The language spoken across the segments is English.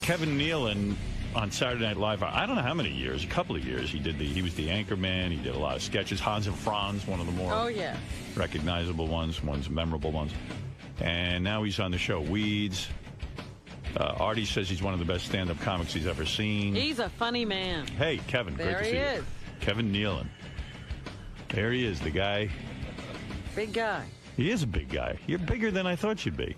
Kevin Nealon on Saturday Night Live, I don't know how many years, a couple of years, he was the anchor man. He did a lot of sketches. Hans and Franz, one of the more recognizable ones memorable ones. And now he's on the show Weeds. Artie says he's one of the best stand-up comics he's ever seen. He's a funny man. Hey, Kevin, great to see you. There he is. Kevin Nealon. There he is, the guy. Big guy. He is a big guy. You're bigger than I thought you'd be.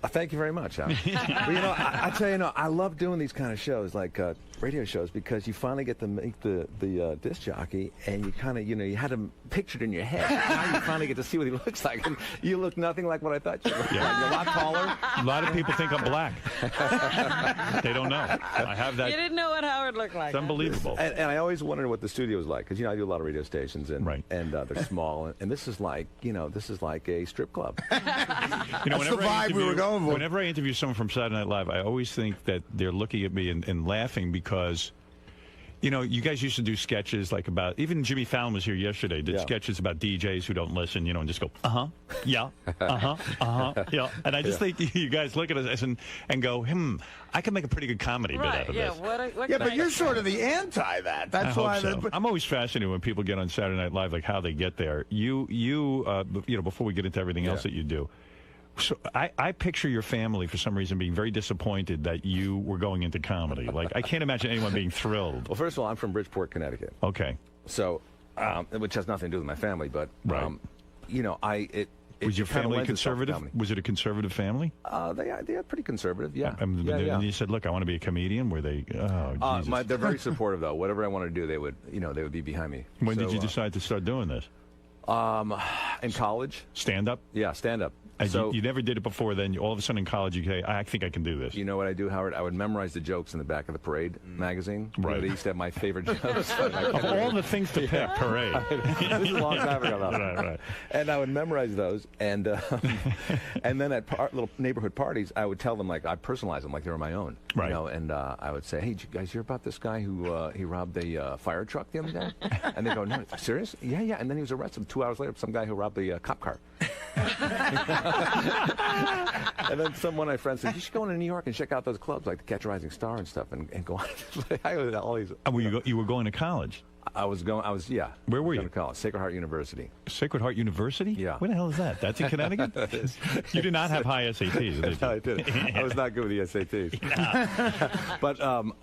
Thank you very much, Al. Well, I tell you, I love doing these kind of shows, like radio shows, because you finally get to meet the disc jockey, and you kind of, you had him pictured in your head. Now you finally get to see what he looks like, and you look nothing like what I thought you looked like. You're a lot taller. A lot of people think I'm black. They don't know. I have that. You didn't know what Howard looked like. It's unbelievable. And I always wondered what the studio was like, because I do a lot of radio stations, and they're small, and this is like, this is like a strip club. That's the vibe we were going for. Whenever I interview someone from Saturday Night Live, I always think that they're looking at me and laughing because, you guys used to do sketches like about, even Jimmy Fallon was here yesterday, did sketches about DJs who don't listen, and just go, yeah, yeah. And I just think you guys look at us and go, I can make a pretty good comedy bit out of this. What but you're sort of the anti that. That's why. So. I'm always fascinated when people get on Saturday Night Live, like how they get there. You before we get into everything else that you do. So I picture your family, for some reason, being very disappointed that you were going into comedy. Like, I can't imagine anyone being thrilled. Well, first of all, I'm from Bridgeport, Connecticut. Okay. So, which has nothing to do with my family, but, was your family conservative? Was it a conservative family? They are pretty conservative, yeah. And you said, look, I want to be a comedian? Were they, Jesus. They're very supportive, though. Whatever I want to do, they would be behind me. When did you decide to start doing this? In college. Stand-up? Yeah, stand-up. And so, you never did it before then. All of a sudden in college, you say, I think I can do this. You know what I do, Howard? I would memorize the jokes in the back of the Parade magazine. Right. They used to have my favorite jokes. Of all the things to pick, Parade. This is a long time ago, though. Right. And I would memorize those. And then at little neighborhood parties, I would tell them, like, I personalize them like they were my own. Right. And I would say, hey, did you guys hear about this guy who he robbed a fire truck the other day? And they go, no, serious? Yeah. And then he was arrested 2 hours later, some guy who robbed a cop car. And then some one of my friends said, you should go into New York and check out those clubs like the Catch a Rising Star and stuff and go on. I was all these. You were going to college? I was, yeah. Where were you? Going to college, Sacred Heart University. Sacred Heart University? Yeah. Where the hell is that? That's in Connecticut? You did not have high SATs, did you? No, I did. I was not good with the SATs. No. But,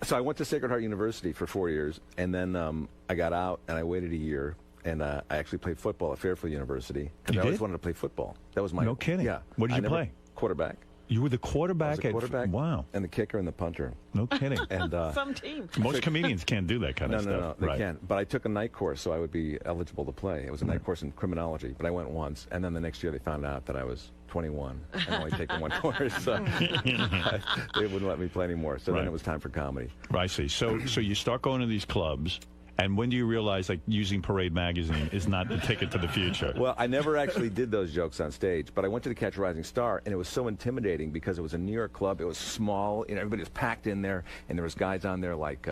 so I went to Sacred Heart University for 4 years, and then I got out, and I waited a year. And I actually played football at Fairfield University because I always wanted to play football. That was my no kidding. Yeah. What did you play? Quarterback. You were the quarterback. Wow. And the kicker and the punter. No kidding. And some team. Most comedians can't do that kind of stuff. No, they can't. But I took a night course, so I would be eligible to play. It was a night course in criminology, but I went once, and then the next year they found out that I was 21 and only taking one course, so they wouldn't let me play anymore. So then it was time for comedy. I see. So you start going to these clubs. And when do you realize, like, using Parade magazine is not the ticket to the future? Well, I never actually did those jokes on stage, but I went to the Catch a Rising Star, and it was so intimidating because it was a New York club. It was small, everybody was packed in there, and there was guys on there like,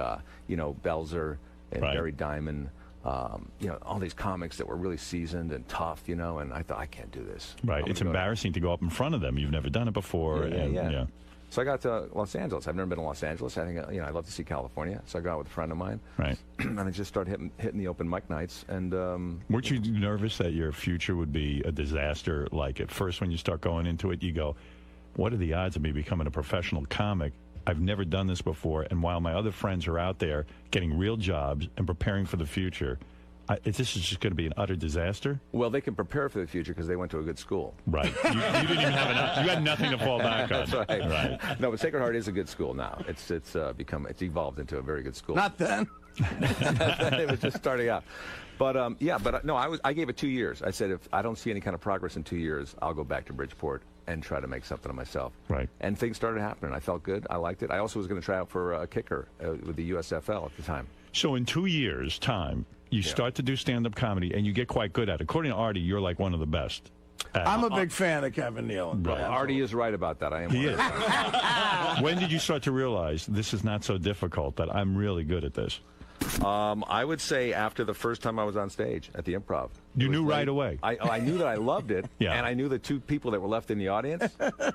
Belzer and Barry Diamond, all these comics that were really seasoned and tough, and I thought, I can't do this. Right. It's embarrassing to go up in front of them. You've never done it before. Yeah. So I got to Los Angeles. I've never been to Los Angeles. I think, I'd love to see California. So I got out with a friend of mine. Right. And I just started hitting the open mic nights. And weren't you nervous that your future would be a disaster? Like at first when you start going into it, you go, what are the odds of me becoming a professional comic? I've never done this before. And while my other friends are out there getting real jobs and preparing for the future, this is just going to be an utter disaster? Well, they can prepare for the future because they went to a good school. Right. You didn't even have enough. You had nothing to fall back on. That's right. No, but Sacred Heart is a good school now. It's evolved into a very good school. Not then. It was just starting out. But I gave it 2 years. I said if I don't see any kind of progress in 2 years, I'll go back to Bridgeport and try to make something of myself. Right. And things started happening. I felt good. I liked it. I also was going to try out for a kicker with the USFL at the time. So in 2 years' time, you start to do stand-up comedy, and you get quite good at it. According to Artie, you're like one of the best. I'm a big fan of Kevin Nealon. Well, Artie is right about that. I am. He is. When did you start to realize this is not so difficult, that I'm really good at this? I would say after the first time I was on stage at the Improv. You knew right away. I knew that I loved it, Yeah. and I knew the two people that were left in the audience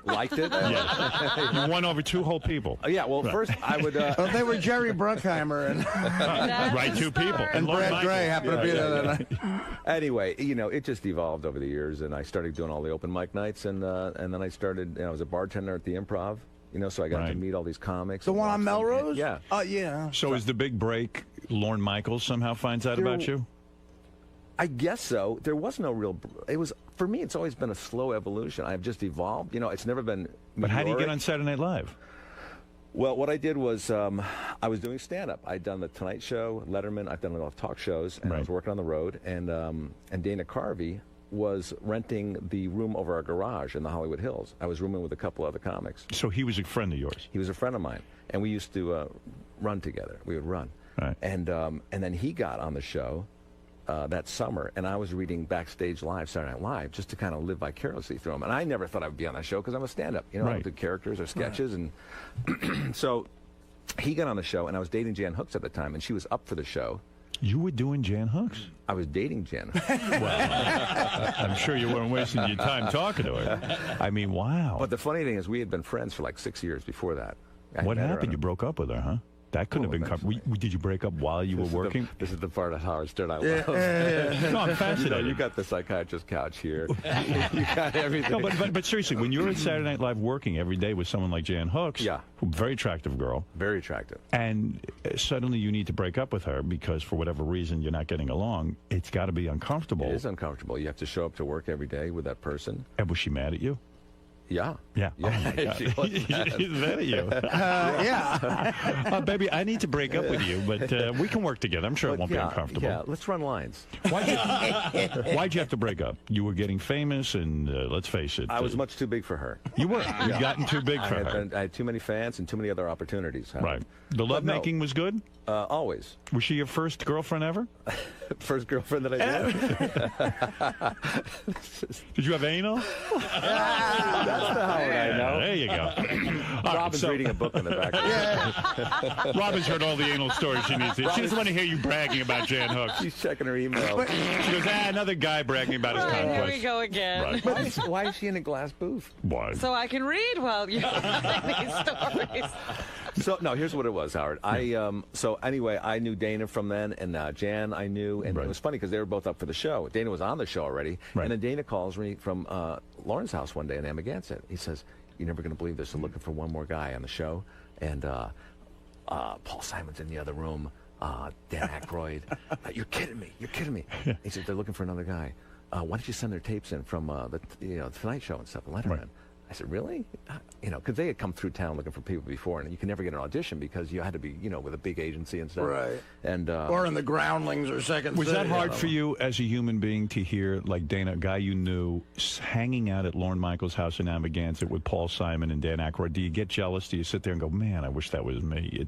liked it. Yes. You won over 2 whole people. Yeah, well, first I would... Well, they were Jerry Bruckheimer and, Right, 2 people. and Lorne Brad Michaels. Gray happened to be there that night. Anyway, it just evolved over the years, and I started doing all the open mic nights, and then I started... I was a bartender at the Improv, so I got to Right. meet all these comics. The and one on watch them. Melrose? Yeah. Oh, yeah. So is the big break Lorne Michaels somehow finds out about you? I guess so. There was no real... It was... For me, it's always been a slow evolution. I've just evolved. It's never been... But how do you get meteoric. on Saturday Night Live? Well, what I did was I was doing stand-up. I'd done the Tonight Show, Letterman. I've done a lot of talk shows, and I was working on the road. And Dana Carvey was renting the room over our garage in the Hollywood Hills. I was rooming with a couple other comics. So he was a friend of yours? He was a friend of mine, and we used to run together. We would run. Right. And then he got on the show that summer, and I was reading Backstage Live, Saturday Night Live, just to kind of live vicariously through him. And I never thought I would be on that show because I'm a stand-up. I don't do characters or sketches. And so he got on the show, and I was dating Jan Hooks at the time, and she was up for the show. You were doing Jan Hooks? I was dating Jan Hooks. Well, I'm sure you weren't wasting your time talking to her. I mean, wow. But the funny thing is we had been friends for like 6 years before that. What happened? You broke up with her, huh? That couldn't have been... Did you break up while you were working? This is the part of Howard Stern I love. No, I'm fascinated. You got the psychiatrist couch here. You got everything. No, but seriously, when you're at Saturday Night Live working every day with someone like Jan Hooks, Yeah. Very attractive girl, Very attractive. and suddenly you need to break up with her because for whatever reason you're not getting along, it's got to be uncomfortable. It is uncomfortable. You have to show up to work every day with that person. And was she mad at you? Yeah. Yeah. Yeah. Oh my God. She was mad. She's mad at you. Yeah. Baby, I need to break up with you, but we can work together. I'm sure it won't be uncomfortable. Yeah, let's run lines. Why'd you have to break up? You were getting famous, and let's face it. I was much too big for her. You were. You'd gotten too big for her. I had too many fans and too many other opportunities. Right. The lovemaking was good? Always. Was she your first girlfriend ever? First girlfriend that I did. Did you have anal? That's the Howard I know. There you go. All right, Robin's reading a book in the back. Robin's heard all the anal stories she needs to. She doesn't want to hear you bragging about Jan Hooks. She's checking her email. She goes, another guy bragging about his Here conquest. we go again. Right. Why is she in a glass booth? Why? So I can read while you're telling these stories. So no, here's what it was, Howard. So anyway, I knew Dana from then, and Jan I knew, and it was funny because they were both up for the show. Dana was on the show already, and then Dana calls me from Lorne's house one day in Amagansett. He says, "You're never going to believe this. They're looking for one more guy on the show, and Paul Simon's in the other room. Dan Aykroyd. You're kidding me. You're kidding me." He said, "They're looking for another guy. Why don't you send their tapes in from the Tonight Show and stuff, and Letterman?" Right. I said, "Really?" Because they had come through town looking for people before, and you can never get an audition because you had to be, with a big agency and stuff. Right. And Or in the Groundlings or Second Was City. that hard for you as a human being to hear, like Dana, a guy you knew, hanging out at Lorne Michaels' house in Amagansett with Paul Simon and Dan Aykroyd? Do you get jealous? Do you sit there and go, man, I wish that was me?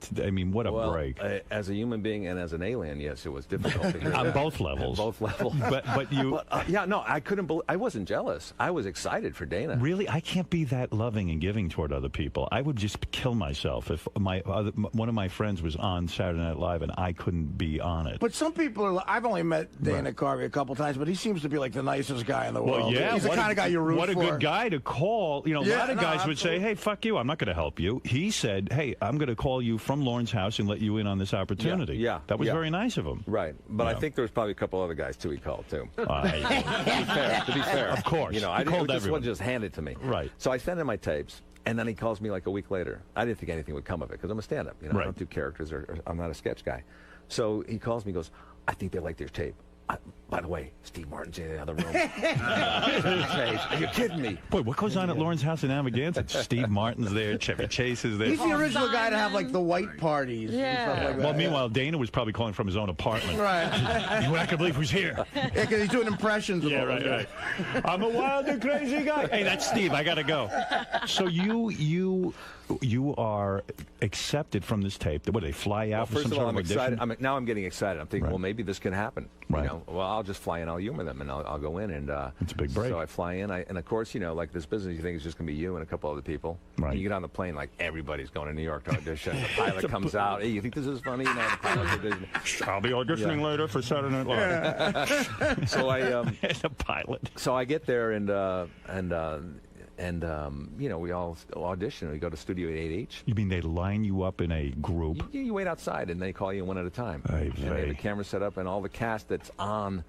What a break. As a human being and as an alien, yes, it was difficult to hear On that. both levels. Both levels. But you... no, I couldn't believe... I wasn't jealous. I was excited for Dana. Really? I can't be that loving and giving toward other people. I would just kill myself if one of my friends was on Saturday Night Live and I couldn't be on it. But some people are. I've only met Dana Carvey a couple times, but he seems to be like the nicest guy in the world. Well, yeah. He's the kind of guy you root for. What a good guy to call. A lot of guys would say, absolutely. hey, fuck you, I'm not going to help you. He said, hey, I'm going to call you from Lorne's house and let you in on this opportunity. Yeah. That was very nice of him. Right. But I think there was probably a couple other guys, too, he called, too. To To be fair. Of course. I He called just everyone. wasn't just handed to me. Right. So I sent him my tapes, and then he calls me like a week later. I didn't think anything would come of it because I'm a stand-up. I don't do characters or I'm not a sketch guy. So he calls me, goes, I think they like your tape. By the way, Steve Martin's in the other room. Are you kidding me? Boy, what goes on at Lorne's house in Amagansett? Steve Martin's there, Chevy Chase is there. He's the original guy to have like the white parties and stuff like that. Well, meanwhile, Dana was probably calling from his own apartment. Right. You're not going to believe who's here. Yeah, because he's doing impressions of all those guys. I'm a wild and crazy guy. Hey, that's Steve. I got to go. So you are accepted from this tape. What, do they fly out for First some of all, sort I'm of audition? excited. Now I'm getting excited. I'm thinking, well, maybe this can happen. Right. Well, I'll just fly in, I'll humor them, and I'll go in, and it's a big break. So I fly in, and of course, you know, like this business, you think it's just gonna be you and a couple other people. Right. And you get on the plane, like everybody's going to New York to audition. The pilot comes out. Hey, you think this is funny? You know, the pilot audition. I'll be auditioning later for Saturday Night Live. So I the pilot. So I get there, and you know, we all audition. We go to studio 8H. You mean they line you up in a group? You wait outside, and they call you one at a time. And they have the camera set up, and all the cast that's on,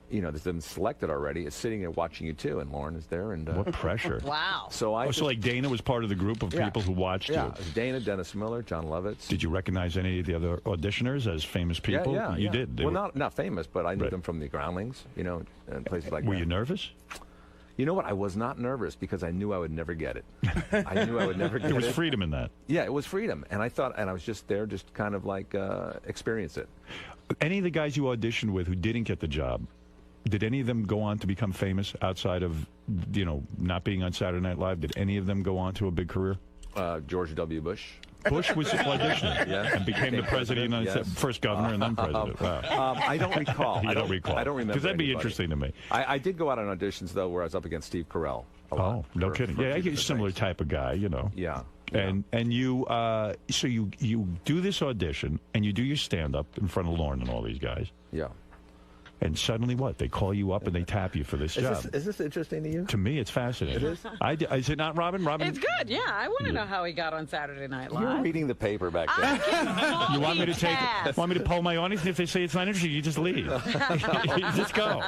you know, that's been selected already, is sitting there watching you too. And Lorne is there, and what pressure! Wow. So so like Dana was part of the group of people who watched you. Yeah, it was Dana, Dennis Miller, John Lovitz. Did you recognize any of the other auditioners as famous people? Yeah, you did. They well, were... not famous, but I knew them from the Groundlings, you know, and places like that. Were you nervous? You know what? I was not nervous because I knew I would never get it. I knew I would never get it. There was freedom in that. Yeah, it was freedom. And I thought, and I was just there, just kind of like experience it. Any of the guys you auditioned with who didn't get the job, did any of them go on to become famous outside of, you know, not being on Saturday Night Live? Did any of them go on to a big career? George W. Bush. Bush was auditioning and became the president, first governor and then president. Wow. I don't recall. I don't recall. I don't remember. Because that'd be anybody. interesting to me. I did go out on auditions, though, where I was up against Steve Carell. Oh, no kidding. Yeah, you're a similar type of guy, you know. Yeah. And you, so you do this audition, and you do your stand-up in front of Lorne and all these guys. Yeah. And suddenly what? They call you up and they tap you for this job. Is this interesting to you? To me, it's fascinating. It is? Is it not, Robin? It's good, yeah. I want to know how he got on Saturday Night Live. You were reading the paper back then. You want me to poll my audience? If they say it's not interesting, you just leave. You just go.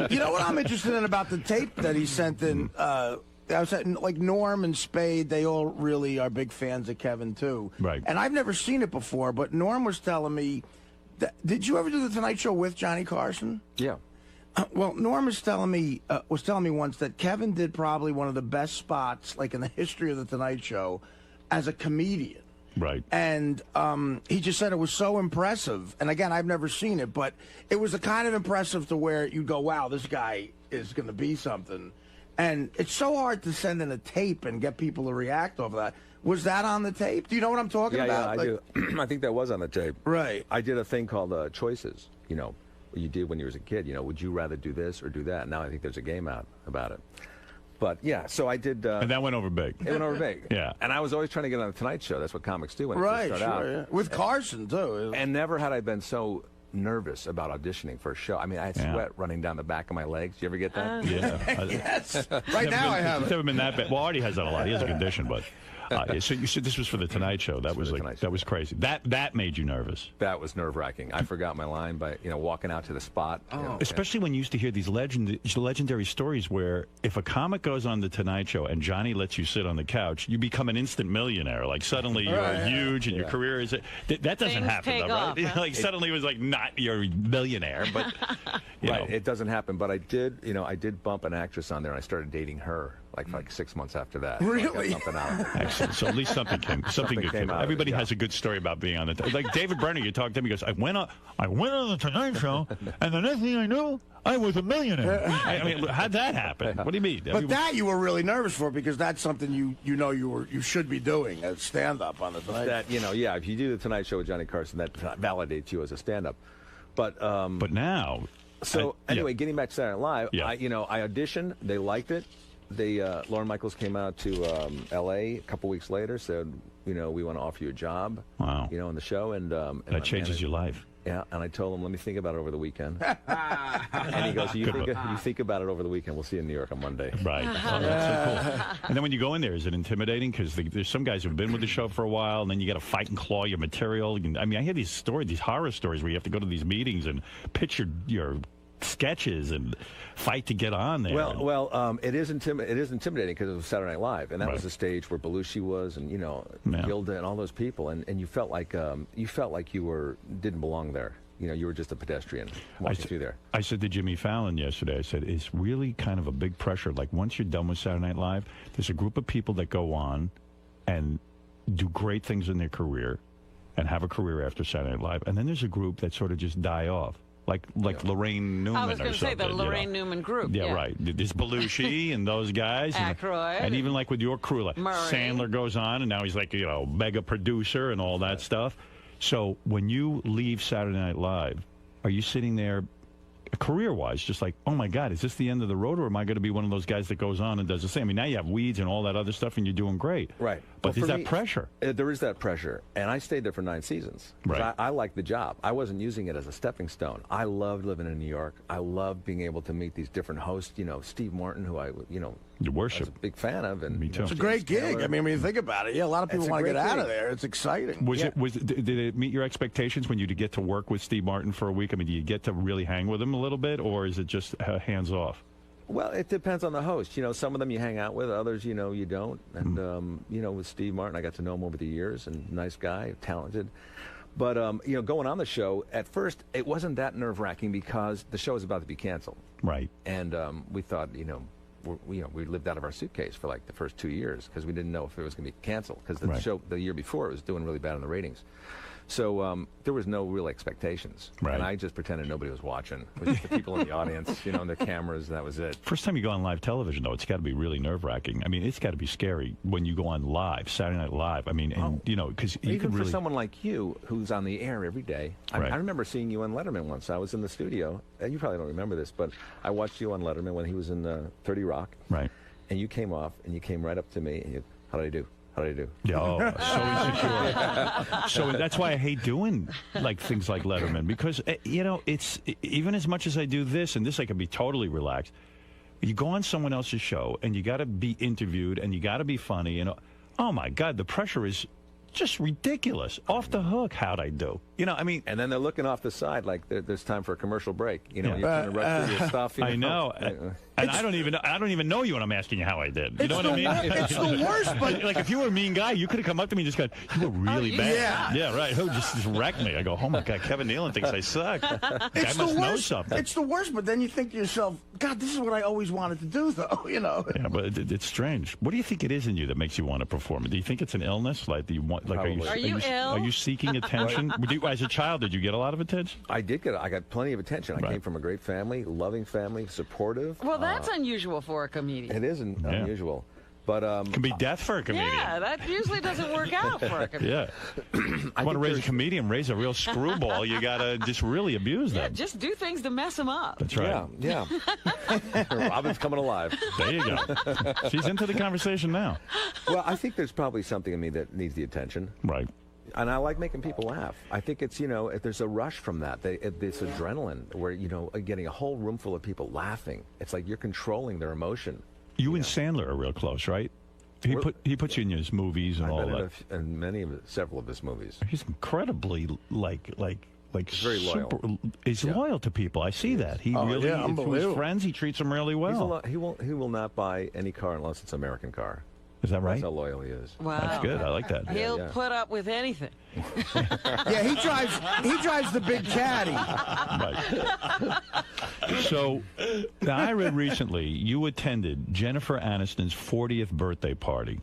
You know what I'm interested in about the tape that he sent in? I was like Norm and Spade, they all really are big fans of Kevin, too. Right. And I've never seen it before, but Norm was telling me, did you ever do the Tonight Show with Johnny Carson? Yeah. Well, Norm was telling me once that Kevin did probably one of the best spots, like in the history of the Tonight Show, as a comedian. Right. And he just said it was so impressive. And again, I've never seen it, but it was the kind of impressive to where you go, wow, this guy is going to be something. And it's so hard to send in a tape and get people to react off of that. Was that on the tape? Do you know what I'm talking about? Yeah, I do. I think that was on the tape. Right. I did a thing called Choices, you know, what you did when you was a kid. You know, would you rather do this or do that? Now I think there's a game out about it. But, yeah, so I did... and that went over big. It went over big. Yeah. And I was always trying to get on the Tonight Show. That's what comics do when right, they start out. Yeah. With Carson, too. And never had I been so nervous about auditioning for a show. I mean, I had sweat running down the back of my legs. You ever get that? Yeah. Yes. Right now I have It's never been that bad. Well, Artie has that a lot. He has a condition, but... so you said this was for the Tonight Show. That was like that was crazy. That made you nervous. That was nerve-wracking. I forgot my line by walking out to the spot. Especially when you used to hear these legendary stories where if a comic goes on the Tonight Show and Johnny lets you sit on the couch, you become an instant millionaire. Like suddenly you're huge and your career is that doesn't happen, though, right? Off, huh? Like suddenly it was like not you're a millionaire, but you know. It doesn't happen. But I did bump an actress on there, and I started dating her like 6 months after that. Really? So I got something out of it. Excellent. So at least something good came out. Everybody has a good story about being on the like David Brenner. You talk to him, he goes, I went on the Tonight Show, and the next thing I knew, I was a millionaire. I mean, how'd that happen? What do you mean? But that you were really nervous for because that's something you should be doing as stand-up on the Tonight. That if you do the Tonight Show with Johnny Carson, that validates you as a stand-up. But now. So anyway, getting back to Saturday Night Live, I auditioned. They liked it. Lorne Michaels came out to L.A. a couple weeks later, said, we want to offer you a job. Wow. On the show, and that changes your life. Yeah, and I told him, let me think about it over the weekend. And he goes, you think about it over the weekend. We'll see you in New York on Monday. Right. Oh, that's so cool. And then when you go in there, is it intimidating? Because there's some guys who've been with the show for a while, and then you got to fight and claw your material. I mean, I hear these horror stories where you have to go to these meetings and pitch your sketches and fight to get on there. Well, it is intimidating because it was Saturday Night Live, and that was the stage where Belushi was, and Gilda and all those people, and you felt like you didn't belong there. You were just a pedestrian walking through there. I said to Jimmy Fallon yesterday, I said, it's really kind of a big pressure. Like once you're done with Saturday Night Live, there's a group of people that go on and do great things in their career and have a career after Saturday Night Live, and then there's a group that sort of just die off. Like Lorraine Newman or something. I was going to say the Lorraine Newman group. Yeah, right. There's Belushi and those guys. Aykroyd. And even like with your crew, like Murray. Sandler goes on, and now he's like, mega producer and all that stuff. So when you leave Saturday Night Live, are you sitting there career-wise, just like, oh my God, is this the end of the road, or am I going to be one of those guys that goes on and does the same? I mean, now you have weeds and all that other stuff, and you're doing great. Right. But Well, there's for that me, pressure. There is that pressure, and I stayed there for 9 seasons. 'Cause Right. I liked the job. I wasn't using it as a stepping stone. I loved living in New York. I loved being able to meet these different hosts. You know, Steve Martin, who I You was worship. a big fan of, and Me too. It's a great gig. Taylor. I mean, when you think about it, yeah, a lot of people It's a want to get great out of gig. there. It's exciting. Did it meet your expectations when you get to work with Steve Martin for a week? I mean, do you get to really hang with him a little bit, or is it just hands off? Well, it depends on the host. You know, some of them you hang out with, others, you don't. And, with Steve Martin, I got to know him over the years, and nice guy, talented. But, going on the show, at first, it wasn't that nerve-wracking because the show was about to be canceled. Right. And we thought, we lived out of our suitcase for like the first 2 years because we didn't know if it was going to be canceled because the show the year before it was doing really bad on the ratings. So there was no real expectations. Right. And I just pretended nobody was watching. It was just the people in the audience, and their cameras, and that was it. First time you go on live television, though, it's got to be really nerve-wracking. I mean, it's got to be scary when you go on live, Saturday Night Live. I mean, because you Even can for really... someone like you who's on the air every day. Right. I remember seeing you on Letterman once. I was in the studio. And you probably don't remember this, but I watched you on Letterman when he was in 30 Rock. Right. And you came off, and you came right up to me, and you, how did I do? How did I do? Yeah, so insecure. So that's why I hate doing like things like Letterman, because it's even as much as I do this, and this I can be totally relaxed. You go on someone else's show and you got to be interviewed and you got to be funny, and oh my God, the pressure is just ridiculous. Off the hook, how'd I do? I mean, and then they're looking off the side like there's time for a commercial break. Yeah. You're trying to rush through your stuff. I know. And I don't even know you when I'm asking you how I did. You know what I mean? It's the worst, but like if you were a mean guy, you could have come up to me and just gone, "You were really bad." Yeah, right. Who just wrecked me? I go, "Oh my God, Kevin Nealon thinks I suck. Guy it's must the know worst. something." It's the worst, but then you think to yourself, God, this is what I always wanted to do, though. Yeah, but it's strange. What do you think it is in you that makes you want to perform? Do you think it's an illness? Like, do you want? Like, Are you ill? Are you seeking attention? As a child, did you get a lot of attention? I got plenty of attention. I Right. came from a great family, loving family, supportive. Well, that's unusual for a comedian. It isn't unusual. But Can be death for a comedian. Yeah, that usually doesn't work out for a comedian. Yeah. I want to raise a comedian, raise a real screwball. You got to just really abuse Yeah, them. just do things to mess them up. That's right. Yeah. Robin's coming alive. There you go. She's into the conversation now. Well, I think there's probably something in me that needs the attention. Right. And I like making people laugh. I think it's, if there's a rush from that, this adrenaline where, getting a whole room full of people laughing. It's like you're controlling their emotion. You and Sandler are real close, right? He puts you in his movies and all that. In several of his movies. He's incredibly like very loyal. He's loyal to people. I see that. He really to his unbelievable. friends. He treats them really well. He will not buy any car unless it's an American car. Is that right? That's how loyal he is. Wow. That's good. I like that. He'll Yeah. put up with anything. Yeah, he drives the big caddy. Right. So, now I read recently you attended Jennifer Aniston's 40th birthday party.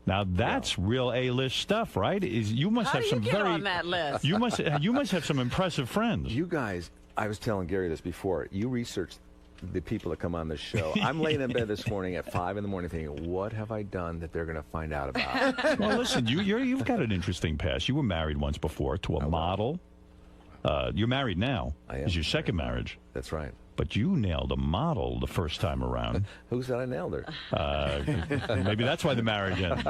Now that's real A-list stuff, right? You must How have do some you get very on that list? You must have some impressive friends. You guys, I was telling Gary this before. You researched the people that come on this show. I'm laying in bed this morning at 5 in the morning thinking, what have I done that they're going to find out about? Well, listen, you've got an interesting past. You were married once before to a model. You're married now. I am. It's your second marriage. That's right. But you nailed a model the first time around. Who said I nailed her? Maybe that's why the marriage ended.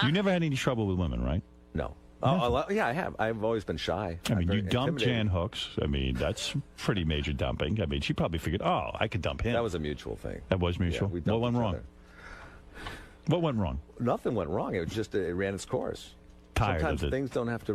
You never had any trouble with women, right? No. Oh, yeah, I have. I've always been shy. I mean, I'm you very dumped Jan intimidating. Hooks. I mean, that's pretty major dumping. I mean, she probably figured, oh, I could dump him. That was a mutual thing. That was mutual? Yeah, we What dumped went each wrong? other. What went wrong? Nothing went wrong. It was just it ran its course. Tired Sometimes of it. things don't have to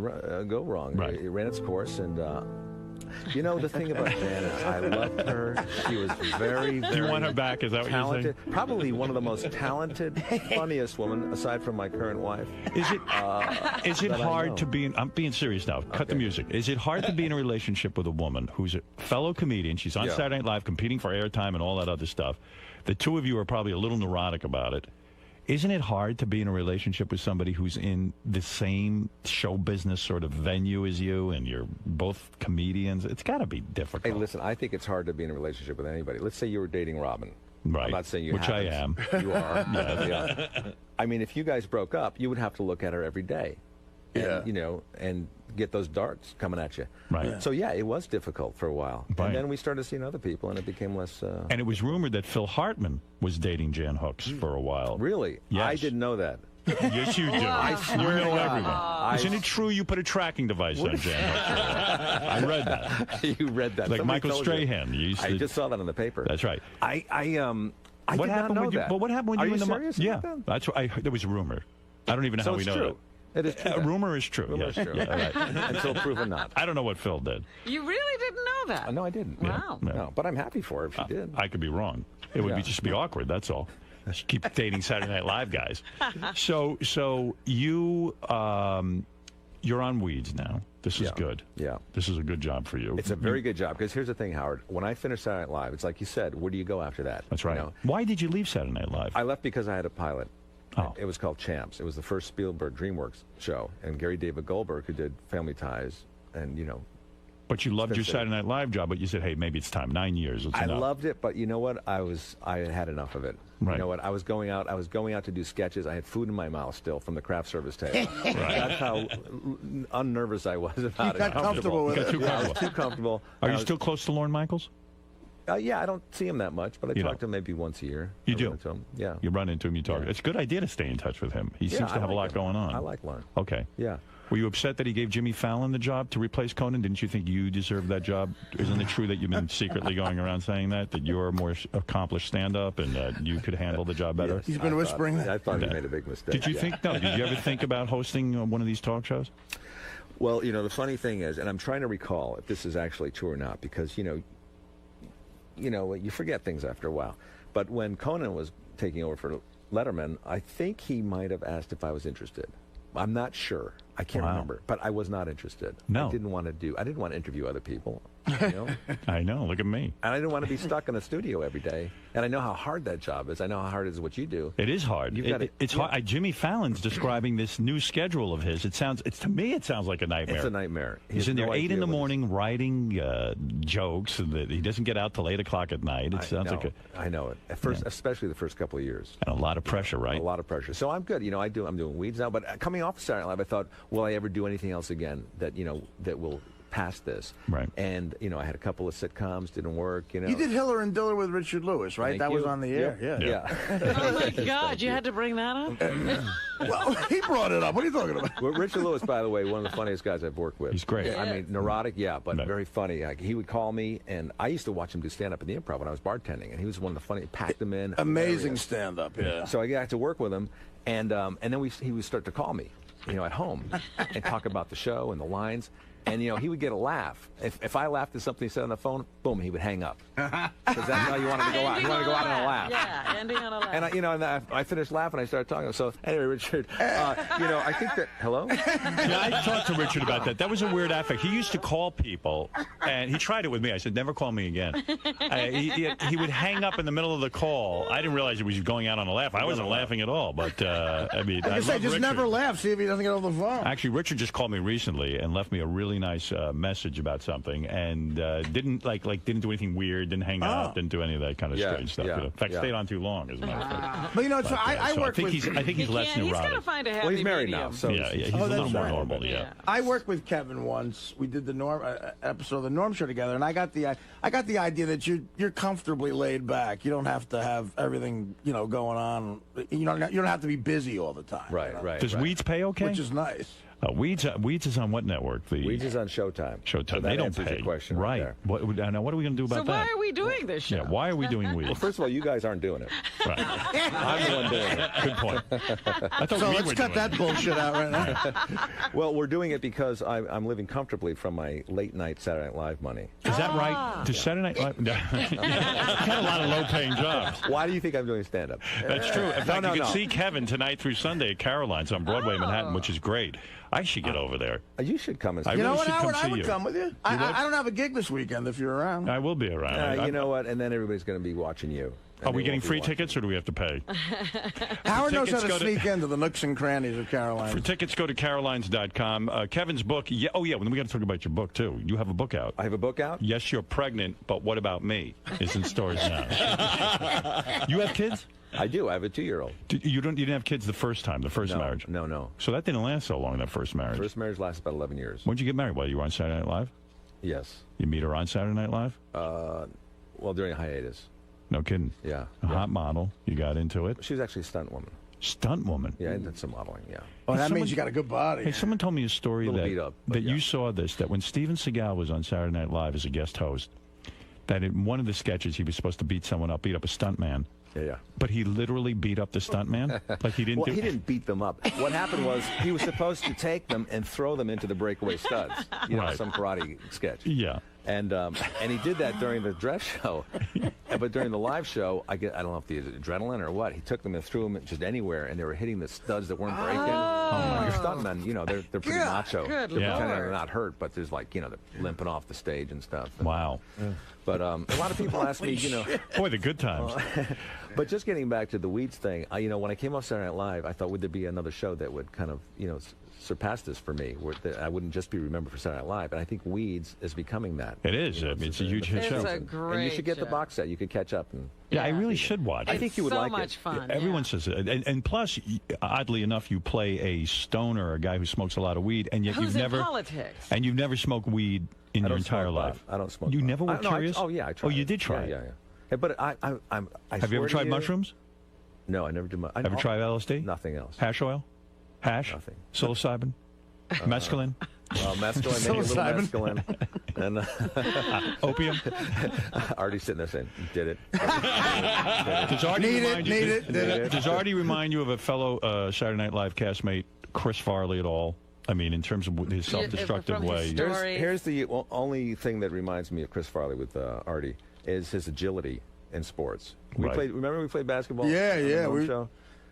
go wrong. Right. It ran its course, and the thing about Dana, I loved her. She was very, very Do you want her back? Is that what you're saying? talented. Probably one of the most talented, funniest women, aside from my current wife. Is it that I hard know. to be in, I'm being serious now. Cut the Okay. music. Is it hard to be in a relationship with a woman who's a fellow comedian? She's on Yeah. Saturday Night Live competing for airtime and all that other stuff. The two of you are probably a little neurotic about it. Isn't it hard to be in a relationship with somebody who's in the same show business sort of venue as you and you're both comedians? It's got to be difficult. Hey, listen, I think it's hard to be in a relationship with anybody. Let's say you were dating Robin. Right. I'm not saying you Which I haven't. You are. Yeah. I mean, if you guys broke up, you would have to look at her every day. And, Yeah. and get those darts coming at you. Right. So yeah, it was difficult for a while, Right. and then we started seeing other people, and it became less. And it was rumored that Phil Hartman was dating Jan Hooks for a while. Really? Yes. I didn't know that. Yes, you do. I swear you know to God. everyone. Isn't it true you put a tracking device on Jan Hooks? I read that. You read that. Like Somebody Michael told you. Strahan. You used I to, just saw that on the paper. That's right. I What did happened not know when you? that. But what happened when Are you you and the serious Yeah, about that? that's what there was a rumor. I don't even know So how we it's know true. It is true. that. then. Rumor is true. Rumor yes. is true. Yeah, right. Until proven not. I don't know what Phil did. You really didn't know that? No, I didn't. Wow. Yeah. No, but I'm happy for her if she did. I could be wrong. It would be just be awkward. That's all. She keep dating Saturday Night Live guys. So you you're on Weeds now. This is good. Yeah. This is a good job for you. It's a very good job, because here's the thing, Howard. When I finished Saturday Night Live, it's like you said, where do you go after that? That's right. You know? Why did you leave Saturday Night Live? I left because I had a pilot. Oh. It was called Champs. It was the first Spielberg DreamWorks show, and Gary David Goldberg, who did Family Ties, and But you loved your That's it. Saturday Night Live job, but you said, hey, maybe it's time. 9 years. It's I enough. loved it. But you know what? I had had enough of it. Right. You know what? I was going out to do sketches. I had food in my mouth still from the craft service table. That's how unnervous I was about it. got comfortable with You got it. too Yeah, I was comfortable. too comfortable. Are And you I was- still close to Lorne Michaels? Yeah, I don't see him that much, but I You talk don't? to him maybe once a year. You I do? run into him. Yeah. You run into him, you talk. Yeah. It's a good idea to stay in touch with him. He Yeah, seems to I have a lot like him. going on. I like Lorne. Okay. Yeah. Were you upset that he gave Jimmy Fallon the job to replace Conan? Didn't you think you deserved that job? Isn't it true that you've been secretly going around saying that you're a more accomplished stand-up and that you could handle the job better? Yes, He's been whispering that. I thought he made a big mistake. Did you yeah. think, no, did you ever think about hosting one of these talk shows? Well, the funny thing is, and I'm trying to recall if this is actually true or not, because you forget things after a while. But when Conan was taking over for Letterman, I think he might have asked if I was interested. I'm not sure. I can't remember, but I was not interested. No. I didn't want to interview other people. I know. Look at me. And I didn't want to be stuck in a studio every day. And I know how hard that job is. I know how hard it is what you do. It is hard. You've gotta- It's hard. Jimmy Fallon's describing this new schedule of his. To me, it sounds like a nightmare. It's a nightmare. He He's has in there no 8 in idea the what morning writing jokes, and he doesn't get out till 8 o'clock at night. It sounds like I know it. At first, especially the first couple of years. and a lot of pressure, right? A lot of pressure. So I'm good. I'm doing Weeds now. But coming off Saturday Night Live, I thought, will I ever do anything else again that that will pass this? Right. And I had a couple of sitcoms, didn't work. You did Hiller and Diller with Richard Lewis, right? Thank That was you. on the air. Yeah. Oh, my God. You had to bring that up? Well, he brought it up. What are you talking about? Well, Richard Lewis, by the way, one of the funniest guys I've worked with. He's great. I mean, neurotic, but Right. very funny. Like, he would call me, and I used to watch him do stand-up in the Improv when I was bartending, and he was one of the funny. Packed him in. Amazing hilarious. stand-up, yeah. So I got to work with him, and then he would start to call me, at home, and talk about the show and the lines. And he would get a laugh. If I laughed at something he said on the phone, boom, he would hang up. Because that's how you wanted to go out. You wanted to go out on a laugh. Yeah, ending on a laugh. And I finished laughing. I started talking. So anyway, Richard, I think that hello. Yeah, I talked to Richard about that. That was a weird affect. He used to call people, and he tried it with me. I said, never call me again. He would hang up in the middle of the call. I didn't realize he was going out on a laugh. I wasn't laughing at all. But, I mean, I I say, love just Richard. never laugh. See if he doesn't get on the phone. Actually, Richard just called me recently and left me a really nice message about something, and didn't do anything weird, didn't hang up, didn't do any of that kind of Yeah, strange stuff. yeah, In fact, yeah. stayed on too long, as a matter of fact. But it's I So work I think with. I think he's less He's got neurotic. to find a happy Well, he's married medium. now, so Yeah, he's a Oh, little that's more right. normal. Yeah. I worked with Kevin once. We did the Norm episode of the Norm Show together, and I got the idea that you're comfortably laid back. You don't have to have everything going on. You don't have to be busy all the time. Right, right. Does right. Weeds pay okay? Which is nice. Weeds is on what network? The Weeds is on Showtime. Showtime. So that they don't answers pay. your question right. there. What are we going to do So about that? why are we doing this show? Yeah. Why are we doing Weeds? Well, first of all, you guys aren't doing it. Right. I'm the one doing it. Good point. I thought So we let's were cut doing that it. bullshit out right now. Well, we're doing it because I'm living comfortably from my late night Saturday Night Live money. Is that right? Does Saturday Night Live? You got a lot of low-paying jobs. Why do you think I'm doing stand-up? That's true. In fact, no, you can no. see Kevin tonight through Sunday at Caroline's on Broadway, Manhattan, which is great. I should get over there. You should come and see I me. You know really what, should Howard? come I see would you. come with you. would? I don't have a gig this weekend if you're around. I will be around. You know what? And then everybody's going to be watching you. And Are we they getting won't be free watching tickets, or do we have to pay? Howard knows how tickets to go to- sneak into the nooks and crannies of For Caroline. tickets, go to carolines.com. Kevin's book. Yeah. Oh, yeah. We got to talk about your book, too. You have a book out. I have a book out? Yes, You're Pregnant, but What About Me is in stores now. You have kids? I do. I have a 2-year-old. You didn't have kids the first time, the first marriage? No. So that didn't last so long, that first marriage? First marriage lasted about 11 years. When'd you get married? While you were on Saturday Night Live? Yes. You meet her on Saturday Night Live? Well, during a hiatus. No kidding. Yeah. A hot model. You got into it. She was actually a stunt woman. Stunt woman. Yeah, I did some modeling. Yeah. Oh, that means you got a good body. Hey, someone told me a story Little that beat up, but you saw this, that when Steven Seagal was on Saturday Night Live as a guest host, that in one of the sketches he was supposed to beat someone up, beat up a stuntman. Yeah. But he literally beat up the stuntman? Like he didn't Well, he didn't beat them up. What happened was he was supposed to take them and throw them into the breakaway studs. You know, Right. some karate sketch. Yeah. And he did that during the dress show, but during the live show, I don't know if the adrenaline or what, he took them and threw them just anywhere, and they were hitting the studs that weren't breaking. Your stuntmen, you know, they're pretty macho. They're good pretending Lord. they're not hurt, but there's like, you know, they're limping off the stage and stuff. Wow. But a lot of people ask me, you know. Boy, the good times. But just getting back to the weeds thing, you know, when I came off Saturday Night Live, I thought, would there be another show that would kind of, you know, surpass this for me, where I wouldn't just be remembered for Saturday Night Live. And I think Weeds is becoming that. It is. You know, I mean, it's a huge hit It's show. a great and you should get the show. box set. You could catch up. And Yeah, I really should watch I it. think you would so like it. much fun. Everyone says it. And plus, oddly enough, you play a stoner, a guy who smokes a lot of weed, and yet Who's you've in never politics? and you've never smoked weed in I your don't entire smoke life. pot. I don't smoke You pot. never were No, curious? oh yeah, I tried. Oh, you it. did try Yeah, it. yeah. But I Have you ever tried mushrooms? No, I never did. Ever tried LSD? Nothing else. Hash oil? Hash? Nothing. Psilocybin? Mescaline? Mescaline, maybe a little mescaline. And Opium? Artie's sitting there saying, "Did it." Does Artie Need remind it, you? need it. Does Artie remind you of a fellow Saturday Night Live castmate, Chris Farley, at all? I mean, in terms of his self-destructive from his way. story. Here's the only thing that reminds me of Chris Farley with Artie is his agility in sports. Right. Remember we played basketball? Yeah, on the yeah, Norm show?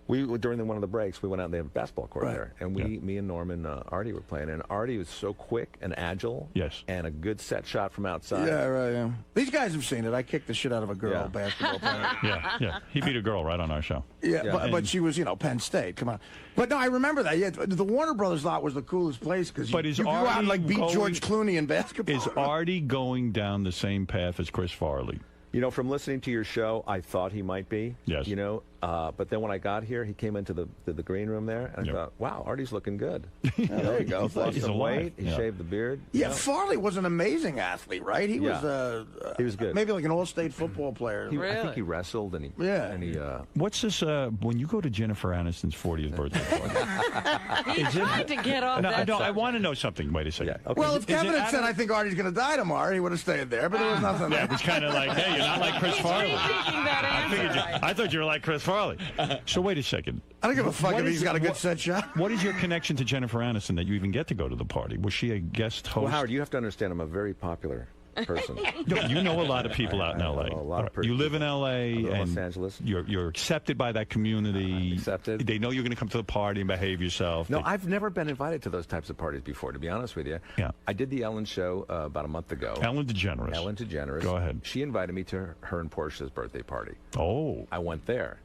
We during one of the breaks, we went out and they have a basketball court Right. there, and me and Norm and Artie were playing. And Artie was so quick and agile, Yes. and a good set shot from outside. Yeah, right. Yeah. These guys have seen it. I kicked the shit out of a girl Yeah. basketball player. Yeah. He beat a girl right on our show. Yeah, Yeah. but she was, you know, Penn State. Come on. But no, I remember that. Yeah, the Warner Brothers lot was the coolest place because But you is go out and Artie like beat going- George Clooney in basketball. Is Artie going down the same path as Chris Farley? You know, from listening to your show, I thought he might be. Yes. You know, but then when I got here, he came into the green room there, and Yep. I thought, wow, Artie's looking good. there you go. He's lost He's some alive. weight. He Yeah. shaved the beard. Yeah, you know. Farley was an amazing athlete, right? He Yeah. was He was good. maybe like an all-state football player. I Really? think he wrestled, and he Yeah. and he What's this, when you go to Jennifer Aniston's 40th birthday party? He tried to get off that. No, I subject. want to know something. Wait a second. yeah. Okay. Well, if Is it Kevin had said, Adam- I think Artie's going to die tomorrow, he would have stayed there, but there was nothing Yeah, there. it was kind of like, hey, you're not like Chris Farley. Rethinking that answer. I thought you were like Chris Farley. So wait a second. I don't give a fuck What if is- he's got a good what- set shot. What is your connection to Jennifer Aniston that you even get to go to the party? Was she a guest host? Well, Howard, you have to understand, I'm a very popular person. No, you know a lot of people out in I know L.A. a lot of You live in people. L.A. I live in and Los Angeles. You're accepted by that community. Accepted. They know you're going to come to the party and behave yourself. No, They- I've never been invited to those types of parties before, to be honest with you. Yeah. I did the Ellen show about a month ago. Ellen DeGeneres. Ellen DeGeneres. Go ahead. She invited me to her and Portia's birthday party. Oh. I went there.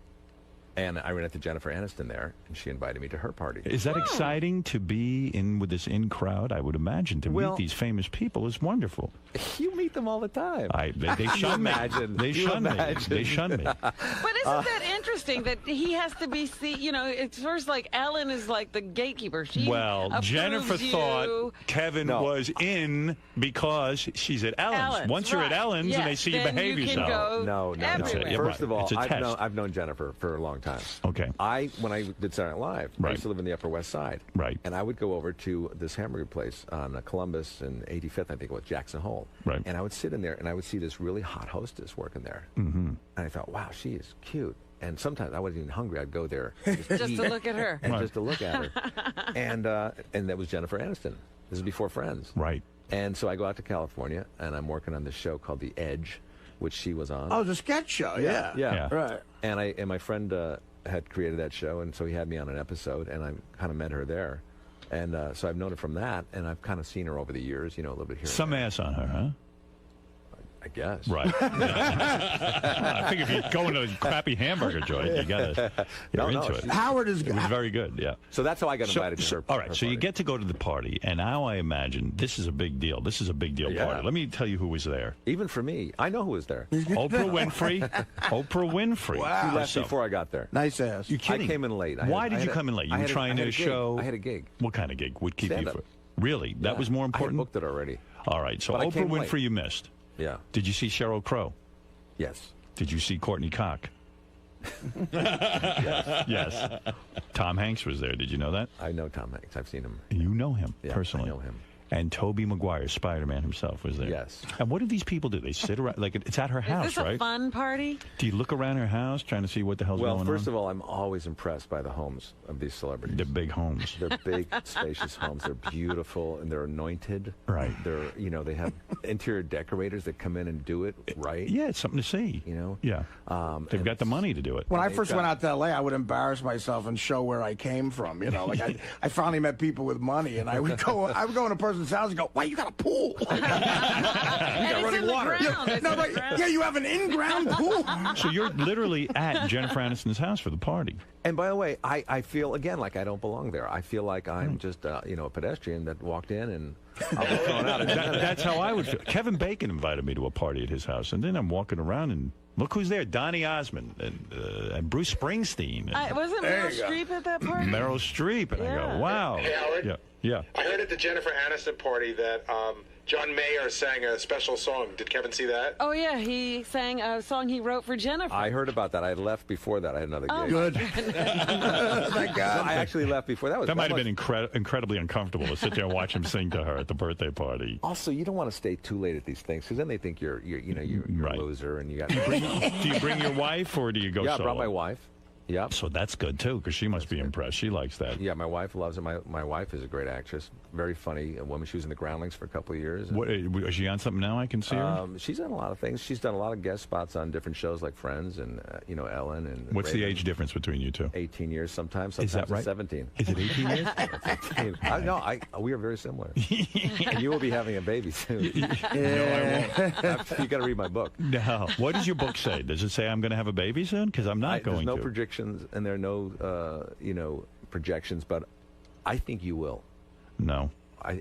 And I ran into Jennifer Aniston there, and she invited me to her party. Is that exciting to be in with this in crowd? I would imagine to Well- meet these famous people is wonderful. You meet them all the time. They shun me. imagine. They You shun me. imagine. They shun me. But isn't that interesting that he has to be you know, it's first like Ellen is like the gatekeeper. She Well, approves Jennifer you. thought Kevin No. was in because she's at Ellen's. Once you're at right. Ellen's and they Yes, see you then behave you can yourself. go No. everywhere. Yeah, First right. of all, It's a test. I've known Jennifer for a long time. Okay. When I did Saturday Night Live, I Right. used to live in the Upper West Side. Right. And I would go over to this hamburger place on Columbus and 85th, I think it was, Jackson Hole. Right. And I would sit in there, and I would see this really hot hostess working there. Mm-hmm. And I thought, wow, she is cute. And sometimes I wasn't even hungry. I'd go there Just to look at her. and Right. just to look at her. And that was Jennifer Aniston. This is before Friends. Right. And so I go out to California, and I'm working on this show called The Edge, which she was on. Oh, the sketch show, yeah. Yeah. Right. And my friend had created that show, and so he had me on an episode, and I kind of met her there. And so I've known her from that, and I've kind of seen her over the years, you know, a little bit here. Some and there. ass on her, huh? I guess. Right. I think if you go into a crappy hamburger joint, you gotta you're into it. Howard is. It was very good. Yeah. So that's how I got invited to her. All right. her So you party. get to go to the party, and now I imagine this is a big deal. This is a big deal Yeah. party. Let me tell you who was there. Even for me, I know who was there. Oprah Winfrey. Oprah Winfrey. Wow. She left So- before I got there. Nice ass. You kidding? I came in late. Why did you come in late? You were trying to show. I had a gig. What kind of gig would keep Stand-up. you? Really? That was more I important. had booked it already. All right. So But I Oprah came Winfrey, late. you missed. Yeah. Did you see Sheryl Crow? Yes. Did you see Courtney Cox? Yes. Tom Hanks was there. Did you know that? I know Tom Hanks. I've seen him. You know him Yeah, personally. I know him. And Tobey Maguire, Spider-Man himself, was there. Yes. And what do these people do? They sit around, like it's at her house, Is this a right? fun party? Do you look around her house trying to see what the hell's Well, going first on? of all, I'm always impressed by the homes of these celebrities. They're big homes. They're big, spacious homes. They're beautiful and they're anointed. Right. They're, they have interior decorators that come in and do it right. Yeah, it's something to see. Yeah. They've got the money to do it. When I first went out to L.A., I would embarrass myself and show where I came from. Like I finally met people with money, and I would go in a person's house and go, "Why you got a pool? You got And it's running in the water." ground. It's in the right. ground. Yeah, you have an in-ground pool. So you're literally at Jennifer Aniston's house for the party. And by the way, I feel, again, like I don't belong there. I feel like I'm just, a pedestrian that walked in and I was thrown out. That's how I would feel. Kevin Bacon invited me to a party at his house, and then I'm walking around and look who's there: Donny Osmond and Bruce Springsteen and Wasn't Meryl Streep at that party? Meryl Streep, and I Yeah. go, wow. Hey, Howard? Yeah. I heard at the Jennifer Aniston party that John Mayer sang a special song. Did Kevin see that? Oh, yeah. He sang a song he wrote for Jennifer. I heard about that. I had left before that. I had another gig. Good. Thank So God. I actually left before that. That might have been incredibly uncomfortable to sit there and watch him sing to her at the birthday party. Also, you don't want to stay too late at these things because then they think you're Right. a loser and you got. Do you bring your wife or do you go Yeah, I solo? brought my wife. Yep. So that's good too, because she must be impressed. She likes that. Yeah, my wife loves it. My wife is a great actress, very funny woman. She was in the Groundlings for a couple of years. What, is she on something now? I can see her. She's done a lot of things. She's done a lot of guest spots on different shows like Friends and Ellen and. What's the Raven. age difference between you two? 18 years sometimes. Is that Sometimes right? it's 17. Is it 18 years? 18. We are very similar. And you will be having a baby soon. No, I won't. You got to read my book. No. What does your book say? Does it say I'm going to have a baby soon? Because I'm not going There's no to. predictions and there are no projections, but I think you will. No.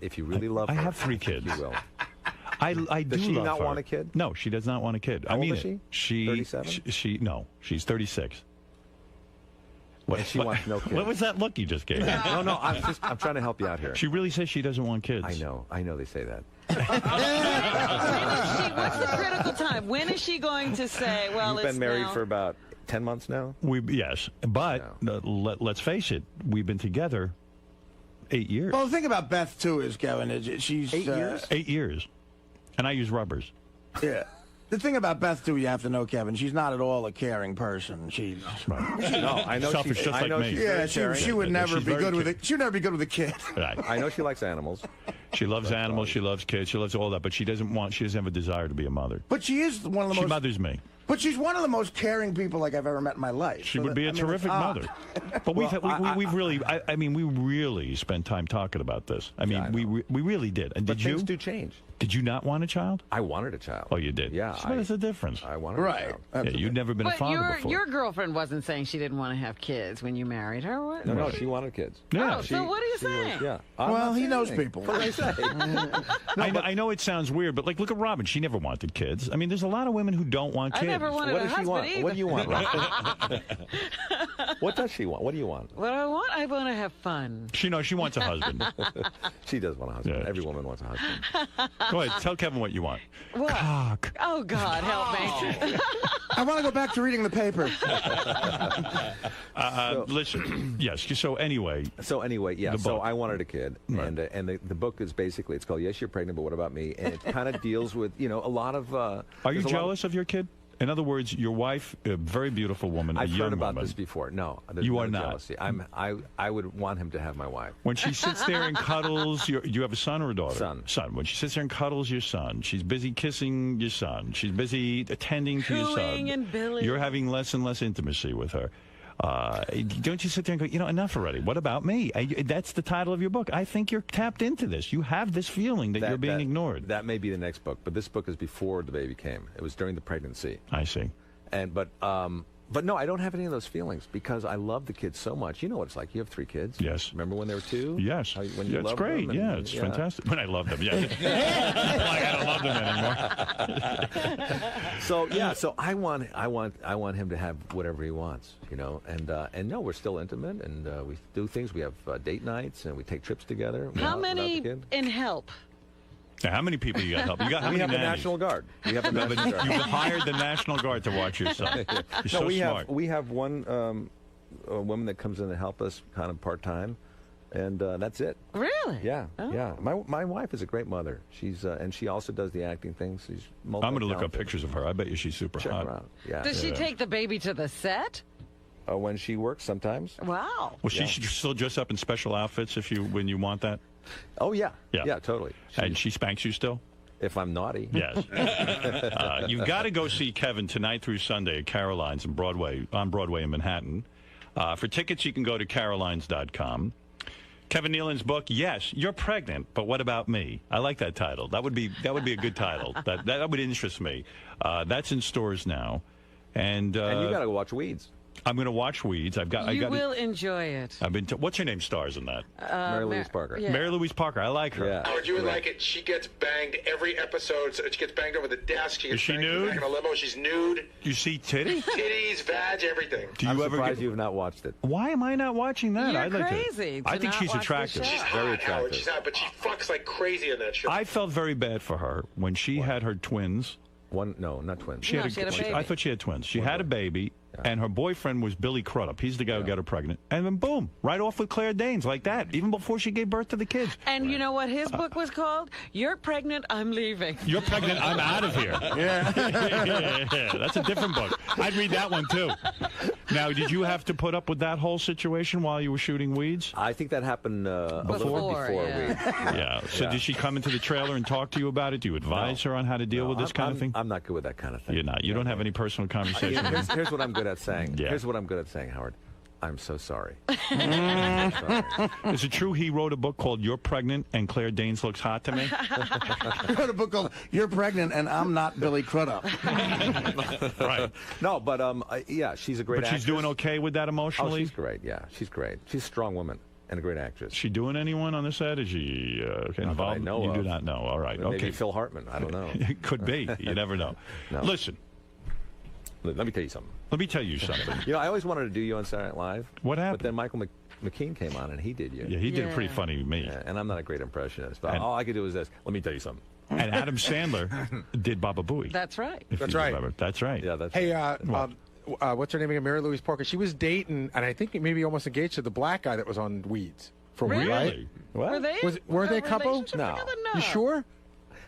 If you really love her, I have 3 I think kids. You will. I do Does she love not her. want a kid? No, she does not want a kid. How I mean old is it. she? 37? No, she's 36. And she wants no kids. What was that look you just gave me? No, I'm trying to help you out here. She really says she doesn't want kids. I know they say that. What's the critical time? When is she going to say, well, You've it's been married now? for about 10 months now? Yes, but let's face it, we've been together 8 years. Well, the thing about Beth too is, Kevin, is she's 8 years. 8 years. And I use rubbers. Yeah. The thing about Beth too, you have to know, Kevin, she's not at all a caring person. She's No, I know Selfish she's, just I like know me. she's yeah, very caring. she would never She's be very good with caring. it. She would never be good with a kid. Right. I know she likes animals. She loves animals. She loves kids. She loves all that. But she doesn't have a desire to be a mother. But she is one of the She most. mothers me. But she's one of the most caring people like I've ever met in my life. She So would that- be a I mean, terrific it's mother. But we've really, I mean, we really spent time talking about this. I mean, I we really did. And But did you? things do change. Did you not want a child? I wanted a child. Oh, you did. Yeah. So what is the difference? I wanted a Right. child. Yeah, you'd never been a But father before. your girlfriend wasn't saying she didn't want to have kids when you married her. What? No, she wanted kids. Yeah. Oh, so what are you She was- saying? yeah. Well, he knows anything. people. What did I say? I know it sounds weird, but like, look at Robin. She never wanted kids. I mean, there's a lot of women who don't want I kids. never wanted What a does she husband want? either. What do you want, Robin? What does she want? What do you want? What I want? I want to have fun. She knows she wants a husband. She does want a husband. Yeah. Every woman wants a husband. Go ahead, tell Kevin what you want. What? Cock. Oh, God, help me. I want to go back to reading the paper. Listen, yes. So anyway, Yeah. The So book. I wanted a kid, Right. and the book is basically, it's called Yes, You're Pregnant, But What About Me? And it kind of deals with a lot of. are you jealous of your kid? In other words, your wife, a very beautiful woman, I've a young heard about woman. this before. No, there's You no are not. jealousy. I would want him to have my wife. When she sits there and cuddles, you have a son or a daughter? Son. When she sits there and cuddles your son, she's busy kissing your son. She's busy attending to your son. Cooing and billing. You're having less and less intimacy with her. Don't you sit there and go, enough already. What about me? That's the title of your book. I think you're tapped into this. You have this feeling that you're being ignored. That may be the next book, but this book is before the baby came. It was during the pregnancy. I see. But no, I don't have any of those feelings because I love the kids so much. You know what it's like. You have 3 kids. Yes. Remember when they were 2? Yes. When you it's loved great. them It's fantastic. When I loved them, yeah. Like I don't love them anymore. So I want him to have whatever he wants, And no, we're still intimate, and we do things. We have date nights, and we take trips together. How many in help? Now, how many people you got help? We have the National Guard. We have the National Guard. You've hired the National Guard to watch your son. You're so smart. We have one a woman that comes in to help us kind of part-time, and that's it. Really? Yeah, yeah. My wife is a great mother. She's and she also does the acting things. She's I'm going to look up pictures of her. I bet you she's super Check hot. her out. Yeah. Does she take the baby to the set? When she works, sometimes. Wow. Well, she should still dress up in special outfits when you want that. Oh yeah, totally. And she spanks you still? If I'm naughty. Yes. You've got to go see Kevin tonight through Sunday at Caroline's on Broadway in Manhattan. For tickets, you can go to carolines.com. Kevin Nealon's book, Yes, You're Pregnant, But What About Me? I like that title. That would be a good title. That would interest me. That's in stores now. And you got to go watch Weeds. I'm going to watch Weeds. You will enjoy it. What's her name stars in that? Mary Louise Parker. Yeah. Mary Louise Parker. I like her. Yeah. Howard, you would like it. She gets banged every episode. So she gets banged over the desk. She gets Is she banged nude? back in a limo. She's nude. You see titty? Titties, vag, everything. Do you I'm ever surprised you have not watched it. Why am I not watching that? You're I'd like crazy to. I to think not she's watch the attractive. show. She's Very hot, attractive. Howard. She's hot, but she fucks like crazy in that show. I felt very bad for her when she had her twins. No, not twins. she had a baby. I thought she had twins. She had a baby, and her boyfriend was Billy Crudup. He's the guy who got her pregnant. And then boom, right off with Claire Danes like that, even before she gave birth to the kids. And you know what his book was called? You're Pregnant, I'm Leaving. You're pregnant, I'm out of here. Yeah. That's a different book. I'd read that one too. Now, did you have to put up with that whole situation while you were shooting Weeds? I think that happened a little bit before Weeds. Yeah. So did she come into the trailer and talk to you about it? Do you advise her on how to deal with this kind of thing? I'm not good with that kind of thing. You're not. You don't have any personal conversation. Here's what I'm good at saying. Yeah. Here's what I'm good at saying, Howard. I'm so sorry. Is it true he wrote a book called You're Pregnant and Claire Danes Looks Hot to Me? He wrote a book called You're Pregnant and I'm Not Billy Crudup. Right. No, but yeah, she's a great But she's actress. doing okay with that Oh, emotionally? she's great. Yeah, she's great. She's a strong woman and a great actress. Is she doing anyone on the set? Is she involved? I know you of. do not know. All right. Maybe Okay. Phil Hartman. I don't know. It could be. You never know. No. Listen, Let me tell you something. let me tell you something. I always wanted to do you on Saturday Night Live. What happened? But then Michael McKean came on and he did you. Yeah, he did Yeah. pretty funny to me. Yeah, and I'm not a great impressionist, but And- all I could do was this. Let me tell you something. And Adam Sandler did Baba Booey. That's right. if That's you right. remember. That's right. Yeah, that's Hey, What? what's her name again? Mary Louise Parker. She was dating, and I think maybe almost engaged to the black guy that was on Weeds for a Really? while, right? Really? what? Were they a a couple? relationship No. together? You sure?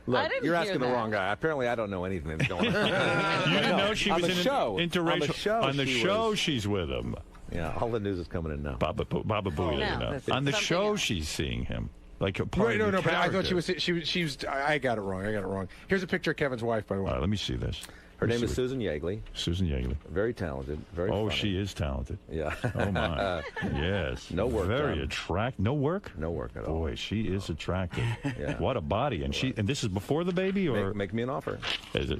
Look, I didn't you're hear asking the that. wrong guy. Apparently, I don't know anything that's going on. You didn't know she on was the in show. an interracial. On the show, On the she show, was. she's with him. Yeah, all the news is coming in now. Baba Booey. No, you know. that's On the something show, else. she's seeing him. Like a part Right, of no, the but I thought character. she was. I got it wrong. Here's a picture of Kevin's wife, by the way. All right, let me see this. Her Let me name is see what- Susan Yeagley. Susan Yeagley. Very talented. Very Oh, funny. she is talented. Yeah. Oh, my. Yes. No work Very done. attractive. No work? No work at all. Boy, she is attractive. Yeah. What a body. And and this is before the baby, or Make me an offer. is it?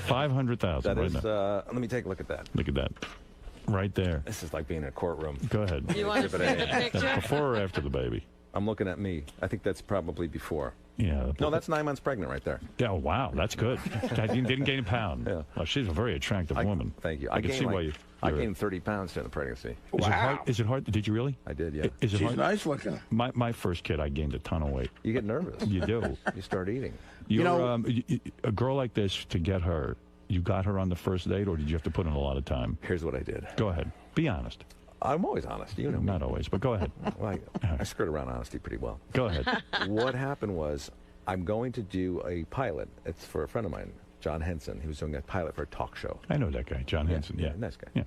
500,000 That right is. now. Let me take a look at that. Look at that. Right there. This is like being in a courtroom. Go ahead. You want to see Exhibit the A. picture? Before or after the baby? I'm looking at me. I think that's probably before. Yeah. No, that's 9 months pregnant right there. Yeah, oh, wow, that's good. I didn't gain a pound. Yeah. Oh, she's a very attractive woman. Thank you. I can see why I you're- gained 30 pounds during the pregnancy. Is it hard? Is it hard? Did you really? I did, yeah. Is it She's hard? nice looking. My first kid, I gained a ton of weight. You get nervous. You do. You start eating. You're, a girl like this, to get her, you got her on the first date, or did you have to put in a lot of time? Here's what I did. Go ahead. Be honest. I'm always honest. You know me. Not always, but go ahead. Well, I skirt around honesty pretty well. Go ahead. What happened was, I'm going to do a pilot. It's for a friend of mine, John Henson. He was doing a pilot for a talk show. I know that guy, John Henson. Yeah. Nice guy. Yeah.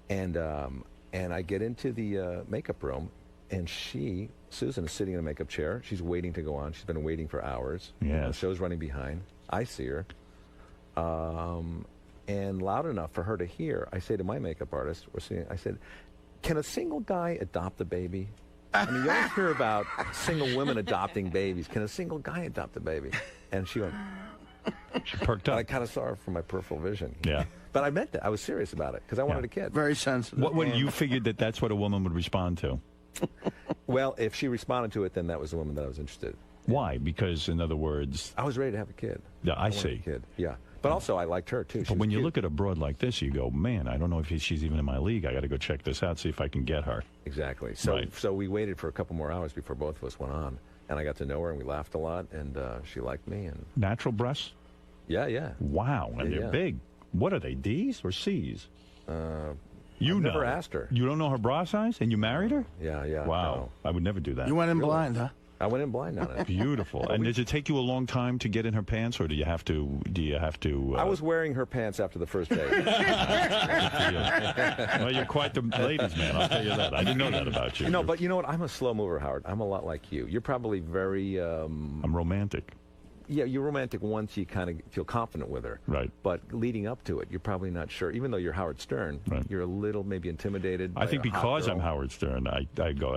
And I get into the makeup room, and Susan is sitting in a makeup chair. She's waiting to go on. She's been waiting for hours. Yes. The show's running behind. I see her. and loud enough for her to hear, I say to my makeup artist, I said, can a single guy adopt a baby? I mean, you always hear about single women adopting babies. Can a single guy adopt a baby? And she went... She perked up. I kind of saw her from my peripheral vision. Yeah. But I meant that. I was serious about it because I wanted a kid. Very sensitive. What you figured that's what a woman would respond to? Well, if she responded to it, then that was the woman that I was interested in. Why? Because, in other words... I was ready to have a kid. Yeah, I wanted see. a kid. Yeah. But also, I liked her, too. But when you look at a broad like this, you go, man, I don't know if she's even in my league. I got to go check this out, see if I can get her. Exactly. So we waited for a couple more hours before both of us went on. And I got to know her, and we laughed a lot, and she liked me. And Natural breasts? Yeah, yeah. Wow, and they're big. What are they, D's or C's? You never asked her. You don't know her bra size, and you married her? Yeah, yeah. Wow, No. I would never do that. You went in blind, huh? I went in blind on it. Beautiful. And does it take you a long time to get in her pants, or do you have to? I was wearing her pants after the first day. Well, you're quite the ladies' man. I'll tell you that. I didn't know that about you. No, but you know what? I'm a slow mover, Howard. I'm a lot like you. You're probably very. I'm romantic. Yeah, you're romantic once you kind of feel confident with her. Right. But leading up to it, you're probably not sure. Even though you're Howard Stern, you're a little maybe intimidated. I think because I'm Howard Stern, I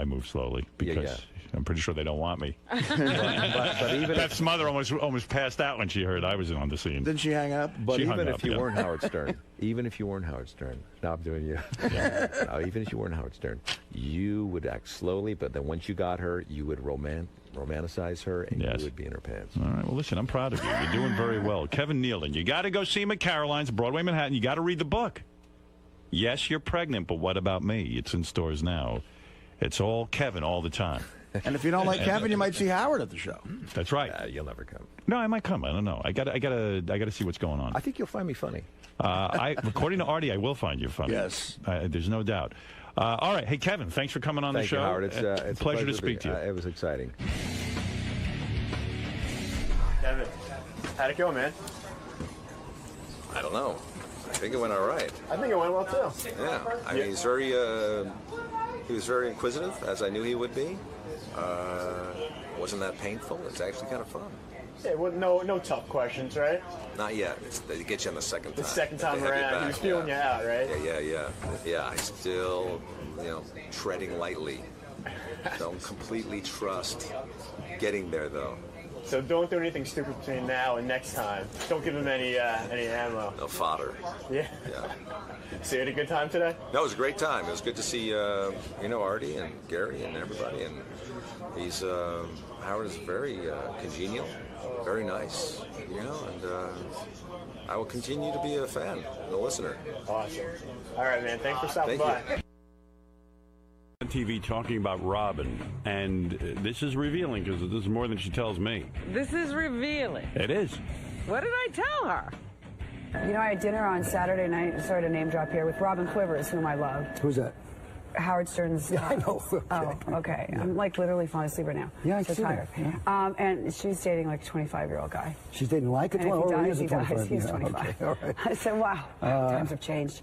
move slowly because I'm pretty sure they don't want me. but even Beth's mother almost passed out when she heard I was on the scene. Didn't she hang up? But even if you weren't Howard Stern, now I'm doing you. Yeah. Now, even if you weren't Howard Stern, you would act slowly. But then once you got her, you would romanticize her, and you would be in her pants. All right. Well, listen, I'm proud of you. You're doing very well. Kevin Nealon, you got to go see him at Caroline's, Broadway, Manhattan. You got to read the book. Yes, you're pregnant, but what about me? It's in stores now. It's all Kevin all the time. And if you don't like Kevin, you might see Howard at the show. That's right. You'll never come. No, I might come. I don't know. I gotta see what's going on. I think you'll find me funny. According to Artie, I will find you funny. Yes. There's no doubt. All right. Hey, Kevin, thanks for coming on the show. Thank you, Howard. It's a pleasure to speak to you. It was exciting. Kevin, how'd it go, man? I don't know. I think it went all right. I think it went well, too. Yeah. I mean, he was very inquisitive, as I knew he would be. Wasn't that painful? It's actually kind of fun. Yeah, well, no tough questions, right? Not yet. They get you on the second time. The second time around, he was feeling you out, right? Yeah, I still, treading lightly. Don't completely trust getting there, though. So don't do anything stupid between now and next time. Don't give him any ammo. No fodder. Yeah. So you had a good time today? That was a great time. It was good to see, Artie and Gary and everybody. And Howard is very congenial, very nice, and I will continue to be a fan and a listener. Awesome. All right, man. Thanks for stopping by. On TV talking about Robin, and this is revealing because this is more than she tells me. This is revealing. It is. What did I tell her? I had dinner on Saturday night, sorry to name drop here, with Robin Quivers, whom I love. Who's that? Howard Stern's. Yeah, I know. Okay. Oh, okay. Yeah. I'm literally falling asleep right now. Yeah, I so see tired. Yeah. And she's dating like a 25-year-old guy. She's dating like a 25-year-old? And Or if he dies, he's 25. Okay, all right. I said, wow, times have changed.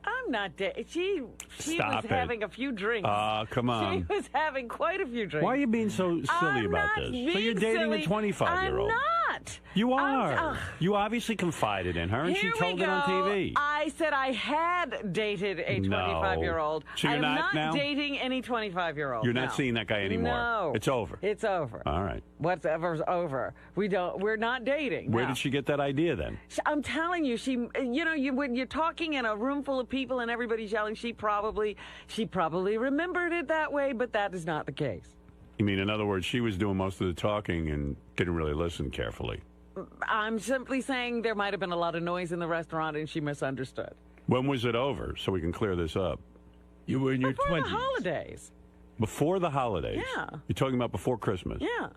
I'm not dating. She Stop was having a few drinks. Come on. She was having quite a few drinks. Why are you being so silly about this? So you're dating a 25-year-old. I'm not. You are. You obviously confided in her, and she told it on TV. I said I had dated a 25-year-old. So you're I'm not now? dating any 25-year-old. You're not seeing that guy anymore. No. It's over. It's over. All right. Whatever's over. We're not dating. Where now. did she get that idea then? I'm telling you, when you're talking in a room full of people and everybody's yelling, she probably remembered it that way, but that is not the case. You mean, in other words, she was doing most of the talking and didn't really listen carefully. I'm simply saying there might have been a lot of noise in the restaurant and she misunderstood. When was it over, so we can clear this up? You were in your 20s. Before the holidays. Before the holidays? Yeah. You're talking about before Christmas? Yeah.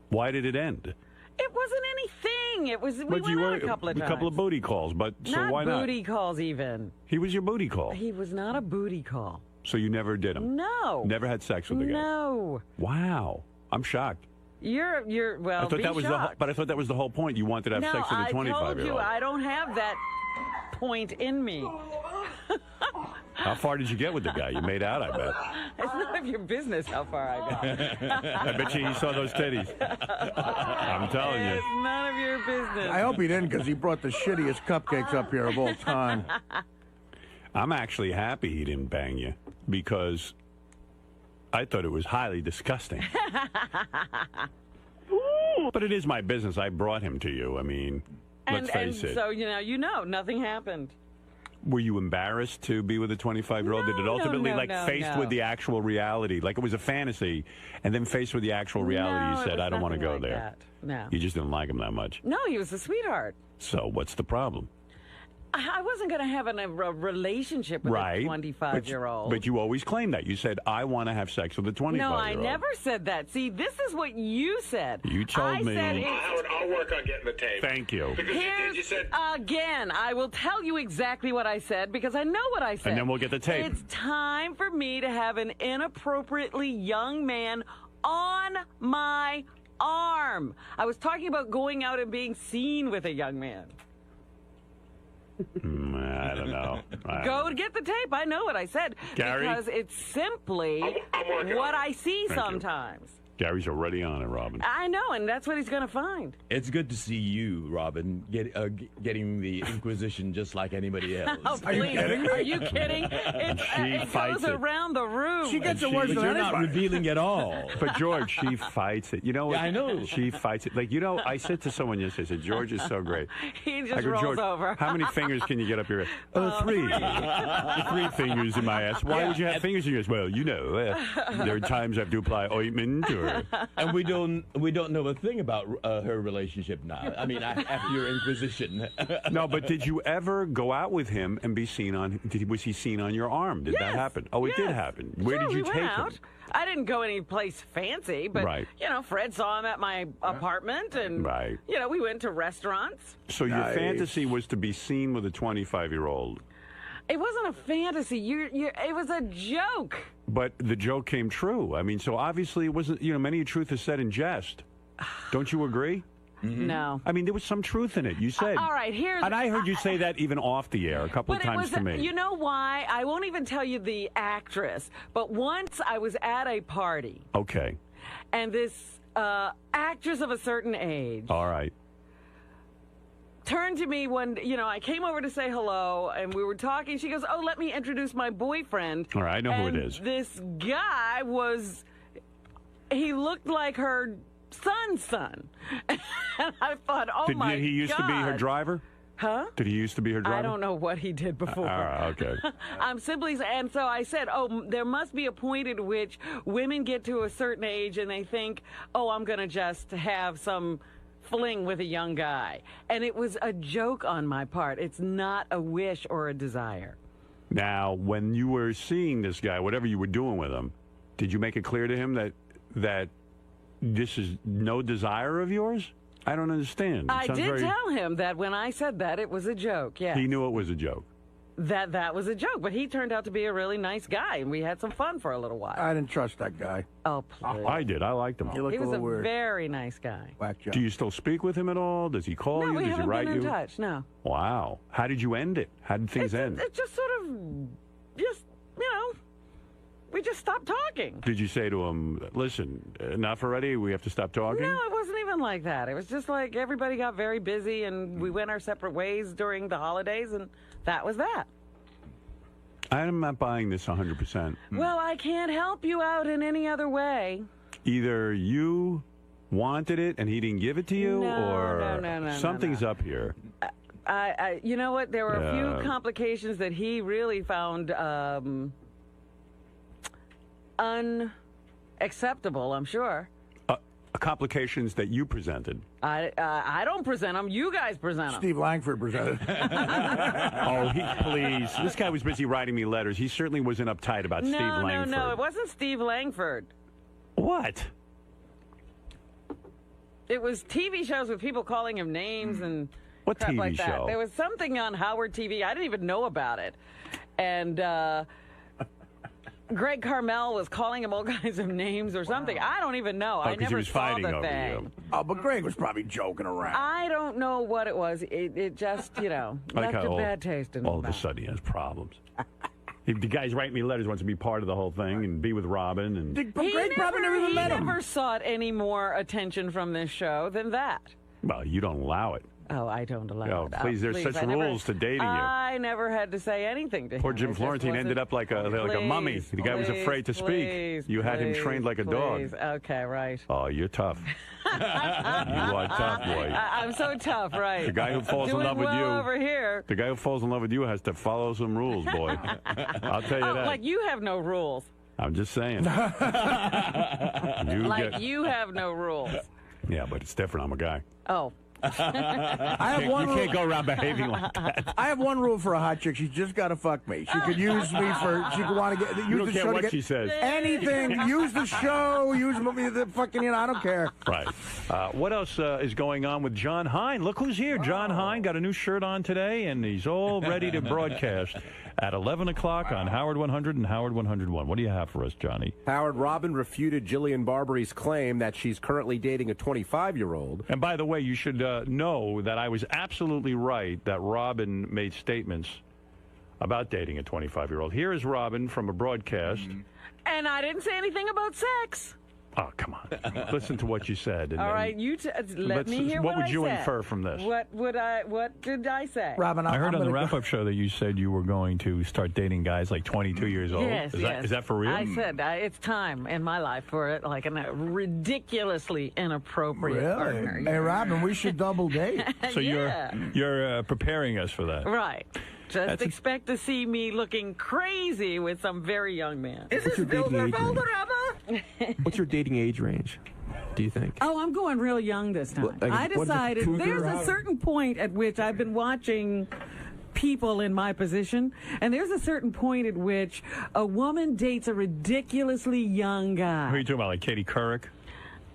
Why did it end? It wasn't anything. We went out a couple of times. A couple of booty calls, but so why not? Not booty calls even. He was your booty call. He was not a booty call. So you never did him? No. Never had sex with the guy? No. Wow. I'm shocked. You're well, I thought that was shocked. but I thought that was the whole point. You wanted to have sex with a 25-year-old. I told you I don't have that point in me. How far did you get with the guy? You made out, I bet. It's none of your business how far I got. I bet you he saw those titties. I'm telling you. It's none of your business. I hope he didn't, because he brought the shittiest cupcakes up here of all time. I'm actually happy he didn't bang you, because I thought it was highly disgusting. But it is my business. I brought him to you. I mean, let's face it. So, nothing happened. Were you embarrassed to be with a 25-year-old? Did it ultimately, faced with the actual reality, like it was a fantasy, and then faced with the actual reality, you said, I don't want to go there. No. You just didn't like him that much. No, he was a sweetheart. So what's the problem? I wasn't going to have a relationship with a 25-year-old. But you always claimed that. You said, I want to have sex with a 25-year-old. No, I never said that. See, this is what you said. You told me. Howard, I'll work on getting the tape. Thank you. Because you said... Again, I will tell you exactly what I said, because I know what I said. And then we'll get the tape. It's time for me to have an inappropriately young man on my arm. I was talking about going out and being seen with a young man. I don't know. Go get the tape. I know what I said. Gary? Because it's simply what I see sometimes. Gary's already on it, Robin. I know, and that's what he's going to find. It's good to see you, Robin, getting the Inquisition just like anybody else. Oh, please. Are you kidding? It goes around the room. She gets it worse than You're anybody. not revealing at all. But, George, she fights it. You know what? Yeah, I know. She fights it. Like, I said to someone yesterday, I said, George is so great. He just I go, rolls George, over. How many fingers can you get up your ass? 3. 3 fingers in my ass. Why would you have fingers in your ass? Well, there are times I have to apply ointment or... And we don't know a thing about her relationship now. I mean, after your Inquisition. No, but did you ever go out with him and be seen on? Was he seen on your arm? Did that happen? Oh, it did happen. Where did you take him? I didn't go any place fancy, but Fred saw him at my apartment, and we went to restaurants. So your fantasy was to be seen with a 25-year-old. It wasn't a fantasy. It was a joke. But the joke came true. I mean, so obviously it wasn't, many a truth is said in jest. Don't you agree? Mm-hmm. No. I mean, there was some truth in it. You said. All right, here's... And I heard you say that even off the air a couple of times to me. You know why? I won't even tell you the actress, but once I was at a party. Okay. And this actress of a certain age... All right. Turned to me when, I came over to say hello, and we were talking. She goes, oh, let me introduce my boyfriend. All right, I know who it is. This guy he looked like her son's son. And I thought, oh, my God. Did he used to be her driver? Huh? Did he used to be her driver? I don't know what he did before. Okay. I'm simply, and so I said, oh, there must be a point at which women get to a certain age and they think, oh, I'm going to just have some fling with a young guy. And it was a joke on my part. It's not a wish or a desire. Now, when you were seeing this guy, whatever you were doing with him, did you make it clear to him that this is no desire of yours? I don't understand. I did tell him that when I said that, it was a joke, yeah. He knew it was a joke. That was a joke, but he turned out to be a really nice guy, and we had some fun for a little while. I didn't trust that guy. Oh, please. I did. I liked him. He looked He was a little a weird. very nice guy. Whack job. Do you still speak with him at all? Does he call you? No, we Does he haven't write been in you? touch, no. Wow. How did you end it? How did things end? It just sort of, we just stopped talking. Did you say to him, listen, enough already? We have to stop talking? No, it wasn't even like that. It was just like everybody got very busy, and we went our separate ways during the holidays, and that was that. I'm not buying this 100%. Well, I can't help you out in any other way. Either you wanted it and he didn't give it to you, or something's up here. You know what? There were a few complications that he really found unacceptable, I'm sure. Complications that you presented. I don't present them. You guys present them. Steve Langford presented. Oh, please. This guy was busy writing me letters. He certainly wasn't uptight about Steve Langford. No, it wasn't Steve Langford. What? It was TV shows with people calling him names and what crap TV like that. show? There was something on Howard TV. I didn't even know about it. And Greg Carmel was calling him all kinds of names or something. I don't even know. I never saw the thing. Oh, but Greg was probably joking around. I don't know what it was. It just, left a bad taste in his All of a mouth. sudden he has problems. The guy's writing me letters, wants to be part of the whole thing and be with Robin. And Great brother never even met him. He never sought any more attention from this show than that. Well, you don't allow it. Oh, I don't allow it. Please, there's such rules to dating you. I never had to say anything to him. Poor Jim Florentine ended up like a mummy. The guy was afraid to speak. You had him trained like a dog. Okay, right. Oh, you're tough. You are tough, boy. I'm so tough, right? The guy who falls in love with you over here. The guy who falls in love with you has to follow some rules, boy. I'll tell you that. Like you have no rules. I'm just saying. You have no rules. Yeah, but it's different. I'm a guy. Oh. I have one you can't go around behaving like that. I have one rule for a hot chick. She's just got to fuck me. She could use me for. She could want to get. Use You don't the care show what to get she says. anything. Use the show. Use the fucking. I don't care. Right. What else is going on with John Hine? Look who's here. John Hine got a new shirt on today, and he's all ready to broadcast at 11 o'clock on Howard 100 and Howard 101. What do you have for us, Johnny? Howard, Robin refuted Jillian Barbery's claim that she's currently dating a 25-year-old. And by the way, you should know that I was absolutely right that Robin made statements about dating a 25-year-old. Here is Robin from a broadcast. And I didn't say anything about sex. Oh, come on. Listen to what you said. And all right, let me hear what I said. What would you infer from this? What did I say? Robin, I heard on the wrap-up show that you said you were going to start dating guys like 22 years old. Yes, Is that for real? I said it's time in my life for it, like a ridiculously inappropriate partner. Hey, Robin, we should double date. So you're preparing us for that. Right. Just expect to see me looking crazy with some very young man. Is this What's your dating age range, do you think? Oh, I'm going real young this time. I decided there's a certain point at which I've been watching people in my position, and there's a certain point at which a woman dates a ridiculously young guy. Who are you talking about, like Katie Couric?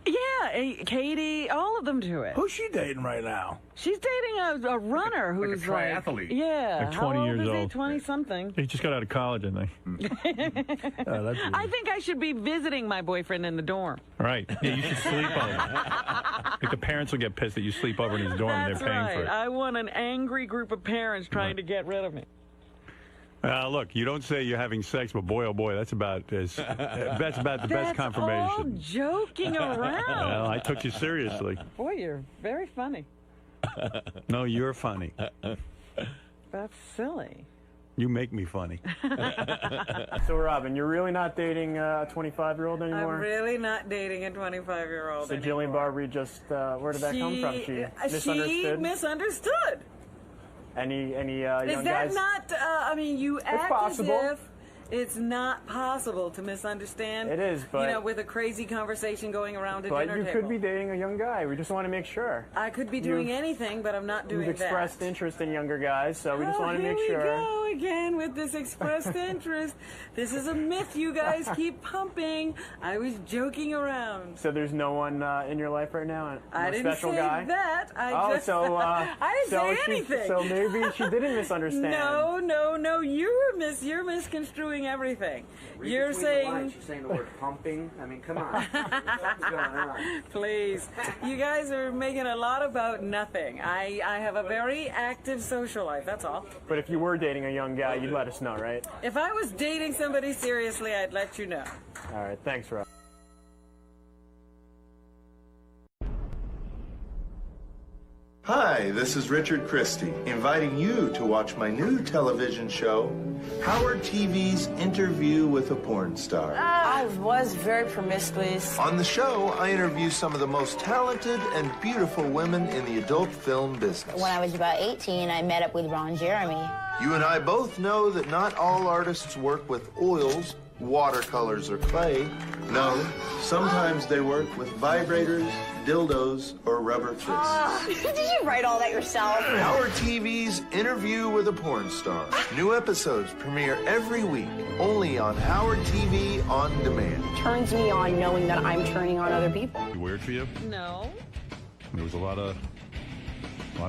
Yeah, Katie, all of them do it. Who's she dating right now? She's dating a runner who's like a triathlete. Yeah. Like 20 years old. 20-something. He just got out of college, I think. I think I should be visiting my boyfriend in the dorm. Right. Yeah, you should sleep over. Like the parents will get pissed that you sleep over in his dorm and they're paying for it. I want an angry group of parents trying to get rid of me. Look, you don't say you're having sex, but boy, oh boy, that's about the best confirmation. All joking around. Well, I took you seriously. Boy, you're very funny. No, you're funny. That's silly. You make me funny. So, Robin, you're really not dating a 25-year-old anymore? I'm really not dating a 25-year-old So Jillian Barbery just, where did that come from? She misunderstood? She misunderstood. Any young guys? Is that not, I mean, you act possible. as if it's not possible to misunderstand. It is, but... You know, with a crazy conversation going around a dinner table. But you could be dating a young guy. We just want to make sure. I could be doing anything, but I'm not doing that. You've expressed interest in younger guys, so we just want to make sure. Here we go again with this expressed interest. This is a myth you guys keep pumping. I was joking around. So there's no one in your life right now? I didn't special say guy? that. I didn't say anything. So maybe she didn't misunderstand. No. You're misconstruing everything. You're saying... She's saying the word pumping. I mean, come on. What's going on? Please. You guys are making a lot about nothing. I have a very active social life, that's all. But if you were dating a young guy, you'd let us know, right? If I was dating somebody seriously, I'd let you know. All right. Thanks, Rob. Hi, this is Richard Christie, inviting you to watch my new television show, Howard TV's Interview with a Porn Star. I was very promiscuous. On the show, I interview some of the most talented and beautiful women in the adult film business. When I was about 18, I met up with Ron Jeremy. You and I both know that not all artists work with oils, watercolors, or clay. No, sometimes they work with vibrators, dildos, or rubber fists. Did you write all that yourself? Howard TV's Interview with a Porn Star. New episodes premiere every week, only on Howard TV On Demand. Turns me on knowing that I'm turning on other people. Weird for you? No. There was a lot of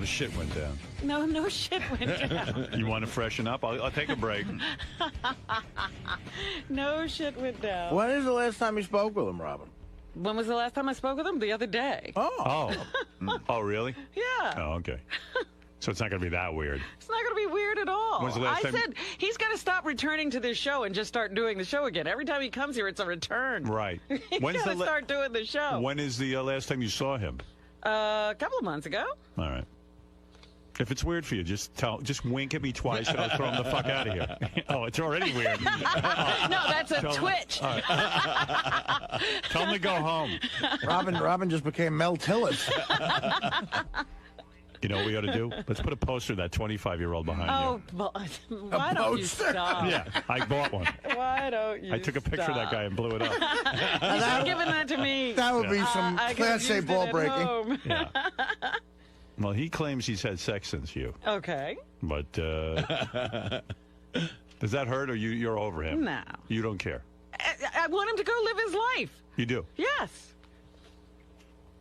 shit went down. No shit went down. You want to freshen up? I'll take a break. No shit went down. When is the last time you spoke with him, Robin? When was the last time I spoke with him? The other day. Oh, really? Yeah. Oh, okay. So it's not going to be that weird. It's not going to be weird at all. When's the last I time- said he's got to stop returning to this show and just start doing the show again. Every time he comes here, it's a return. Right. He's got to start doing the show. When is the last time you saw him? A couple of months ago. All right. If it's weird for you, just wink at me twice and I'll throw him the fuck out of here. Oh, it's already weird. No, that's a twitch. All right. Tell him to go home. Robin just became Mel Tillis. You know what we ought to do? Let's put a poster of that 25-year-old behind Oh, why don't you stop? you. Yeah, I bought one. Why don't you I took a picture of that guy and blew it up. You should have given that to me. That would be some I Class A could've used ball it at breaking. home. Yeah. Well, he claims he's had sex since you. Okay. But does that hurt, or you're over him? No. You don't care. I want him to go live his life. You do. Yes.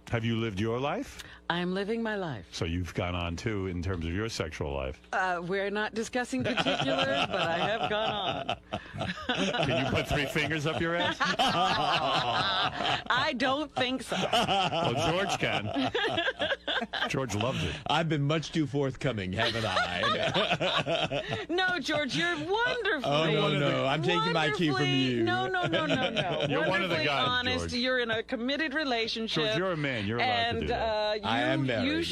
Have you lived your life? I'm living my life. So you've gone on, too, in terms of your sexual life. We're not discussing particulars, but I have gone on. Can you put 3 fingers up your ass? I don't think so. Well, George can. George loves it. I've been much too forthcoming, haven't I? No, George, you're wonderfully. Oh, no. I'm taking my cue from you. No. You're one of the guys, honest. George. You're in a committed relationship. George, you're a man. You're allowed to do that. I am married.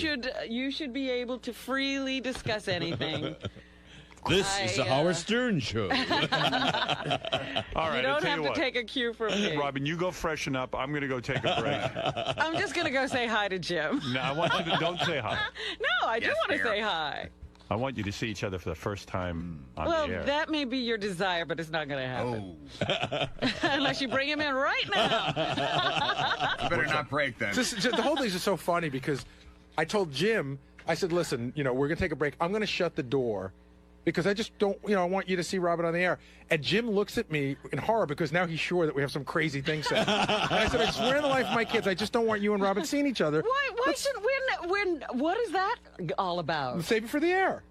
You should be able to freely discuss anything. This is the Howard Stern Show. All right, You don't I'll tell have you to what. take a cue from me. Robin, you go freshen up. I'm going to go take a break. I'm just going to go say hi to Jim. No, I want you to don't say hi. No, I do want to say hi. I want you to see each other for the first time on Well, the air. that may be your desire, but it's not going to happen. Unless you bring him in right now. You better not break then. The whole thing is just so funny because I told Jim, I said, listen, we're going to take a break. I'm going to shut the door because I just don't, I want you to see Robin on the air. And Jim looks at me in horror because now he's sure that we have some crazy thing said. And I said, I swear on the life of my kids, I just don't want you and Robin seeing each other. Why should what is that all about? Save it for the air.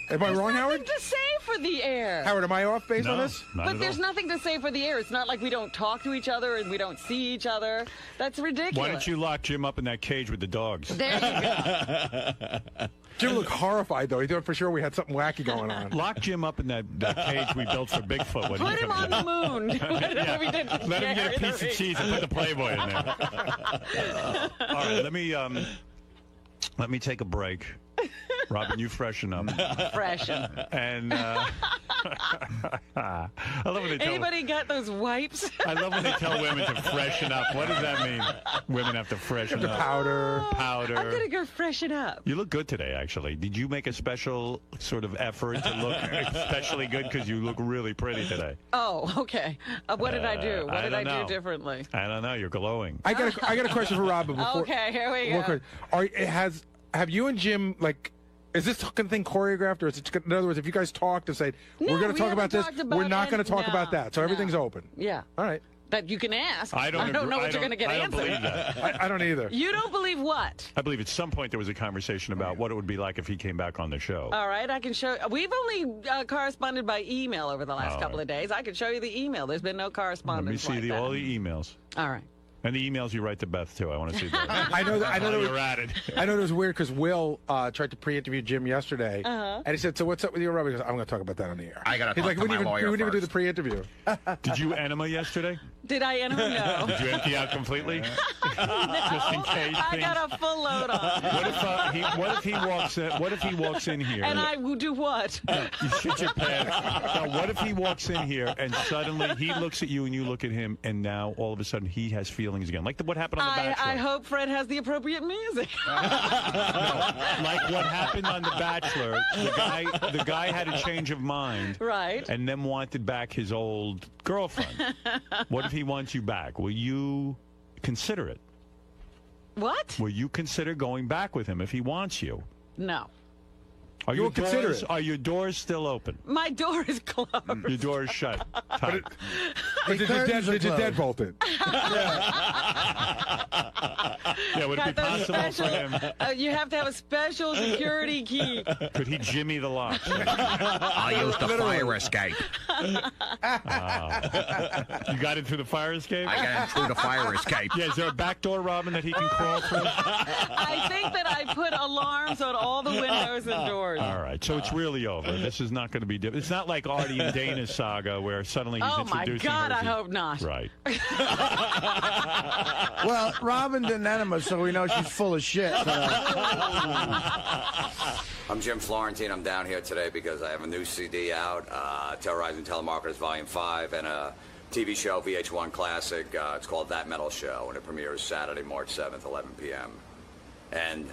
Am I wrong, Howard? Nothing to say for the air. Howard, am I off base on this? But there's nothing to say for the air. It's not like we don't talk to each other and we don't see each other. That's ridiculous. Why don't you lock Jim up in that cage with the dogs? There you go. Jim looked horrified, though. He thought for sure we had something wacky going on. Lock Jim up in that cage we built for Bigfoot. When Put him on the moon. Yeah. Let him get a piece of cheese and put the Playboy in there. All right, let me take a break. Robin, you freshen up. Freshen. And I love when they tell Anybody got those wipes? I love when they tell women to freshen up. What does that mean? Women have to freshen up. Powder. I'm going to go freshen up. You look good today, actually. Did you make a special sort of effort to look especially good? Because you look really pretty today. Oh, okay. What did I do? What did I don't do know. differently? I don't know. You're glowing. I got a question for Robin. Okay, here we go. Have you and Jim, is this fucking thing choreographed, or is it, in other words, if you guys talked and said, we're going to talk about this, we're not going to talk about that, so everything's open? Yeah. All right. That you can ask. I don't know what you're going to get answered. I don't believe that. I don't either. You don't believe what? I believe at some point there was a conversation about what it would be like if he came back on the show. All right, I can show. We've only corresponded by email over the last couple of days. I can show you the email. There's been no correspondence. Let me see like all the emails. All right. And the emails you write to Beth, too. I want to see that. I know you're at it. I know it was weird because Will tried to pre-interview Jim yesterday, and he said, "So what's up with you, Robin?" He goes, "I'm going to talk about that on the air." I got to He's talk to my lawyer we wouldn't even do first. the pre-interview. Did you enema yesterday? Did I enter? No. Did you empty out completely? Just in case. I got a full load on. What if he walks in here? And I will do what? You shit your pants. Now, what if he walks in here and suddenly he looks at you and you look at him, and now all of a sudden he has feelings again, like what happened on The Bachelor? I hope Fred has the appropriate music. No, like what happened on The Bachelor. The guy had a change of mind, right? And then wanted back his old girlfriend. What if he wants you back? Will you consider it? What? Will you consider going back with him if he wants you? No. Are your doors still open? My door is closed. Your door is shut. Tight. Did you deadbolt it? Yeah, would it be Got those possible for him. You have to have a special security key. Could he jimmy the locks? I'll use the fire escape. You got it through the fire escape? I got it through the fire escape. Yeah, is there a back door, Robin, that he can crawl through? I think that I put alarms on all the windows and doors. All right, so it's really over. This is not going to be different. It's not like Artie and Dana's saga where suddenly he's introducing God, her. I hope not. Right. Well, Robin didn't enema, so we know she's full of shit. I'm Jim Florentine. I'm down here today because I have a new CD out, Terrorizing Telemarketers Volume 5, and a TV show, VH1 Classic. It's called That Metal Show, and it premieres Saturday, March 7th, 11 p.m. And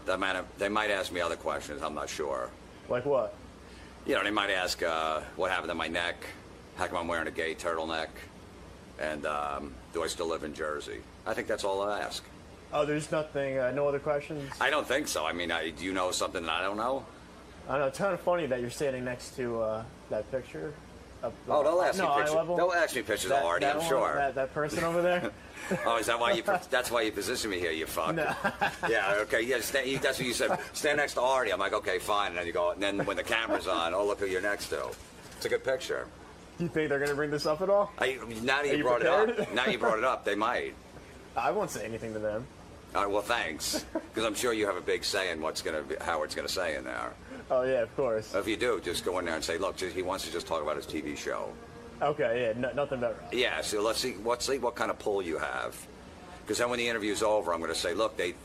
they might ask me other questions. I'm not sure. Like what? You know, they might ask what happened to my neck, how come I'm wearing a gay turtleneck, and do I still live in Jersey? I think that's all I'll ask. Oh, there's nothing, no other questions? I don't think so. I mean, do you know something that I don't know? I don't know, it's kind of funny that you're standing next to that picture. Oh, they'll ask me eye pictures. level. They'll ask me pictures of Artie, I'm sure. That person over there? Oh, is that why that's why you position me here, you fuck? No. Yeah, okay, yeah, that's what you said. Stand next to Artie. I'm like, okay, fine. And then you go, and then when the camera's on, oh, look who you're next to. It's a good picture. Do you think they're going to bring this up at all? Now that you brought it up, now you brought it up, they might. I won't say anything to them. All right, well, thanks, because I'm sure you have a big say in Howard's going to say in there. Oh, yeah, of course. If you do, just go in there and say, look, he wants to just talk about his TV show. Okay, yeah, nothing better. Yeah, so let's see what kind of pull you have. Because then when the interview's over, I'm going to say, look, they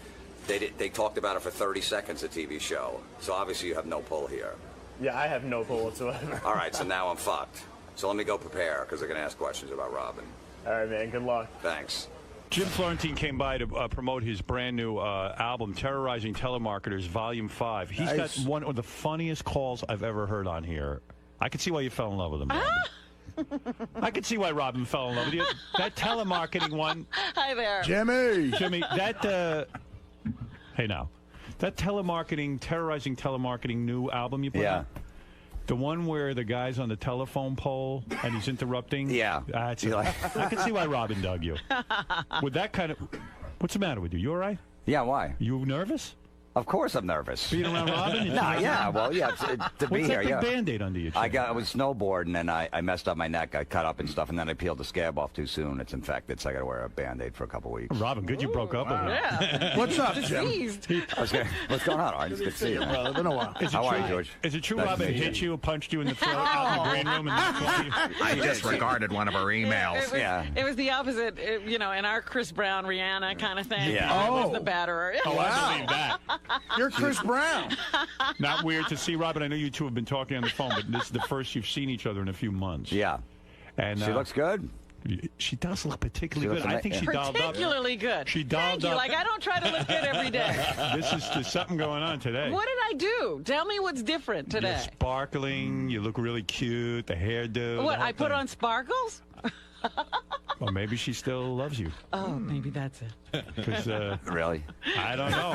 talked about it for 30 seconds, the TV show. So obviously you have no pull here. Yeah, I have no pull whatsoever. All right, so now I'm fucked. So let me go prepare, because they're going to ask questions about Robin. All right, man, good luck. Thanks. Jim Florentine came by to promote his brand new album, Terrorizing Telemarketers, Volume 5. He's got one of the funniest calls I've ever heard on here. I can see why you fell in love with him, Robin. I can see why Robin fell in love with you. That telemarketing one. Hi there. Jimmy, that, hey now, that Terrorizing Telemarketing new album you put out? The one where the guy's on the telephone pole and he's interrupting? Yeah. I can see why Robin dug you. With that kind of... What's the matter with you? You all right? Yeah, why? You nervous? Of course I'm nervous. Being around Robin? Well, yeah, to be here, yeah. What's that big Band-Aid under your chin? I was snowboarding, and I messed up my neck. I cut up and stuff, and then I peeled the scab off too soon. It's infected, so I got to wear a Band-Aid for a couple weeks. Robin, good you broke up with him. Yeah. what's up, Jim? What's going on, Art? It's good to see you. Well, it's been a while. How are you, George? Is it true Robin hit you, punched you in the throat out in the green room? I disregarded one of her emails. It was the opposite, in our Chris Brown, Rihanna kind of thing. Yeah. I was the batterer. Oh, I believe that. You're Chris Brown. Not weird to see, Robin. I know you two have been talking on the phone, but this is the first you've seen each other in a few months. Yeah. And she looks good. She does look particularly good. I think she dialed up. Particularly good. She dialed up. Like, I don't try to look good every day. There's something going on today. What did I do? Tell me what's different today. You're sparkling. You look really cute. The hairdo. What, I put on sparkles? Well, maybe she still loves you. Oh, maybe that's it. Really? I don't know.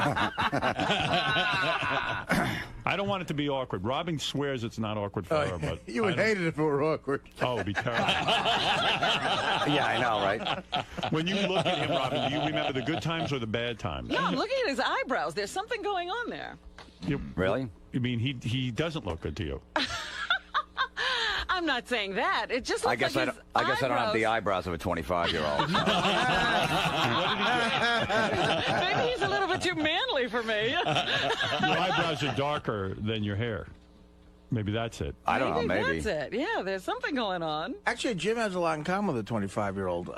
I don't want it to be awkward. Robin swears it's not awkward for her, but you would hate it if it were awkward. Oh, it'd be terrible. Yeah, I know, right? When you look at him, Robin, do you remember the good times or the bad times? No, I'm looking at his eyebrows. There's something going on there. Really? You mean he doesn't look good to you? I'm not saying that. It just looks I guess like I guess I don't have the eyebrows of a 25-year-old. Maybe he's a little bit too manly for me. Your eyebrows are darker than your hair. Maybe that's it. I don't know. Maybe that's it. Yeah, there's something going on. Actually, Jim has a lot in common with a 25-year-old.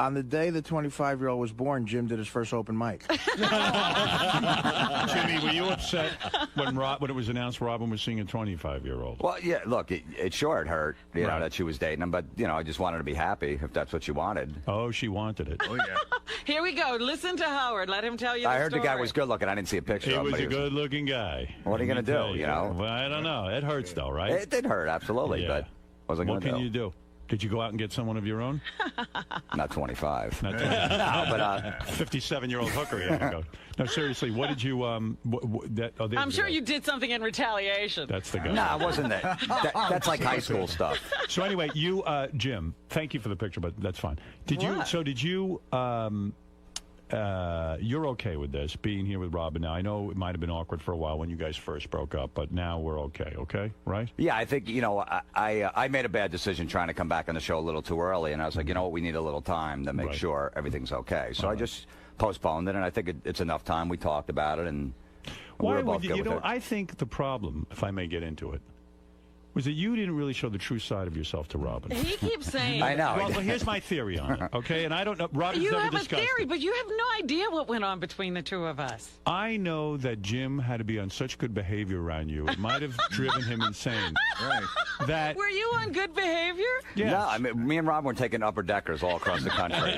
On the day the 25-year-old was born, Jim did his first open mic. Jimmy, were you upset when it was announced Robin was seeing a 25-year-old? Well, yeah, look, it sure hurt, you know, that she was dating him, but, I just wanted to be happy if that's what she wanted. Oh, she wanted it. Oh, yeah. Here we go. Listen to Howard. Let him tell you the I heard story. The guy was good-looking. I didn't see a picture of him. He was a good-looking guy. What are you going to do, Well, I don't know. It hurts, though, right? It did hurt, absolutely, but what was I going to do? What can you do? Did you go out and get someone of your own? Not 25. Not 25. No, but 57-year-old hooker. Yeah, go. No, seriously, what did you? I'm sure you did something in retaliation. That's the guy. No, it wasn't that. That's like high school stuff. So anyway, you, Jim, thank you for the picture, but that's fine. Did you? So did you? you're okay with this, being here with Robin now. I know it might have been awkward for a while when you guys first broke up, but now we're okay, right? Yeah, I think, I made a bad decision trying to come back on the show a little too early, and I was like, you know what, we need a little time to make sure everything's okay. So I just postponed it, and I think it's enough time. We talked about it, and why we're both would you? good You with know, it. I think the problem, if I may get into it, was that you didn't really show the true side of yourself to Robin. He keeps saying. I know. Well, here's my theory on it, okay? And I don't know. Robin's You never have a discussed theory, it. but you have no idea what went on between the two of us. I know that Jim had to be on such good behavior around you. It might have driven him insane. Right. That Were you on good behavior? Yes. No, I mean, me and Rob were taking upper deckers all across the country.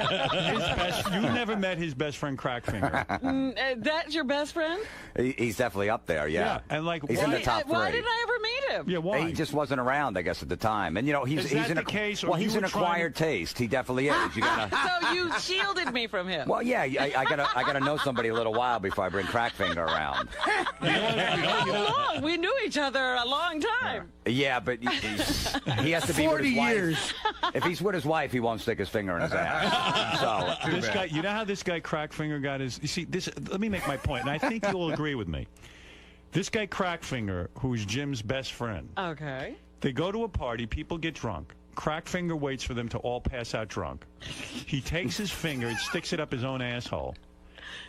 You never met his best friend Crackfinger. That's your best friend? He's definitely up there, yeah. And like, he's in the top 3. Why didn't I ever meet him? Yeah, why? He just wasn't around, I guess, at the time. And Is that the case, or well, you he's were an acquired taste. He definitely is. You gotta. So you shielded me from him. Well, yeah, I gotta know somebody a little while before I bring Crackfinger around. How long? We knew each other a long time. Yeah, but he has to be 40 with his wife. years. If he's with his wife, he won't stick his finger in his ass. So This guy, you know how this guy Crackfinger got his. You see, this. Let me make my point, and I think you'll agree with me. This guy Crackfinger, who's Jim's best friend. Okay. They go to a party, people get drunk. Crackfinger waits for them to all pass out drunk. He takes his finger and sticks it up his own asshole.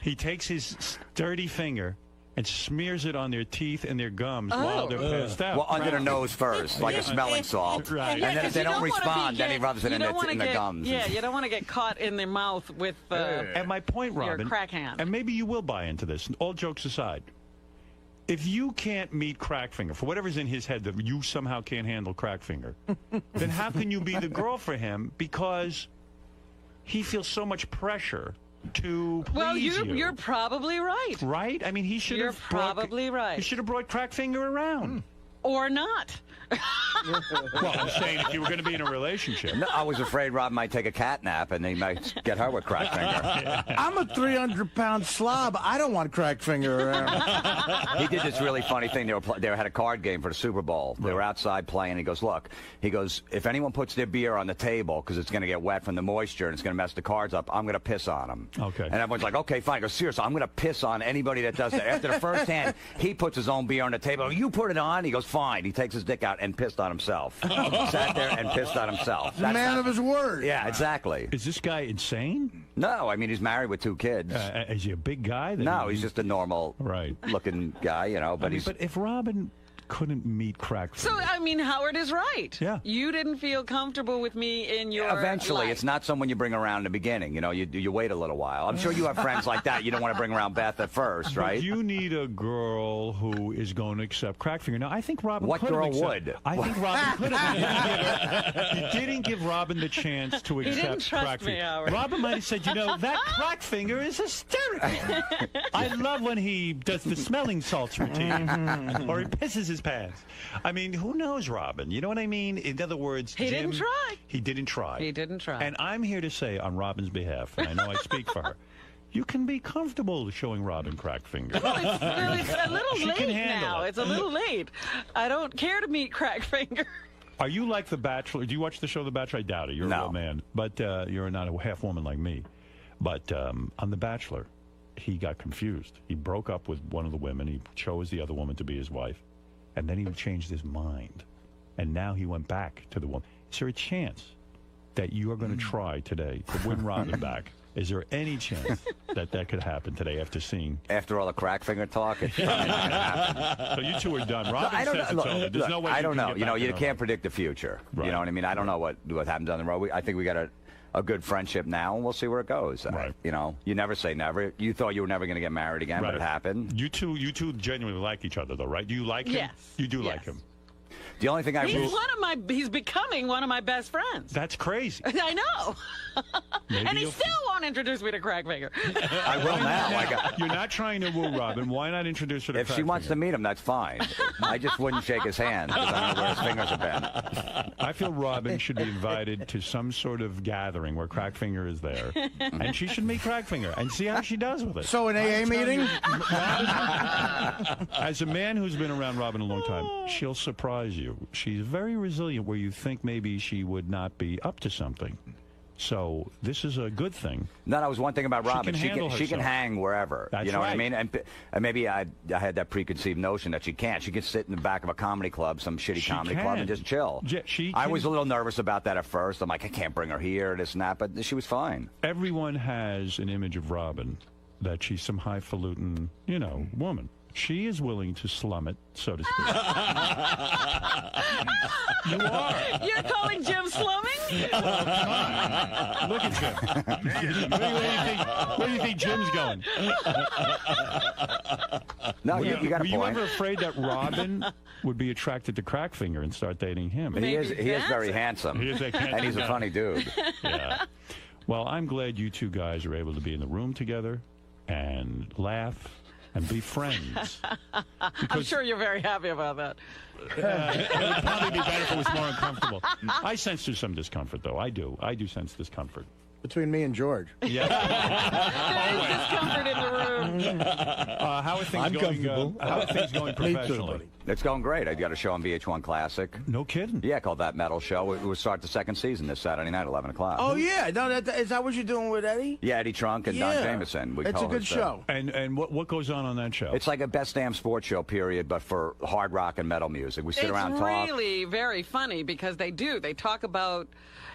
He takes his dirty finger and smears it on their teeth and their gums while they're passed out. well, under the nose first, like a smelling salt. Right. And then if they don't respond, then he rubs it in the the gums. Yeah, you don't want to get caught in the mouth with And my point, your Robin, crack hand. and maybe you will buy into this, all jokes aside, if you can't meet Crackfinger, for whatever's in his head that you somehow can't handle Crackfinger, then how can you be the girl for him? Because he feels so much pressure to please well, you. you're probably right. Right? I mean, he should have. You're probably right. He should have brought Crackfinger around. Or not. Well, I'm saying if you were going to be in a relationship. No, I was afraid Rob might take a cat nap and he might get her with Crackfinger. I'm a 300-pound slob. I don't want Crackfinger around. He did this really funny thing. They had a card game for the Super Bowl. They were outside playing. He goes, look, if anyone puts their beer on the table because it's going to get wet from the moisture and it's going to mess the cards up, I'm going to piss on them. Okay. And everyone's like, okay, fine. He goes, seriously, I'm going to piss on anybody that does that. After the first hand, he puts his own beer on the table. You put it on? He goes, fine. He takes his dick out and pissed on himself. Sat there and pissed on himself. The man of his word. Yeah, exactly. Is this guy insane? No, I mean, he's married with 2 kids. Is he a big guy? No, he's just a normal right looking guy, you know. But but if Robin couldn't meet Crackfinger. So, I mean, Howard is right. Yeah. You didn't feel comfortable with me in your Eventually, life. it's not someone you bring around in the beginning. You know, you wait a little while. I'm sure you have friends like that. You don't want to bring around Beth at first, right? But you need a girl who is going to accept Crackfinger. Now, I think Robin What could have girl accepted- would? I think Robin could have. You didn't give Robin the chance to He accept didn't trust Crackfinger. me, Howard. Robin might have said, you know, that Crackfinger is hysterical. I love when he does the smelling salts routine. Or he pisses his pants. I mean, who knows, Robin? You know what I mean? In other words, He Jim, didn't try. He didn't try. He didn't try. And I'm here to say, on Robin's behalf, and I know I speak for her, you can be comfortable showing Robin Crackfinger. Well, it's a little She can late handle now. it. It's a little late. I don't care to meet Crackfinger. Are you like The Bachelor? Do you watch the show The Bachelor? I doubt it. You're a real man. But you're not a half woman like me. But on The Bachelor, he got confused. He broke up with one of the women. He chose the other woman to be his wife. And then he changed his mind. And now he went back to the woman. Is there a chance that you are going to try today to win Robin back? Is there any chance that that could happen today after seeing? After all the Crackfinger talk, it's probably not going to happen. So you two are done. Robin I don't says know. it's over. There's no way I don't know. You know, you can't can't predict the future. Right. You know what I mean? I don't know what happens on the road. I think we got a good friendship now, and we'll see where it goes. Right. You know, you never say never. You thought you were never going to get married again, but it happened. You two genuinely like each other, though, right? Do you like him? Yes. You do like him. The only thing He's becoming one of my best friends. That's crazy. I know. Maybe And he you'll- still won't introduce me to Crackfinger. I will now. You're not trying to woo Robin. Why not introduce her to If she wants to meet him, that's fine. I just wouldn't shake his hand because I don't know where his fingers have been. I feel Robin should be invited to some sort of gathering where Crackfinger is there. And she should meet Crackfinger and see how she does with it. So an AA meeting? As a man who's been around Robin a long time, she'll surprise you. She's very resilient where you think maybe she would not be up to something. So this is a good thing. No, that was one thing about Robin. She She can hang wherever. That's you know what I right. mean? And maybe I had that preconceived notion that she can't. She can sit in the back of a comedy club, some shitty comedy club, and just chill. I was a little nervous about that at first. I'm like, I can't bring her here, this and that, but she was fine. Everyone has an image of Robin that she's some highfalutin, woman. She is willing to slum it, so to speak. You are. You're calling Jim slumming? Well, come on. Look at Jim. Where do you think Jim's going? No, you got a Were you point. ever afraid that Robin would be attracted to Crackfinger and start dating him? He is very handsome. He is a handsome and he's a guy. funny dude. Yeah. Well, I'm glad you two guys are able to be in the room together and laugh and be friends. I'm sure you're very happy about that. It would probably be better if it was more uncomfortable. I sense there's some discomfort, though. I do sense discomfort. Between me and George. Yeah. There's discomfort in the room. How are things going? How are things going professionally? It's going great. I got a show on VH1 Classic. No kidding. Yeah, called That Metal Show. It will start the second season this Saturday night, 11 o'clock. Oh, yeah. No, is that what you're doing with Eddie? Yeah, Eddie Trunk and Don Jameson. It's a good show. And what goes on that show? It's like a best damn sports show, period, but for hard rock and metal music. We sit around and talk. It's really very funny because they talk about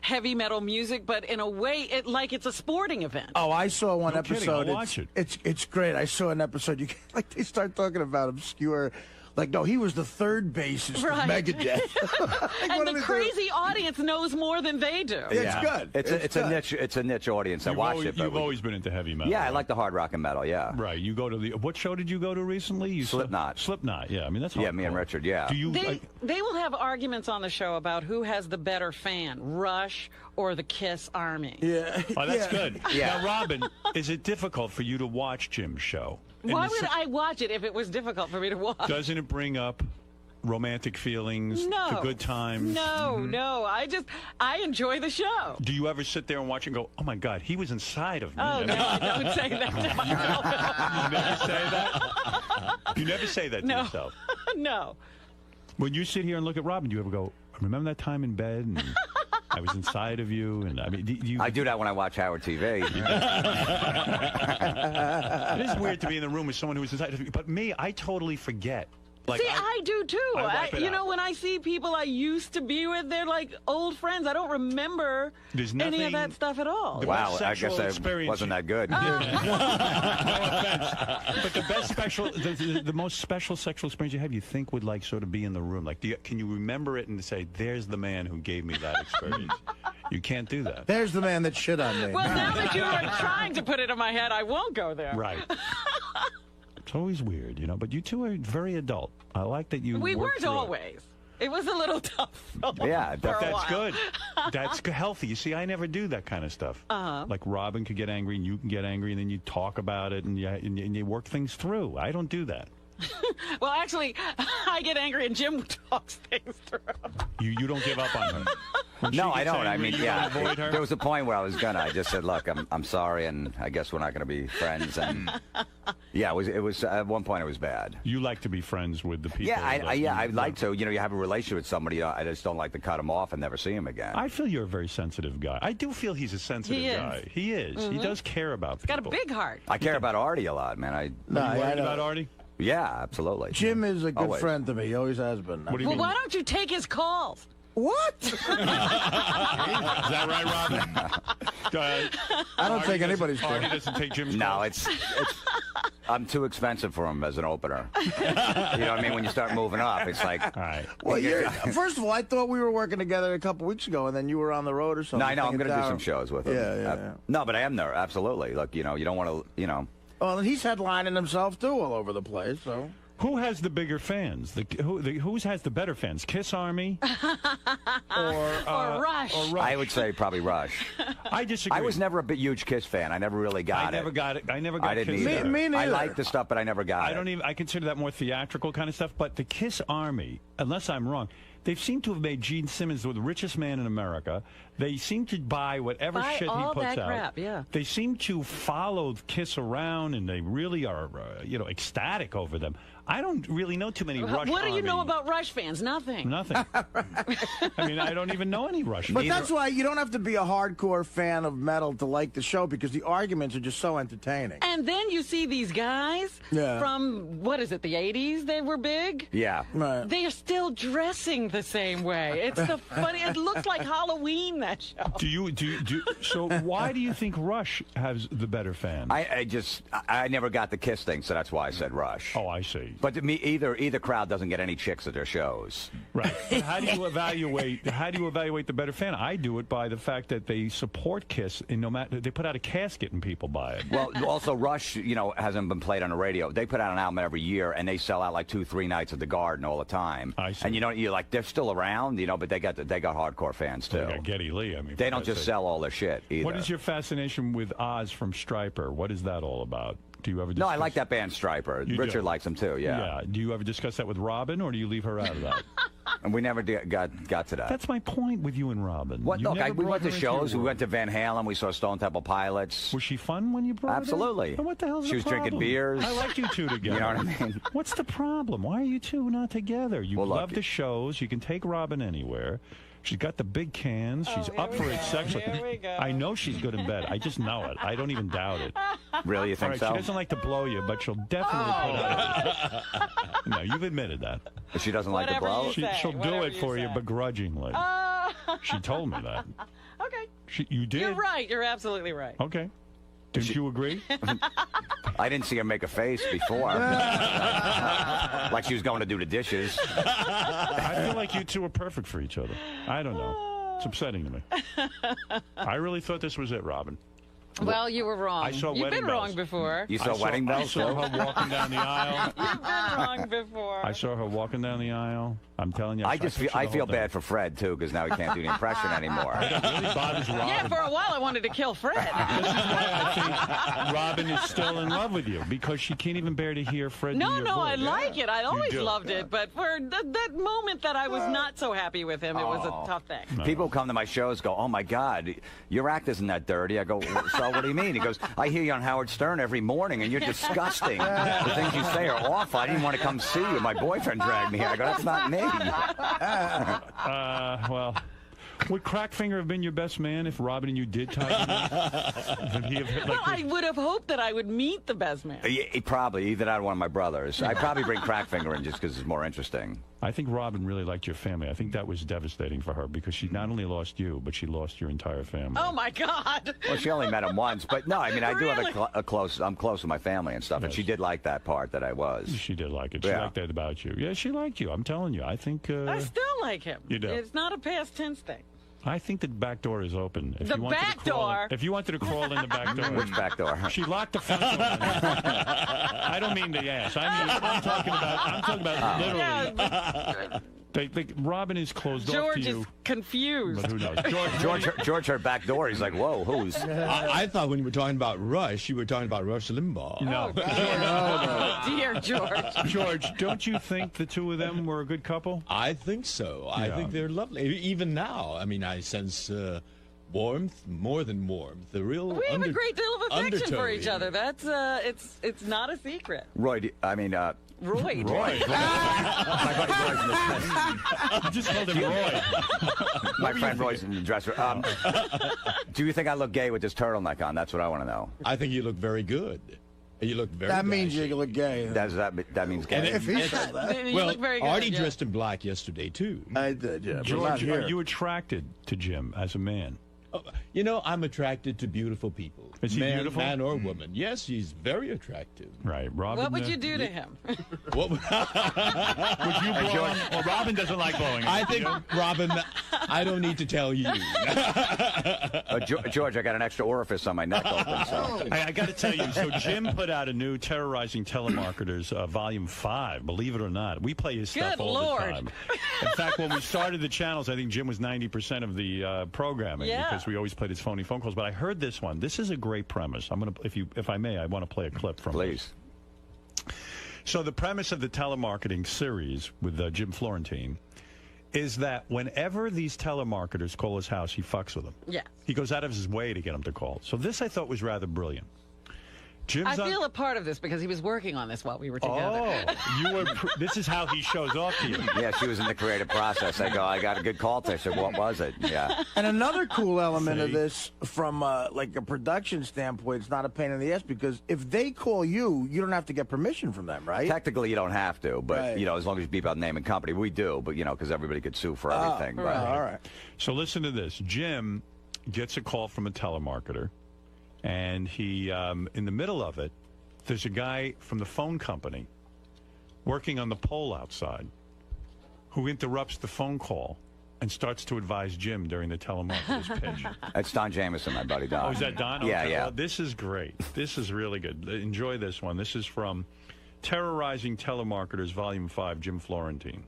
heavy metal music, but in a way, it's a sporting event. Oh, I saw one No kidding, episode. I'll watch it. It's great. I saw an episode. They start talking about obscure. Like, no, he was the third bassist of Megadeth. And the crazy audience knows more than they do. It's good. It's a niche audience that watch it. You've always been into heavy metal. Yeah, right? I like the hard rock and metal. Yeah. Right. You go to what show did you go to recently? Slipknot. Slipknot. Yeah. I mean that's me and Richard. Yeah. Do you? They will have arguments on the show about who has the better fan, Rush or the Kiss Army. Yeah. Oh, that's good. Yeah. Now, Robin, is it difficult for you to watch Jim's show? Why would I watch it if it was difficult for me to watch? Doesn't it bring up romantic feelings, No. the good times? No. I enjoy the show. Do you ever sit there and watch and go, oh, my God, he was inside of me? Oh, no, I don't say that to myself. You never say that? You never say that to No. yourself? No. When you sit here and look at Robin, do you ever go, remember that time in bed and I was inside of you? And I mean, I do that when I watch Howard TV. It is weird to be in the room with someone who's inside of you. But me, I totally forget. Like, See, I do too. I wipe it out. When I see people I used to be with, they're like old friends. I don't remember There's any of nothing- that stuff at all. Wow, I guess sexual I experience wasn't that good. No offense. But the best the most special sexual experience you have, you think would like sort of be in the room. Like, can you remember it and say, there's the man who gave me that experience? You can't do that. There's the man that shit on me. Well, now that you are trying to put it in my head, I won't go there. Right. It's always weird, but you two are very adult. I like that you We work weren't through it. always. It was a little tough. Yeah, for a That's while. good. That's healthy. You see, I never do that kind of stuff. Like Robin could get angry and you can get angry and then you talk about it and you work things through. I don't do that. Well, actually, I get angry and Jim talks things through. You don't give up on her. When she No, I gets don't. I angry, mean, you yeah. don't avoid her? There was a point where I was gonna. I just said, "Look, I'm sorry, and I guess we're not gonna be friends." And yeah, it was at one point it was bad. You like to be friends with the people. Yeah, that I'd like to. You have a relationship with somebody. I just don't like to cut them off and never see him again. I feel you're a very sensitive guy. I do feel he's a sensitive He is. guy. He is. He does care about Got a people. big heart. I care about Artie a lot, man. No, Are you I worried know. about Artie? Yeah, absolutely. Jim is a good Always. friend to me. He always has been. What do you Well, mean? why don't you take his calls? What? Is that right, Robin? I don't take anybody's call. Artie doesn't take Jim's No, calls? it's I'm too expensive for him as an opener. You know what I mean? When you start moving up, it's like. All right. Well, first of all, I thought we were working together a couple weeks ago, and then you were on the road or something. No, I know. I'm going to do Down. some shows with him. Yeah. No, but I am there. Absolutely. Look, you don't want to. Well, and he's headlining himself too, all over the place. So. Who has the bigger fans? Who has the better fans? Kiss Army or Rush? Or Rush? I would say probably Rush. I disagree. I was never a huge Kiss fan. I never really got it. I never got it. I never got I didn't Kiss either. Me neither. I like the stuff, but I never got it. I consider that more theatrical kind of stuff. But the Kiss Army, unless I'm wrong, They seem to have made Gene Simmons the richest man in America. They seem to buy whatever shit he all puts that out. crap, yeah. They seem to follow Kiss around, and they really are, ecstatic over them. I don't really know too many Rush. What do you know Army- about Rush fans? Nothing. Nothing. I mean, I don't even know any Rush. But that's why you don't have to be a hardcore fan of metal to like the show, because the arguments are just so entertaining. And then you see these guys from, what is it, the 80s they were big? Yeah. Right. They are still dressing the same way. It's the funny, it looks like Halloween, that show. So why do you think Rush has the better fans? I never got the Kiss thing, so that's why I said Rush. Oh, I see. But to me, either crowd doesn't get any chicks at their shows. Right. But how do you evaluate the better fan? I do it by the fact that they support Kiss, and no matter they put out a casket and people buy it. Well, also Rush, hasn't been played on the radio. They put out an album every year, and they sell out like 2-3 nights at the Garden all the time. I see. And you're like, they're still around, but they got hardcore fans too. They got Geddy Lee. I mean, they don't just sell all their shit either. What is your fascination with Oz from Stryper? What is that all about? Do you ever discuss... No, I like that band Stryper. Richard likes them too, yeah. Do you ever discuss that with Robin, or do you leave her out of that? And we never got to that. That's my point with you and Robin. What? You Look, never we brought went to her into shows. your We went world. to Van Halen. We saw Stone Temple Pilots. Was she fun when you brought her? Absolutely. Then? What the hell's She the was problem? drinking beers. I like you two together. You know what I mean? What's the problem? Why are you two not together? You love the shows. You can take Robin anywhere. She's got the big cans. She's up for it sexually. Here we go. I know she's good in bed. I just know it. I don't even doubt it. Really, you All think right, so? she doesn't like to blow you, but she'll definitely put out. No, you've admitted that. But she doesn't like to Whatever blow? you say. She'll do Whatever it you for you say. begrudgingly. She told me that. Okay. You did? You're right. You're absolutely right. Okay. Didn't you agree? I didn't see her make a face before. Like she was going to do the dishes. I feel like you two are perfect for each other. I don't know. It's upsetting to me. I really thought this was it, Robin. Well, you were wrong. I saw You've Wedding been Bells. wrong before. You saw Wedding Bells? I saw her walking down the aisle. You've been wrong before. I saw her walking down the aisle. I'm telling you. I feel feel bad for Fred too, because now he can't do the impression anymore. It really bothers Robin. Yeah, for a while I wanted to kill Fred. This is why I think Robin is still in love with you, because she can't even bear to hear Fred do No, your no, voice. I like it. I always do. loved it. But for that moment that I was not so happy with him, it was a tough thing. People come to my shows, go, "Oh my God, your act isn't that dirty." I go, "So what do you mean?" He goes, "I hear you on Howard Stern every morning, and you're disgusting. The things you say are awful. I didn't want to come see you. My boyfriend dragged me here." I go, "That's not me." Well, would Crackfinger have been your best man if Robin and you did tie? Would he have hit Well, I would have hoped that I would meet the best man. He probably, either that or one of my brothers. I'd probably bring Crackfinger in just because it's more interesting. I think Robin really liked your family. I think that was devastating for her, because she not only lost you, but she lost your entire family. Oh my God! Well, she only met him once, but no, I mean, I do have Really? a close. I'm close with my family and stuff, and she did like that part that I was. She did like it. She Yeah. liked that about you. Yeah, she liked you. I'm telling you. I think. I still like him. You do. It's not a past tense thing. I think the back door is open. If The you wanted back to crawl, door? If you wanted to crawl in the back door. Which back door? She locked the front door. I don't mean the ass. I'm talking about literally. Robin is closed off to George you. is confused. But who knows? George heard back door. He's like, "Whoa, who's?" I thought when you were talking about Rush, you were talking about Rush Limbaugh. No. Oh, dear George. George, don't you think the two of them were a good couple? I think so. I think they're lovely. Even now, I mean, I sense warmth, more than warmth. The real We have a great deal of affection for undertow each here. other. That's it's not a secret. Roy, Roy. You just called him Roy. My friend Roy's in the dresser. Do you think I look gay with this turtleneck on? That's what I want to know. I think you look very good. You look very. That means you look gay. That means gay. And If he said that. You well, look very good, Artie yeah. dressed in black yesterday too. I did, yeah. but not George, here. are you attracted to Jim as a man? You know, I'm attracted to beautiful people. Is he beautiful? Man or woman. Yes, he's very attractive. Right, Robin. What would you do to him? What would Would you blow him? Well, Robin doesn't like blowing. I think, Robin, I don't need to tell you. George, I got an extra orifice on my neck open. So. I got to tell you, so Jim put out a new Terrorizing Telemarketers, Volume 5, believe it or not. We play his stuff Good all Lord. the time. In fact, when we started the channels, I think Jim was 90% of the programming, Yeah. because we always played his phony phone calls. But I heard this one. This is a great premise. I'm going to, if I may, I want to play a clip from Please. this. So the premise of the telemarketing series with Jim Florentine is that whenever these telemarketers call his house, he fucks with them. Yeah. He goes out of his way to get them to call. So this I thought was rather brilliant. I feel a part of this because he was working on this while we were together. Oh, you were. This is how he shows off to you. Yeah, she was in the creative process. I go, I got a good call to her. I said, what was it? Yeah. And another cool element of this, from like a production standpoint, it's not a pain in the ass because if they call you, you don't have to get permission from them, right? Technically, you don't have to, but Right. you know, as long as you beep out name and company, we do. But you know, because everybody could sue for everything. But, all right. So listen to this. Jim gets a call from a telemarketer, and he, in the middle of it, there's a guy from the phone company working on the pole outside who interrupts the phone call and starts to advise Jim during the telemarketer's pitch. That's Don Jamieson, my buddy Don. Oh, is that Don? Yeah, Okay. yeah. Well, this is great. This is really good. Enjoy this one. This is from Terrorizing Telemarketers, Volume 5, Jim Florentine.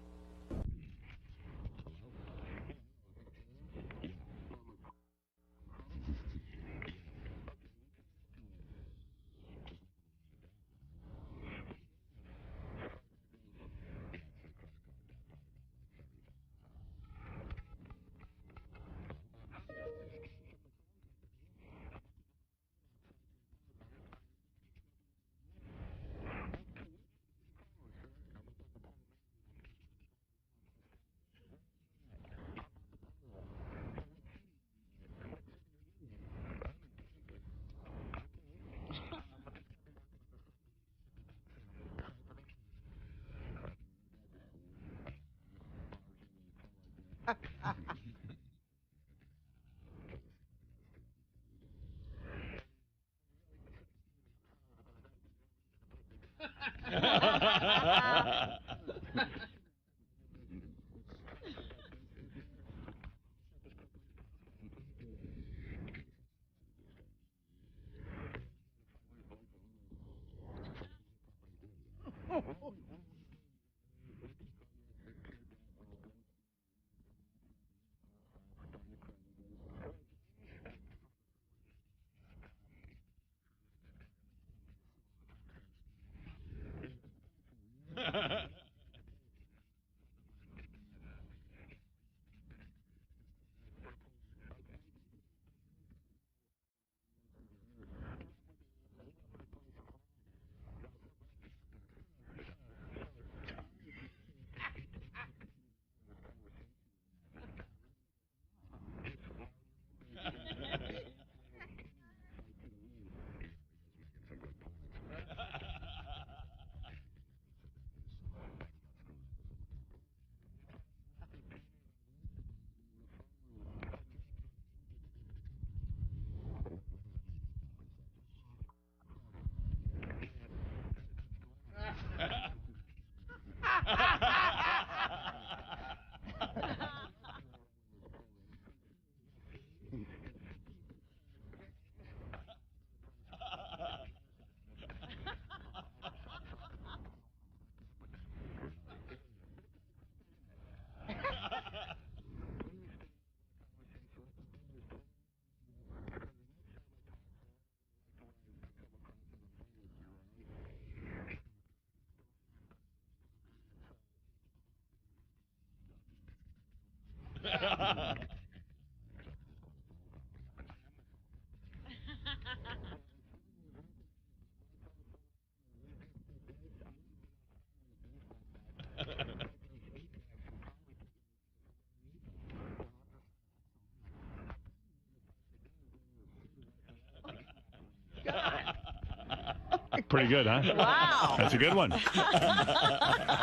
Pretty good, huh? Wow. That's a good one.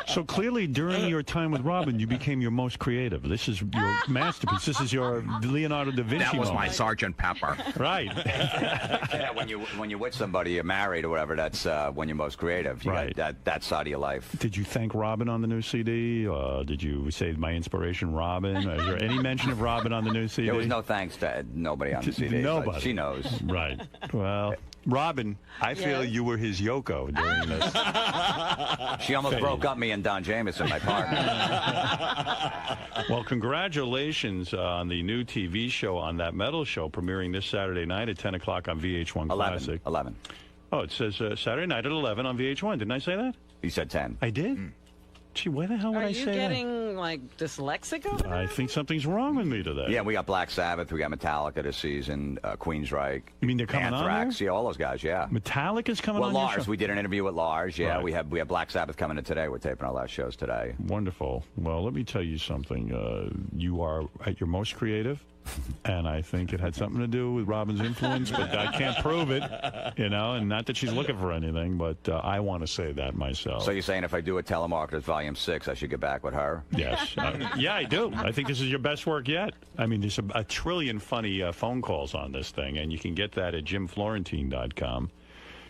So clearly, during your time with Robin, you became your most creative. This is your masterpiece. This is your Leonardo da Vinci That was moment. my Sergeant Pepper. Right. Yeah, when you're with somebody, you're married or whatever, that's when you're most creative. You Right. got that side of your life. Did you thank Robin on the new CD? Did you say my inspiration, Robin? Is there any mention of Robin on the new CD? There was no thanks to nobody on the CD. Nobody. But she knows. Right. Well, Robin, I feel you were his Yoko during this. She almost broke up me and Don Jamieson, my partner. Well, congratulations on the new TV show on That Metal Show, premiering this Saturday night at 10 o'clock on VH1 Classic. 11. Oh, it says Saturday night at 11 on VH1. Didn't I say that? You said 10. I did? Gee, why the hell would Are I you say getting going like dyslexic over there? I think something's wrong with me today. Yeah, we got Black Sabbath, we got Metallica this season, Queensryche. You mean they're coming Anthrax, on there? yeah, all those guys, yeah. Metallica's coming well, on your Lars, show? we did an interview with Lars, yeah. Right. We have Black Sabbath coming in today. We're taping our last shows today. Wonderful. Well, let me tell you something. You are at your most creative, and I think it had something to do with Robin's influence, but I can't prove it, you know, and not that she's looking for anything, but I want to say that myself. So you're saying if I do a Telemarketers Volume 6, I should get back with her? Yes. Yeah, I do. I think this is your best work yet. I mean, there's a trillion funny phone calls on this thing, and you can get that at jimflorentine.com.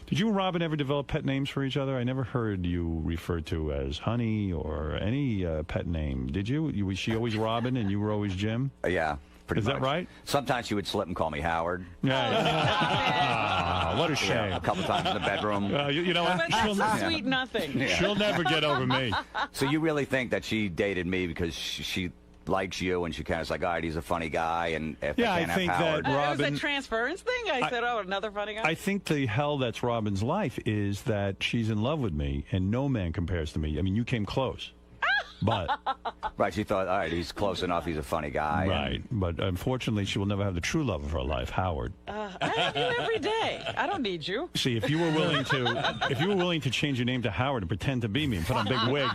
Did you and Robin ever develop pet names for each other? I never heard you referred to as Honey or any pet name. Did you? Was she always Robin and you were always Jim? Yeah. Pretty Is much. that right? Sometimes she would slip and call me Howard. Yeah. What a shame. Yeah, a couple times in the bedroom. You know what? But that's a sweet nothing. Yeah. She'll never get over me. So you really think that she dated me because she likes you and she kind of like, all right, he's a funny guy, and if Yeah, I can't I think have Howard. that It was Robin. a transference thing. I said, oh, another funny guy. I think the hell that's Robin's life is that she's in love with me, and no man compares to me. I mean, you came close. But right, she thought, all right, he's close enough. He's a funny guy. Right, but unfortunately, she will never have the true love of her life, Howard. I have you every day. I don't need you. See, if you were willing to change your name to Howard and pretend to be me and put on a big wig,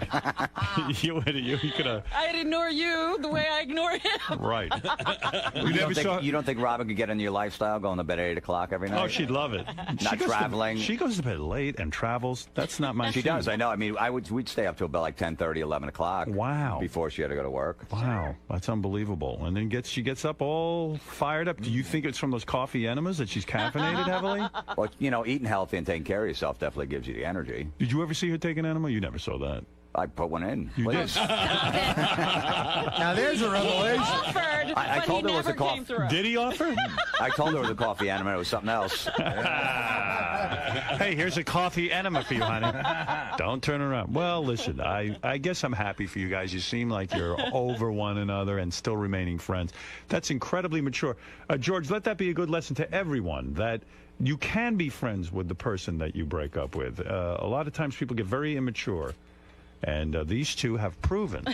you could have. I'd ignore you the way I ignore him. Right. You don't think Robin could get into your lifestyle, going to bed at 8 o'clock every night? Oh, she'd love it. Not traveling. She goes to bed late and travels. That's not my. She does. I know. I mean, we'd stay up till about like 10:30, 11 o'clock. Wow. Before she had to go to work. Wow, that's unbelievable. And then she gets up all fired up. Do you think it's from those coffee enemas that she's caffeinated heavily? Well, you know, eating healthy and taking care of yourself definitely gives you the energy. Did you ever see her take an enema? You never saw that. I put one in. You did. Now there's a revelation. Offered, I told her it was a coffee. Did he offer? I told her it was a coffee enema. It was something else. Hey, here's a coffee enema for you, honey. Don't turn around. Well, listen, I guess I'm happy for you guys. You seem like you're over one another and still remaining friends. That's incredibly mature. George, let that be a good lesson to everyone, that you can be friends with the person that you break up with. A lot of times people get very immature, and these two have proven.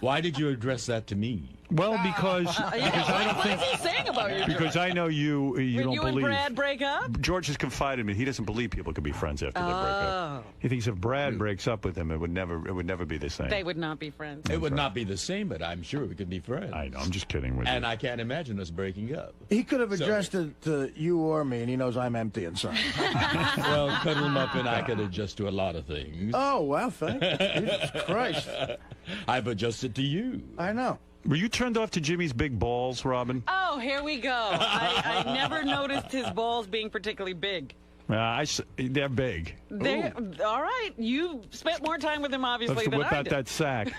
Why did you address that to me? Well, because I don't think. What is he saying about you? Because I know you when don't you believe. and Brad break up? George has confided in me. He doesn't believe people could be friends after they break up. He thinks if Brad breaks up with him, it would never be the same. They would not be friends. It would not be the same, but I'm sure we could be friends. I know. I'm just kidding with you. And I can't imagine us breaking up. He could have addressed it to you or me, and he knows I'm empty inside. Well, cuddle him up, and I could adjust to a lot of things. Oh, well, thank you. Jesus Christ. I've adjusted to you. I know. Were you turned off to Jimmy's big balls, Robin? Oh, here we go. I never noticed his balls being particularly big. They're big. All right. You spent more time with him, obviously, Let's than whip I out did. that sack.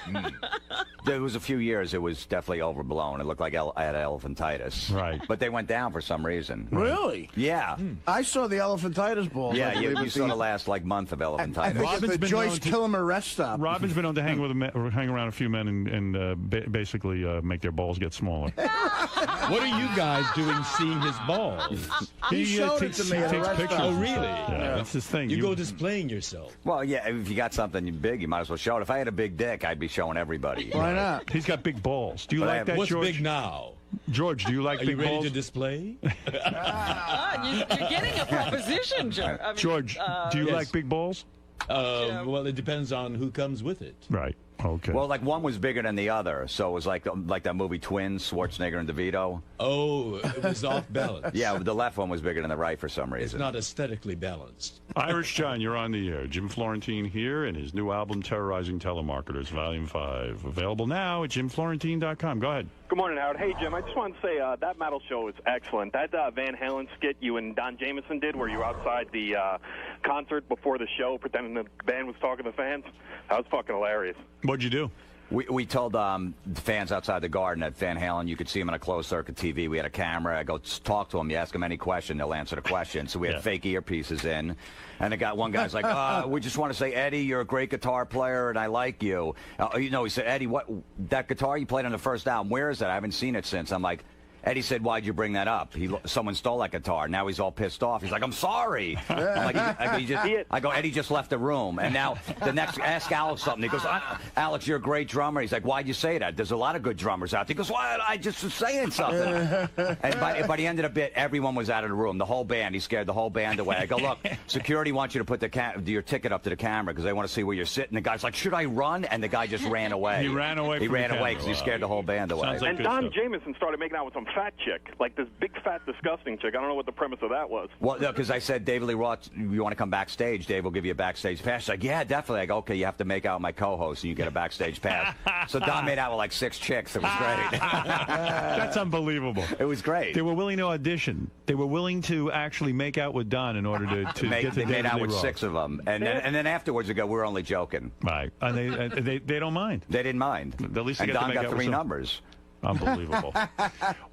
There was a few years it was definitely overblown. It looked like I had elephantitis. Right. But they went down for some reason. Really? Yeah. I saw the elephantitis balls. Yeah, I believe, you at saw the the last month of elephantitis. I think Robin's it's the been Joyce known to- Kilmer rest stop. Robin's been known to hang around a few men and basically make their balls get smaller. What are you guys doing seeing his balls? He showed it to me at a takes rest pictures. stop. Oh, really? Yeah, that's his thing. You go displaying yourself. Well, yeah, if you got something big, you might as well show it. If I had a big dick, I'd be showing everybody. Why not? He's got big balls. Do you like that, What's George? big now? George, do you like Are big you ready balls? to display? You're getting a proposition, George. I mean, George, do you Yes. like big balls? Well, it depends on who comes with it. Right. Okay. Well, like one was bigger than the other, so it was like that movie Twins, Schwarzenegger and DeVito. Oh, it was off balance. Yeah, the left one was bigger than the right for some It's reason. not aesthetically balanced. Irish John, you're on the air. Jim Florentine here and his new album, Terrorizing Telemarketers, Volume 5. Available now at jimflorentine.com. Go ahead. Good morning, Howard. Hey, Jim, I just want to say that metal show was excellent. That Van Halen skit you and Don Jamieson did where you were outside the concert before the show pretending the band was talking to the fans, that was fucking hilarious. What'd you do? We told the fans outside the garden at Van Halen you could see him on a closed-circuit TV. We had a camera. I go talk to him. You ask them any question, they'll answer the question. So we had fake earpieces in. And one guy's like, we just want to say, Eddie, you're a great guitar player, and I like you. He said, Eddie, what that guitar you played on the first album, where is it? I haven't seen it since. I'm like, Eddie said, "Why'd you bring that up? Someone stole that guitar." Now he's all pissed off. He's like, "I'm sorry." I'm like, I go, Eddie just left the room, and now the next ask Alex something. He goes, "Alex, you're a great drummer." He's like, "Why'd you say that? There's a lot of good drummers out there." He goes, "Well, I just was saying something." And by the end of the bit, everyone was out of the room. The whole band. He scared the whole band away. I go, "Look, security wants you to put your ticket up to the camera because they want to see where you're sitting." The guy's like, "Should I run?" And the guy just ran away. He ran away. He ran away because he scared the whole band away. And Don Jameson started making out with some fat chick, like this big, fat, disgusting chick. I don't know what the premise of that was. Well, no, because I said, David Lee Roth, you want to come backstage? Dave will give you a backstage pass. He's like, yeah, definitely. I go, okay, you have to make out with my co-host, and you get a backstage pass. So Don made out with like 6 chicks. It was great. That's unbelievable. It was great. They were willing to audition. They were willing to actually make out with Don in order to get to They made out with Roth. 6 of them, and then afterwards they go, we're only joking. Right, and they don't mind. They didn't mind. At least and they got Don to make got out 3 with numbers. Unbelievable.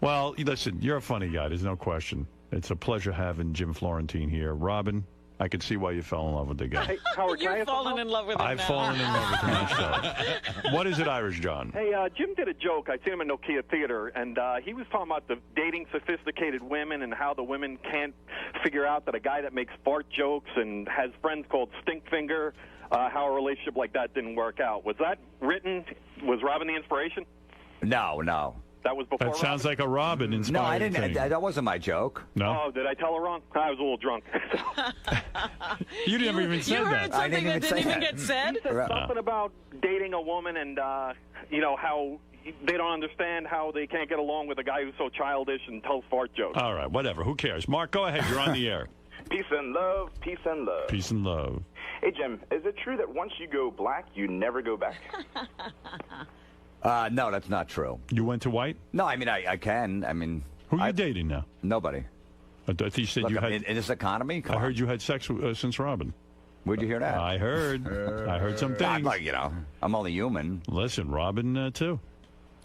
Well, listen, you're a funny guy. There's no question. It's a pleasure having Jim Florentine here. Robin, I could see why you fell in love with the guy. Hey, Howard, You've fallen in love with him I've now. fallen in love with him myself. What is it, Irish John? Hey, Jim did a joke. I seen him in Nokia Theater, and he was talking about the dating sophisticated women and how the women can't figure out that a guy that makes fart jokes and has friends called Stinkfinger, how a relationship like that didn't work out. Was that written? Was Robin the inspiration? No. That was before That sounds like a Robin inspired No, I didn't. thing. That wasn't my joke. No? Oh, did I tell her wrong? I was a little drunk. You never even said You heard that. something that didn't even get said? He said something about dating a woman and, how they don't understand how they can't get along with a guy who's so childish and tells fart jokes. All right, whatever. Who cares? Mark, go ahead. You're on the air. Peace and love, peace and love. Peace and love. Hey, Jim, is it true that once you go black, you never go back? No, that's not true. You went to white? No, I mean, I can. I mean... Who are you dating now? Nobody. I thought you said Look, you had... in this economy? I heard you had sex since Robin. Where'd you hear that? I heard. I heard some things. I'm like, I'm only human. Listen, Robin, too.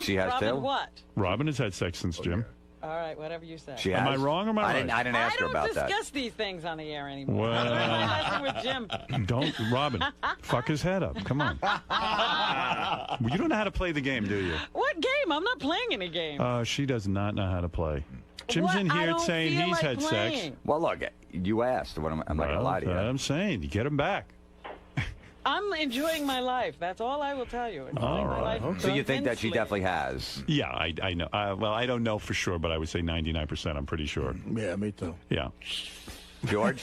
She has Robin too? what? Robin has had sex since Jim. All right, whatever you say. She Am has? I wrong or am I right? I didn't ask her about I that. don't discuss these things on the air anymore. Well, I'm messing with Jim. Don't, Robin, fuck his head up. Come on. You don't know how to play the game, do you? What game? I'm not playing any game. She does not know how to play. Jim's What? in I here don't saying feel he's like had playing. sex. Well, look, you asked. I'm not going to lie to you. I'm saying, you get him back. I'm enjoying my life. That's all I will tell you. Enjoying All my right. life So you think that she immensely. definitely has? Yeah, I know. Well, I don't know for sure, but I would say 99%. I'm pretty sure. Yeah, me too. Yeah. George?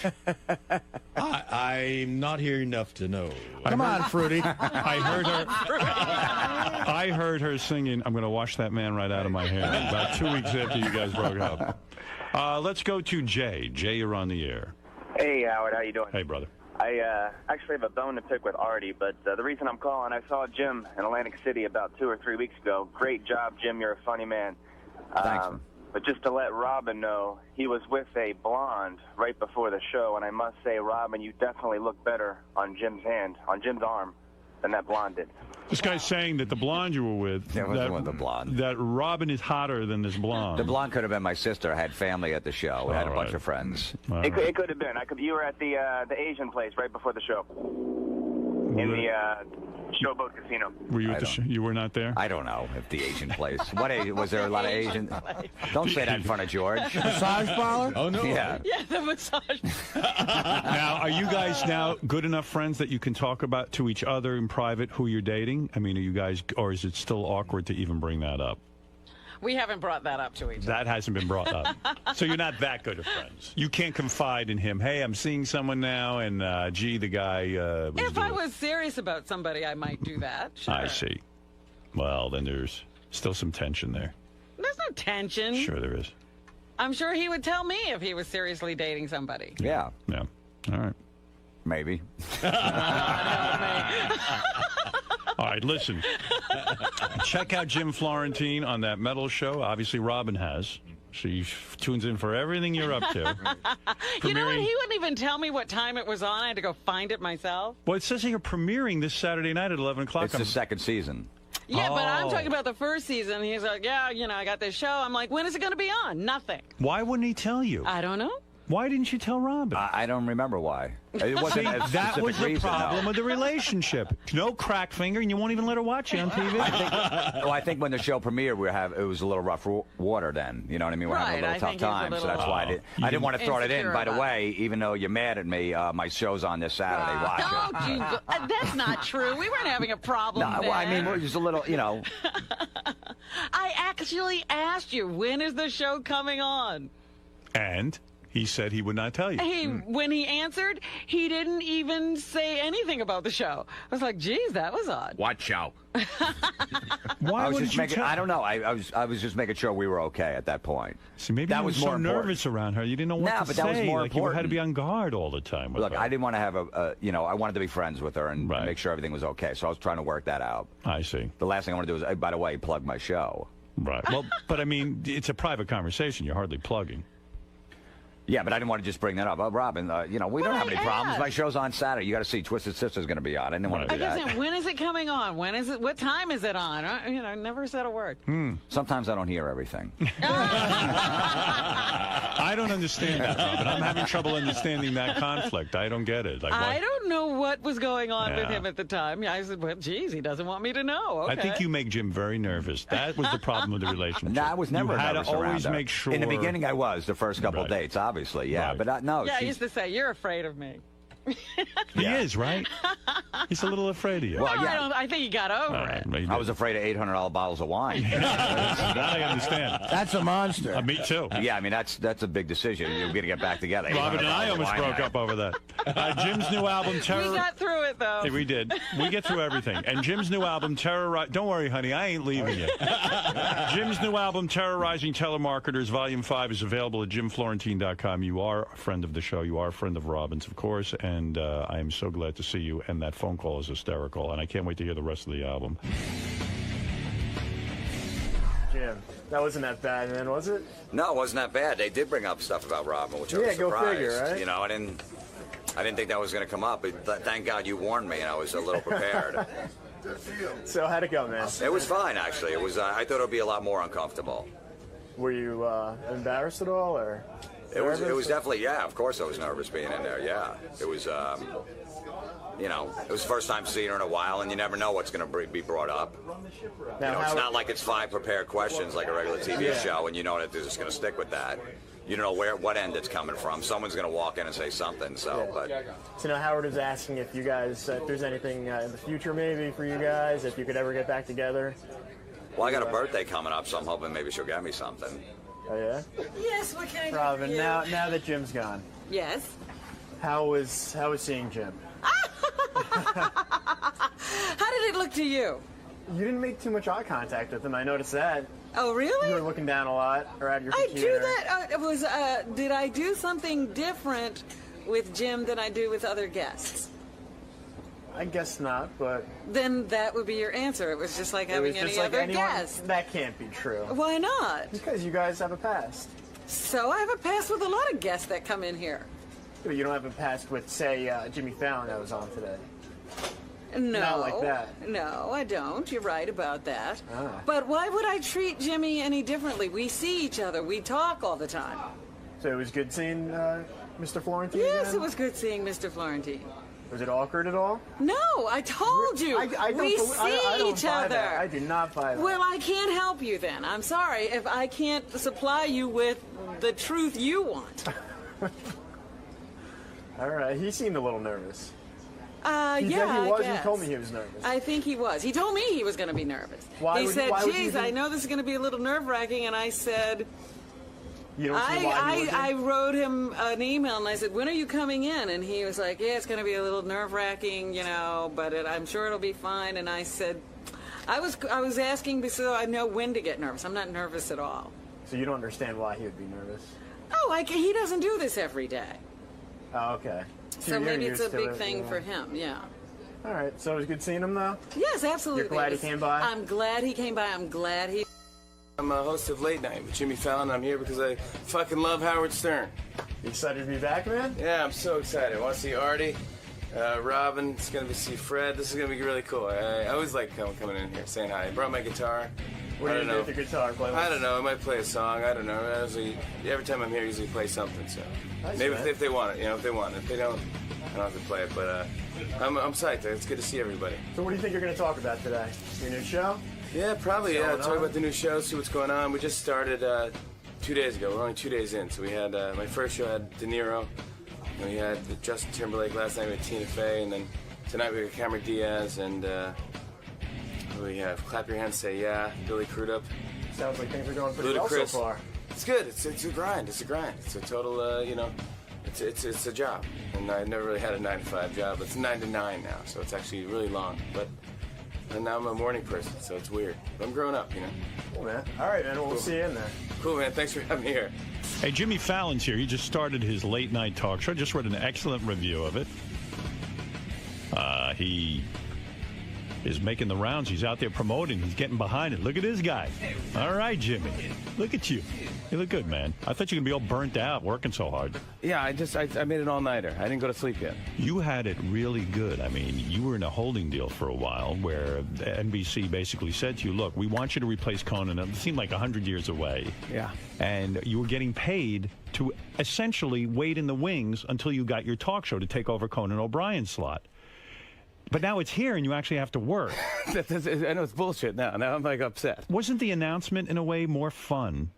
I'm not here enough to know. Come on, Fruity. I heard her singing, I'm going to wash that man right out of my hair, about 2 weeks after you guys broke up. Let's go to Jay. Jay, you're on the air. Hey, Howard, how you doing? Hey, brother. I actually have a bone to pick with Artie, but the reason I'm calling, I saw Jim in Atlantic City about 2 or 3 weeks ago. Great job, Jim. You're a funny man. Thanks. But just to let Robin know, he was with a blonde right before the show, and I must say, Robin, you definitely look better on Jim's arm, than that blonde did. This guy's saying that the blonde you were with, Yeah, it wasn't with the blonde. that Robin is hotter than this blonde. The blonde could have been my sister. I had family at the show. We had a All bunch right. of friends. All It right. could have been. You were at the Asian place right before the show. In the Showboat Casino. Were you at the show? You were not there? I don't know if the Asian place. What was there a lot of Asian? Don't say that in front of George. Massage parlor? Oh, no. Yeah. Yeah, the massage. Now, are you guys now good enough friends that you can talk about to each other in private who you're dating? I mean, are you guys, or is it still awkward to even bring that up? We haven't brought that up to each other. That hasn't been brought up. So you're not that good of friends. You can't confide in him. Hey, I'm seeing someone now, and gee, the guy was If I doing-" was serious about somebody, I might do that. Sure. I see. Well, then there's still some tension there. There's no tension. Sure there is. I'm sure he would tell me if he was seriously dating somebody. Yeah. Yeah. All right. Maybe. All right, listen. Check out Jim Florentine on that metal show. Obviously, Robin has. She tunes in for everything you're up to. You know what? He wouldn't even tell me what time it was on. I had to go find it myself. Well, it says here premiering this Saturday night at 11 o'clock. It's the second season. Yeah, but I'm Oh. talking about the first season. He's like, yeah, I got this show. I'm like, when is it going to be on? Nothing. Why wouldn't he tell you? I don't know. Why didn't you tell Robin? I don't remember why. It wasn't a that specific was the reason, problem no. with the relationship. No crack finger, and you won't even let her watch you on TV. I think when the show premiered, it was a little rough water then. You know what I mean? We're having a little tough time, so that's why I didn't want to throw it in. By the way, even though you're mad at me, my show's on this Saturday. Watch it. Don't you? That's not true. We weren't having a problem. No, well, I mean, we're just a little, you know. I actually asked you, when is the show coming on? And he said he would not tell you. When he answered, he didn't even say anything about the show. I was like, geez, that was odd. What show? Why would you tell? I don't know. I was just making sure we were okay at that point. See, maybe that you were was so more important. nervous around her, you didn't know what to but say. that was more like important. You had to be on guard all the time with Look, her. I didn't want to have I wanted to be friends with her and make sure everything was okay. So I was trying to work that out. I see. The last thing I want to do is, by the way, plug my show. Right. Well, but I mean, it's a private conversation. You're hardly plugging. Yeah, but I didn't want to just bring that up. Oh, Robin, we don't have any problems. My show's on Saturday. You got to see Twisted Sister's going to be on. I didn't want to do that. When is it coming on? When is it? What time is it on? I never said a word. Sometimes I don't hear everything. I don't understand that, Robin. I'm having trouble understanding that conflict. I don't get it. Like, I don't know what was going on with him at the time. I said, well, geez, he doesn't want me to know. Okay. I think you make Jim very nervous. That was the problem with the relationship. No, I was never nervous You had to around always her. make sure. In the beginning, I was. The first couple dates, obviously, yeah. Right. But no. Yeah, I used to say, you're afraid of me. He is, right? He's a little afraid of you. Well, yeah. I think he got over it. I was afraid of $800 bottles of wine. That I understand. That's a monster. Me too. Yeah, I mean, that's a big decision. You're going to get back together. Robin and I almost broke up over that. Jim's new album, Terror. We got through it, though. Hey, we did. We get through everything. And Jim's new album, Don't worry, honey, I ain't leaving you. Jim's new album, Terrorizing Telemarketers, Volume 5, is available at jimflorentine.com. You are a friend of the show. You are a friend of Robin's, of course. And I am so glad to see you. And that phone call is hysterical. And I can't wait to hear the rest of the album. Jim, that wasn't that bad, man, was it? No, it wasn't that bad. They did bring up stuff about Robin, which I was go surprised. figure, right? You know, I didn't think that was going to come up. But thank God you warned me, and I was a little prepared. So how'd it go, man? It was fine, actually. It was. I thought it would be a lot more uncomfortable. Were you embarrassed at all, or? It was definitely, yeah, of course I was nervous being in there, yeah. It was, it was the first time seeing her in a while, and you never know what's going to be brought up. Now, it's not like it's 5 prepared questions like a regular TV show, and you know that they're just going to stick with that. You don't know what end it's coming from. Someone's going to walk in and say something, so, So now Howard was asking if you guys, if there's anything in the future maybe for you guys, if you could ever get back together. Well, I got a birthday coming up, so I'm hoping maybe she'll get me something. Oh, yeah? Yes, what can I do? Robin, now that Jim's gone, Yes. how was seeing Jim? How did it look to you? You didn't make too much eye contact with him. I noticed that. Oh, really? You were looking down a lot, or at your I computer. do that. Did I do something different with Jim than I do with other guests? I guess not, but... Then that would be your answer. It was just like having any other guest. That can't be true. Why not? Because you guys have a past. So I have a past with a lot of guests that come in here. But you don't have a past with, say, Jimmy Fallon that was on today. No. Not like that. No, I don't. You're right about that. Ah. But why would I treat Jimmy any differently? We see each other. We talk all the time. So it was good seeing Mr. Florentine Yes, again? it was good seeing Mr. Florentine. Was it awkward at all? No, I told you. I we see I don't each buy other. That. I do not buy that. Well, I can't help you then. I'm sorry if I can't supply you with the truth you want. All right, he seemed a little nervous. Yeah, he I was. guess. He told me he was nervous. I think he was. He told me he was going to be nervous. He said, geez, I know this is going to be a little nerve-wracking, and I said... You don't see why you I wrote him an email and I said, when are you coming in? And he was like, yeah, it's going to be a little nerve-wracking, but I'm sure it'll be fine. And I said, I was asking so I know when to get nervous. I'm not nervous at all. So you don't understand why he would be nervous? Oh, he doesn't do this every day. Oh, okay. So maybe it's a big thing for him, yeah. All right, so it was good seeing him, though? Yes, absolutely. You're glad he came by? I'm glad he came by. I'm glad he... I'm a host of Late Night with Jimmy Fallon. I'm here because I fucking love Howard Stern. You excited to be back, man? Yeah, I'm so excited. I want to see Artie, Robin. It's going to see Fred. This is going to be really cool. I always like coming in here, saying hi. I brought my guitar. What do you do with the guitar? Play I don't know. I might play a song. I don't know. Every time I'm here, I usually play something. So Nice, maybe man. if they want it, if they want it. If they don't, I don't have to play it. But I'm psyched. It's good to see everybody. So what do you think you're going to talk about today? Your new show? Yeah, probably. What's Yeah, going talk on? about the new show. See what's going on. We just started 2 days ago. We're only 2 days in. So we had my first show had De Niro. And we had Justin Timberlake last night. We had Tina Fey, and then tonight we got Cameron Diaz and. We have Clap Your Hands, Say Yeah, Billy Crudup. Sounds like things are going pretty well so far. It's good. It's a grind. It's a grind. It's a total, it's a job. And I never really had a 9-to-5 job. It's 9 to 9 now, so it's actually really long. But and now I'm a morning person, so it's weird. But I'm growing up, you know. Cool, man. All right, man. We'll Cool. see you in there. Cool, man. Thanks for having me here. Hey, Jimmy Fallon's here. He just started his late night talk show. Just read an excellent review of it. He is making the rounds. He's out there promoting. He's getting behind it. Look at this guy. All right, Jimmy. Look at you. You look good, man. I thought you were going to be all burnt out working so hard. Yeah, I made an all-nighter. I didn't go to sleep yet. You had it really good. I mean, you were in a holding deal for a while where NBC basically said to you, look, we want you to replace Conan. It seemed like 100 years away. Yeah. And you were getting paid to essentially wait in the wings until you got your talk show to take over Conan O'Brien's slot. But now it's here, and you actually have to work. I know it's bullshit now. Now I'm like upset. Wasn't the announcement, in a way, more fun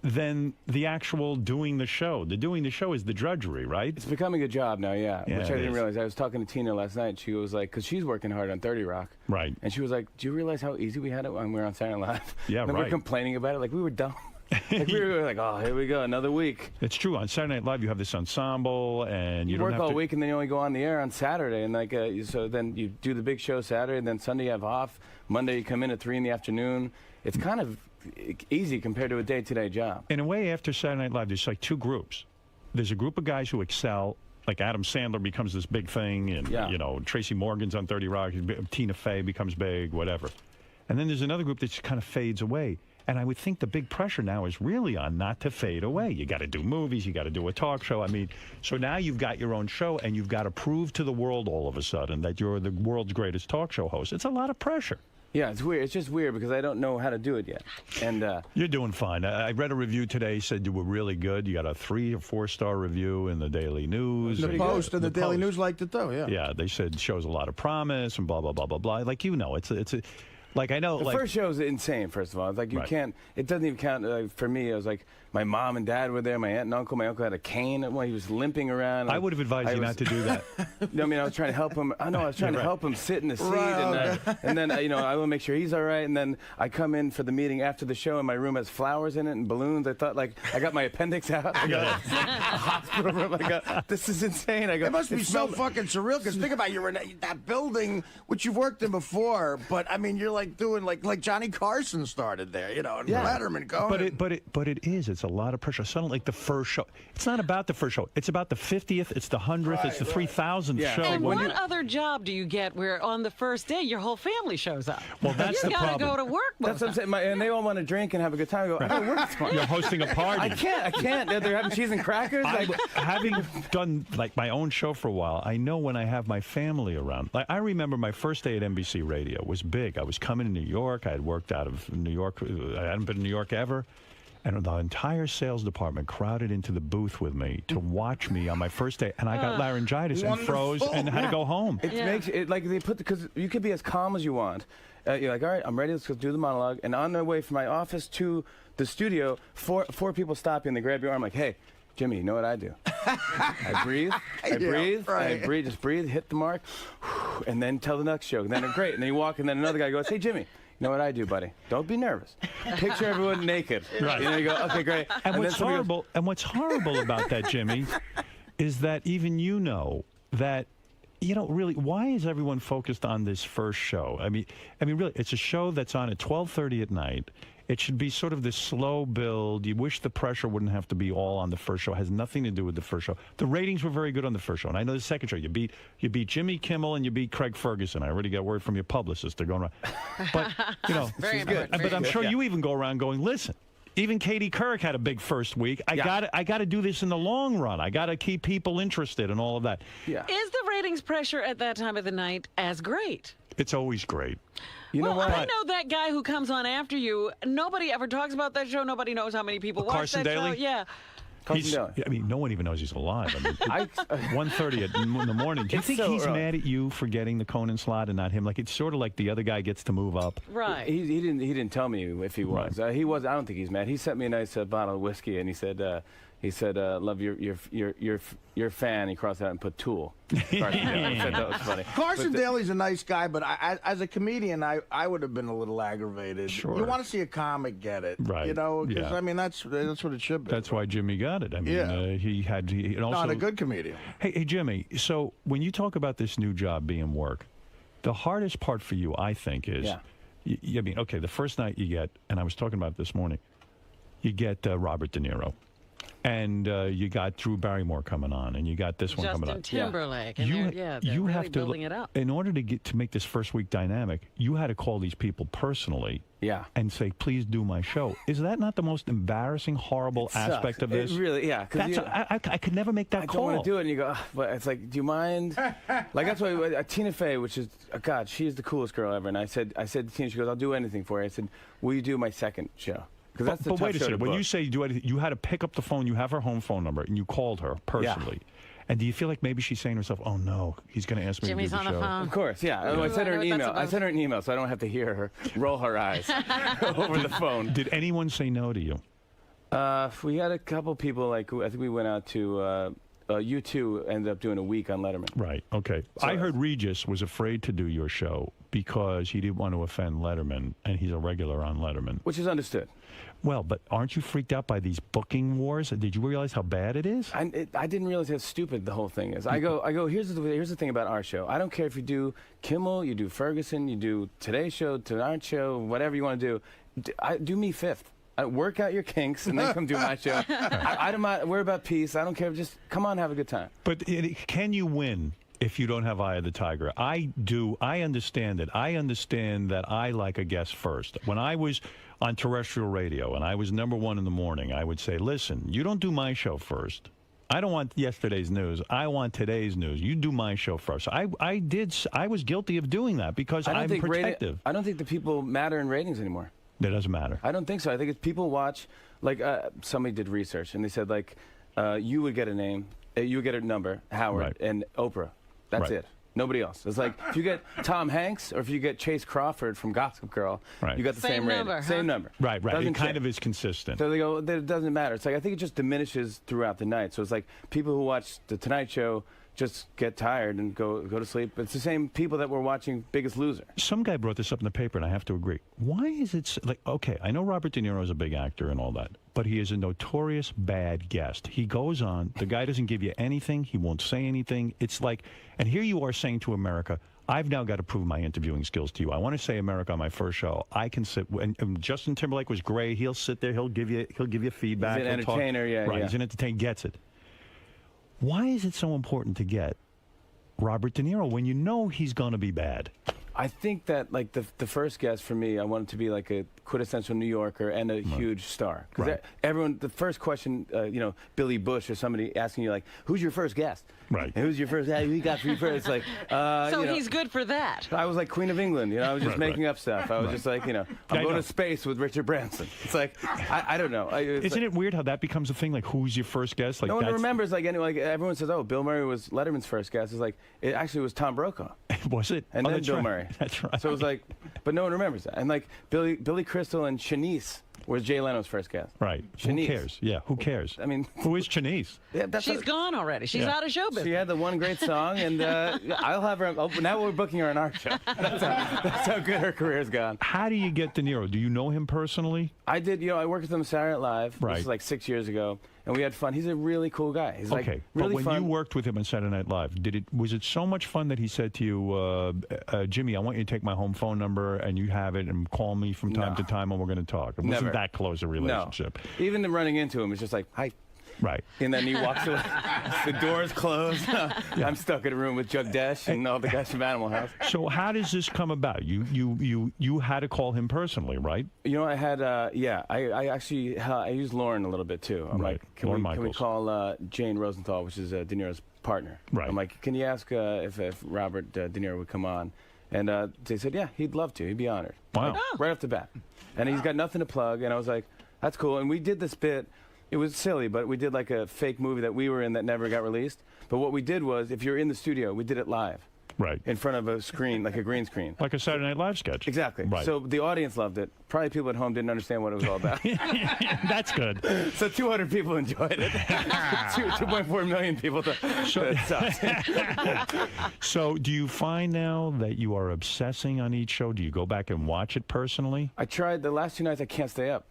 than the actual doing the show? The doing the show is the drudgery, right? It's becoming a job now, yeah. Yeah, which I it didn't is. realize. I was talking to Tina last night. She was like, because she's working hard on 30 Rock. Right. And she was like, do you realize how easy we had it when we were on Saturday Night Live? Yeah, and we right. were complaining about it like we were dumb. Like we were like, oh, here we go, another week. It's true. On Saturday Night Live, you have this ensemble, and you don't work have all to... week, and then you only go on the air on Saturday, and like so then you do the big show Saturday, and then Sunday you have off. Monday you come in at 3 in the afternoon. It's kind of easy compared to a day-to-day job. In a way, after Saturday Night Live, there's like two groups. There's a group of guys who excel, like Adam Sandler becomes this big thing, and you know, Tracy Morgan's on 30 Rock, Tina Fey becomes big, whatever. And then there's another group that just kind of fades away. And I would think the big pressure now is really on not to fade away. You got to do movies, you got to do a talk show. I mean, so now you've got your own show, and you've got to prove to the world all of a sudden that you're the world's greatest talk show host. It's a lot of pressure. Yeah, it's weird. It's just weird because I don't know how to do it yet. And you're doing fine. I read a review today, said you were really good. You got a 3 or 4 star review in the Daily News. The Post and the Daily News liked it, though, yeah. Yeah, they said shows a lot of promise and blah, blah, blah, blah, blah. Like, you know, it's a like, I know, the like, first show is insane. First of all, it's like you Right. can't. It doesn't even count. For me, it was like my mom and dad were there. My aunt and uncle. My uncle had a cane. Well, he was limping around. I would have advised you not to do that. No, I mean, I was trying to help him. I know, I was trying to help him sit in the seat, and then you know, I will make sure he's all right. And then I come in for the meeting after the show, and my room has flowers in it and balloons. I thought, like, I got my appendix out. I got a hospital room. I got, this is insane. I go, It must be so fucking surreal, because think about it, you're in that building, which you've worked in before, but I mean, you're like doing like Johnny Carson started there, you know, and Letterman going. But it is. It's a lot of pressure. Suddenly, like the first show. It's not about the first show. It's about the 50th. It's the 100th. It's the 3,000th show. And what other job do you get where on the first day your whole family shows up? Well, that's you the gotta problem. go to work. That's what I'm saying. And they all want to drink and have a good time. I go, I gotta work tomorrow. You're hosting a party. I can't. They're having cheese and crackers. Having done like my own show for a while, I know when I have my family around. Like, I remember my first day at NBC Radio was big. I was coming to New York. I had worked out of New York. I hadn't been to New York ever. And the entire sales department crowded into the booth with me to watch me on my first day. And I got laryngitis and froze and had to go home. It makes it like they put because you could be as calm as you want. You're like, all right, I'm ready. Let's go do the monologue. And on the way from my office to the studio, four people stop you and they grab your arm like, hey, Jimmy, you know what I do? I breathe. I breathe. I breathe. Just breathe. Hit the mark, and then tell the next joke. And then great. And then you walk, and then another guy goes, hey, Jimmy. You know what I do, buddy? Don't be nervous. Picture everyone naked. Right. You know, you go, okay, great. And then what's somebody horrible? And what's horrible about that, Jimmy, is that even you know that. You know, really, why is everyone focused on this first show? I mean, really, it's a show that's on at 12:30 at night. It should be sort of this slow build. You wish the pressure wouldn't have to be all on the first show. It has nothing to do with the first show. The ratings were very good on the first show, and I know the second show you beat Jimmy Kimmel and you beat Craig Ferguson. I already got word from your publicist. They're going around, but you know, but I'm sure you even go around going, listen. Even Katie Couric had a big first week. I got to do this in the long run. I got to keep people interested and all of that. Yeah. Is the ratings pressure at that time of the night as great? It's always great. You know what? I know that guy who comes on after you. Nobody ever talks about that show. Nobody knows how many people watch Carson that Daly? show. Yeah. I mean, no one even knows he's alive. I mean, 1:30 in the morning. Do you think he's mad at you for getting the Conan slot and not him? Like, it's sort of like the other guy gets to move up. Right. He didn't tell me if he was. Right. He was. I don't think he's mad. He sent me a nice bottle of whiskey, and he said, love your fan. He crossed out and put Tool. I said that was funny. Carson Daly's a nice guy, but as a comedian, I would have been a little aggravated. Sure. You want to see a comic get it, Right. You know? Because Yeah. I mean, that's what it should be. That's why Jimmy got it. I mean, and also, Not a good comedian. Hey, Jimmy, so when you talk about this new job being work, the hardest part for you, I think, is, I mean, okay, the first night you get, and I was talking about it this morning, you get Robert De Niro. And you got Drew Barrymore coming on, and you got this one coming on. Justin Timberlake. And they're you really have to building it up. In order to make this first week dynamic, you had to call these people personally. Yeah. And say, please do my show. Is that not the most embarrassing, horrible aspect of this? It really, yeah. That's I could never make that call. I don't want to do it, and you go, but it's like, do you mind? Like, that's why Tina Fey, which is, God, she is the coolest girl ever. And I said to Tina, she goes, I'll do anything for you. I said, will you do my second show? That's the but wait a tough show second. to When book. you say do anything, you had to pick up the phone. You have her home phone number, and you called her personally. And do you feel like maybe she's saying to herself, "Oh no, he's going to ask me Jimmy's to do the on show"? the phone. Of course, yeah. I sent her an email. I sent her an email, so I don't have to hear her roll her eyes over the phone. Did anyone say no to you? We had a couple people. Like, I think we went out to. You two ended up doing a week on Letterman. Right. Okay. So, I heard Regis was afraid to do your show because he didn't want to offend Letterman, and he's a regular on Letterman. Which is understood. Well, but aren't you freaked out by these booking wars? Did you realize how bad it is? I didn't realize how stupid the whole thing is. I go. Here's the thing about our show. I don't care if you do Kimmel, you do Ferguson, you do Today's Show, Tonight's Show, whatever you want to do. Do me fifth. Work out your kinks and then come do my show. We're about peace. I don't care. Just come on, have a good time. But can you win if you don't have Eye of the Tiger? I do. I understand it. I understand that I like a guest first. When I was on terrestrial radio and I was #1 in the morning, I would say, listen, you don't do my show first. I don't want yesterday's news. I want today's news. You do my show first. I was guilty of doing that because I'm protective. I don't think the people matter in ratings anymore. That doesn't matter. I don't think so. I think it's people watch, like somebody did research, and they said, like, you would get a name, you would get a number, Howard, and Oprah. That's it. Nobody else. It's like, if you get Tom Hanks or if you get Chase Crawford from Gossip Girl, you got the same rating. Number, same number. Right. Doesn't It kind change. of is consistent. So they go, it doesn't matter. It's like, I think it just diminishes throughout the night. So it's like people who watch The Tonight Show just get tired and go to sleep. It's the same people that were watching Biggest Loser. Some guy brought this up in the paper, and I have to agree. Why is it like, okay, I know Robert De Niro is a big actor and all that, but he is a notorious bad guest. He goes on, the guy doesn't give you anything, he won't say anything. It's like, and here you are saying to America, I've now got to prove my interviewing skills to you. I want to say America on my first show. I can sit, and Justin Timberlake was great. He'll sit there, he'll give you feedback. He's an entertainer, Right, he's an entertainer, gets it. Why is it so important to get Robert De Niro when you know he's going to be bad? I think that, like, the first guest for me, I wanted to be like a quintessential New Yorker and a huge star. Because everyone, the first question, Billy Bush or somebody asking you, like, who's your first guest? Right. And who's your first guest? Who you got for you first? Like, so he's good for that. I was like Queen of England, I was just making up stuff. I was just like, I'm going to space with Richard Branson. It's like, I don't know. Isn't it weird how that becomes a thing? Like, who's your first guest? Like, no one remembers, like everyone says, oh, Bill Murray was Letterman's first guest. It's like, it actually was Tom Brokaw. Was it? And then Bill Murray. That's right. So it was like, but no one remembers that. And like Billy Crystal and Shanice was Jay Leno's first guest. Right. Shanice. Who cares? Yeah, who cares? I mean, who is Shanice? Yeah, She's gone already. She's out of show business. She had the one great song, and I'll have her. Now we're booking her on our show. That's how good her career's gone. How do you get De Niro? Do you know him personally? I did. I worked with him Saturday Night Live. Right. This was like 6 years ago, and we had fun. He's a really cool guy. He's okay, like really but when fun. you worked with him on Saturday Night Live, was it so much fun that he said to you, Jimmy, I want you to take my home phone number and you have it and call me from time to time and we're going to talk? It wasn't that close a relationship. No. Even running into him, it's just like, hi. Right. And then he walks away. The door's closed. I'm stuck in a room with Judd Desch and all the guys from Animal House. So how does this come about? You had to call him personally, right? I had, I actually used Lorne a little bit too. I'm like, Lorne Michaels. Can we call Jane Rosenthal, which is De Niro's partner? Right. I'm like, can you ask if Robert De Niro would come on? And they said, yeah, he'd love to. He'd be honored. Wow. Like, right off the bat. And he's got nothing to plug. And I was like, that's cool. And we did this bit. It was silly, but we did like a fake movie that we were in that never got released. But what we did was, if you're in the studio, we did it live. Right. In front of a screen, like a green screen. Like a Saturday Night Live sketch. Exactly. Right. So the audience loved it. Probably people at home didn't understand what it was all about. That's good. So 200 people enjoyed it. 2.4 million people thought it sucked. So do you find now that you are obsessing on each show? Do you go back and watch it personally? I tried. The last 2 nights, I can't stay up.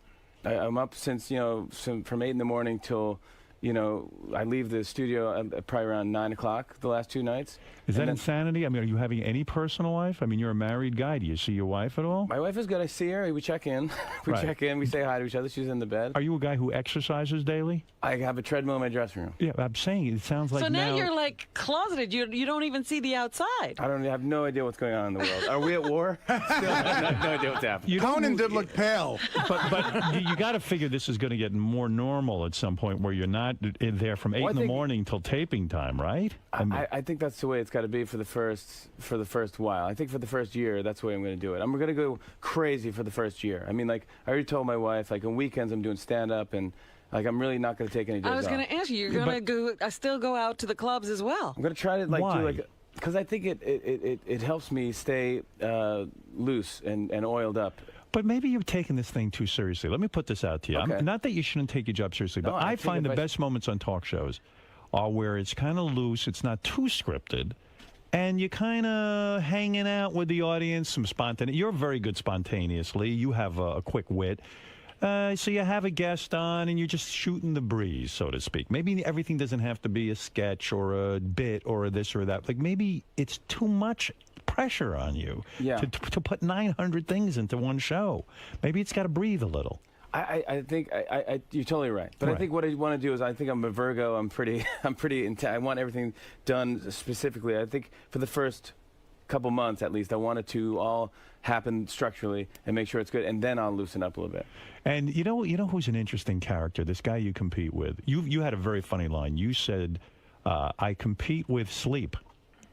I'm up since, from 8 in the morning till, I leave the studio at probably around 9 o'clock the last 2 nights. Is that insanity? I mean, are you having any personal life? I mean, you're a married guy. Do you see your wife at all? My wife is good. I see her. We check in. We say hi to each other. She's in the bed. Are you a guy who exercises daily? I have a treadmill in my dressing room. Yeah, I'm saying it sounds like so now you're like closeted. You don't even see the outside. I have no idea what's going on in the world. Are we at war? Still have no idea what's happening. Conan did look pale. But you got to figure this is going to get more normal at some point where you're not there from 8 in the morning till taping time, right? I think that's the way it's got to be for the first while. I think for the first year, that's the way I'm going to do it. I'm going to go crazy for the first year. I mean, like, I already told my wife, like, on weekends I'm doing stand-up, and, like, I'm really not going to take any days off. I was going to ask you, you're going to go, still go out to the clubs as well. I'm going to try to, like, Why? do, like, because I think it helps me stay loose and oiled up. But maybe you're taking this thing too seriously. Let me put this out to you. Okay. Not that you shouldn't take your job seriously, but No, I find the best moments on talk shows are where it's kind of loose, it's not too scripted, and you're kind of hanging out with the audience, some spontaneity. You're very good spontaneously. You have a quick wit. So you have a guest on, and you're just shooting the breeze, so to speak. Maybe everything doesn't have to be a sketch or a bit or a this or that. Like, maybe it's too much pressure on you to put 900 things into one show. Maybe it's got to breathe a little. I think you're totally right. But I think what I want to do is, I think I'm a Virgo. I'm pretty I want everything done specifically. I think for the first couple months, at least, I want it to all happen structurally and make sure it's good, and then I'll loosen up a little bit. And you know who's an interesting character? This guy you compete with. You had a very funny line. You said, "I compete with sleep."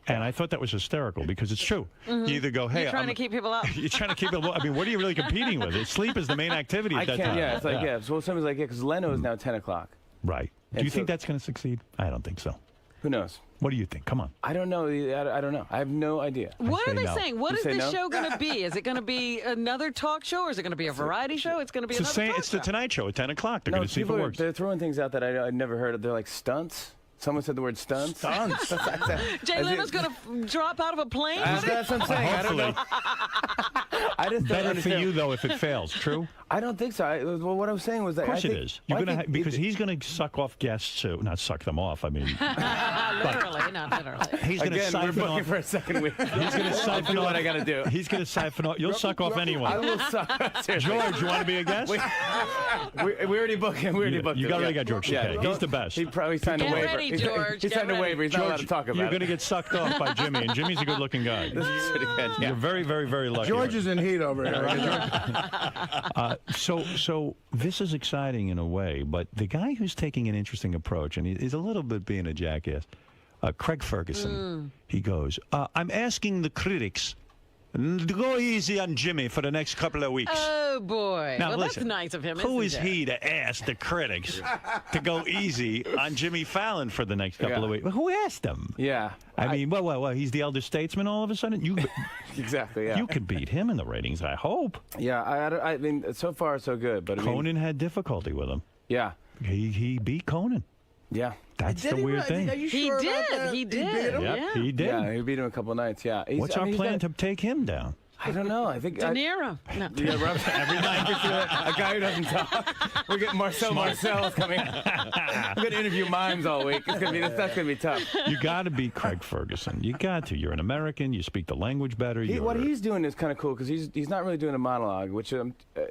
And I thought that was hysterical because it's true. Mm-hmm. You either go, hey, you're trying to keep people up. You're trying to keep people up. I mean, what are you really competing with? Sleep is the main activity at that time. Yeah, it's like, So somebody's like, because Leno is now 10 o'clock. Right. Do you think that's going to succeed? I don't think so. Who knows? What do you think? Come on. I don't know. I don't know. I have no idea. What are they saying? What is this show going to be? Is it going to be another talk show, or is it going to be a variety show? It's going to be another talk show. It's the Tonight Show at 10 o'clock. They're going to see if it works. They're throwing things out that I've never heard of. They're like stunts. Someone said the word stunts. Stunts. Jay Leno's going to drop out of a plane? That's what I'm saying. I don't know. I just Better don't for you, though, if it fails. True? I don't think so. Well, what I was saying was that of course it is. You're going to because he's going to suck off guests too. Not suck them off. I mean, literally, not literally. He's going to siphon we're booking off for a second week. He's going to siphon off what I got to do. He's going to siphon off. You'll suck off anyone. I will suck. George, you want to be a guest? We already booked him. You already got George. Okay, he's the best. He probably signed a waiver. Ready, George. He signed a waiver. He's not allowed to talk about it. You're going to get sucked off by Jimmy, and Jimmy's a good-looking guy. This is pretty good. You're very, very, very lucky. George is in heat over here. Right? So this is exciting in a way, but the guy who's taking an interesting approach, and he's a little bit being a jackass, Craig Ferguson, he goes, I'm asking the critics to go easy on Jimmy for the next couple of weeks. Oh, boy. Now, well, listen, that's nice of him, who is isn't it? he to ask the critics to go easy on Jimmy Fallon for the next couple of weeks? Well, who asked him? Yeah. I mean, well, he's the elder statesman all of a sudden? Exactly, yeah. You could beat him in the ratings, I hope. Yeah, I mean, so far so good. But Conan had difficulty with him. Yeah. He beat Conan. Yeah. That's the weird thing. Are you sure He about did. that? He did. beat him? Yep, he did. Yeah, he beat him a couple of nights, yeah. What's our plan to take him down? I don't know. I think De Niro. No. Yeah, every night a guy who doesn't talk. We're getting Marcel's coming. I'm going to interview mimes all week. That's going to be tough. You got to beat Craig Ferguson. You got to. You're an American. You speak the language better. What he's doing is kind of cool because he's not really doing a monologue, which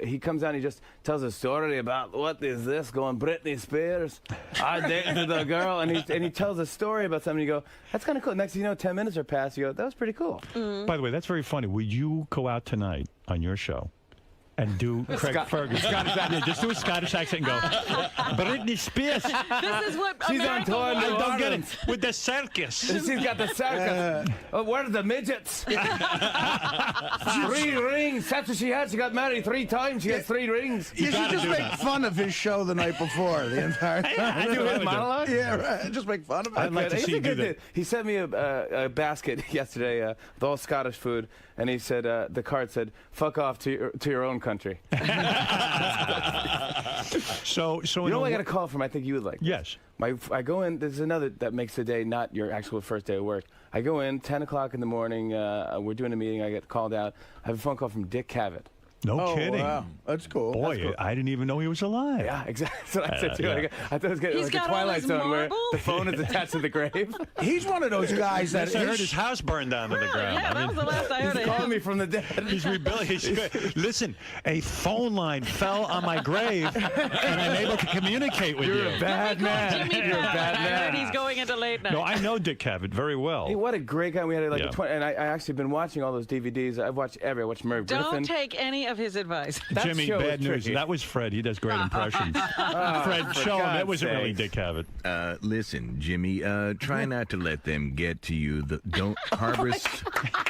he comes out and he just tells a story about what is this going Britney Spears. I dated the girl, and he tells a story about something. You go, that's kind of cool. Next thing you know, 10 minutes are passed. You go, that was pretty cool. By the way, that's very funny. Would you go out tonight on your show and do Craig Ferguson. Yeah, just do a Scottish accent and go, Britney Spears. This is what She's on America tour. wants. I don't get it. With the circus. She's got the circus. Where's the midgets? 3 rings. That's what she had. She got married 3 times. She had 3 rings. You should just make fun of his show the night before the entire time. I do his monologue? Yeah, right. Just make fun of it. I'd like to see you do that. He sent me a basket yesterday with all Scottish food, and he said the card said, "Fuck off to your own country." So you know what I got a call from? I think you would like. Yes. I go in. This is another that makes the day not your actual first day of work. I go in 10 o'clock in the morning. We're doing a meeting. I get called out. I have a phone call from Dick Cavett. No kidding. Wow. That's cool. Boy, That's cool. I didn't even know he was alive. Yeah, exactly. That's what I said too. Yeah. I thought it was getting He's like a got all Twilight his Zone where marbles? the phone is attached to the grave. He's one of those guys that I heard his house burned down to the ground. Yeah, that was the last I heard He's of calling him. me from the dead. He's rebuilding. Listen, a phone line fell on my grave, and I'm able to communicate with You're you. a bad man. Jimmy You're a Fallon. bad I heard man. he's going into late night. No, I know Dick Cavett very well. Hey, what a great guy. We had like Yeah. a 20, and I actually been watching all those DVDs. I've watched I watched Merv Don't Griffin. take any of his advice. That Jimmy, show bad was news. tricky. That was Fred. He does great impressions. Fred, for show him. It God's wasn't really sakes. Dick Cavett. Listen, Jimmy, try not to let them get to you. Don't harbor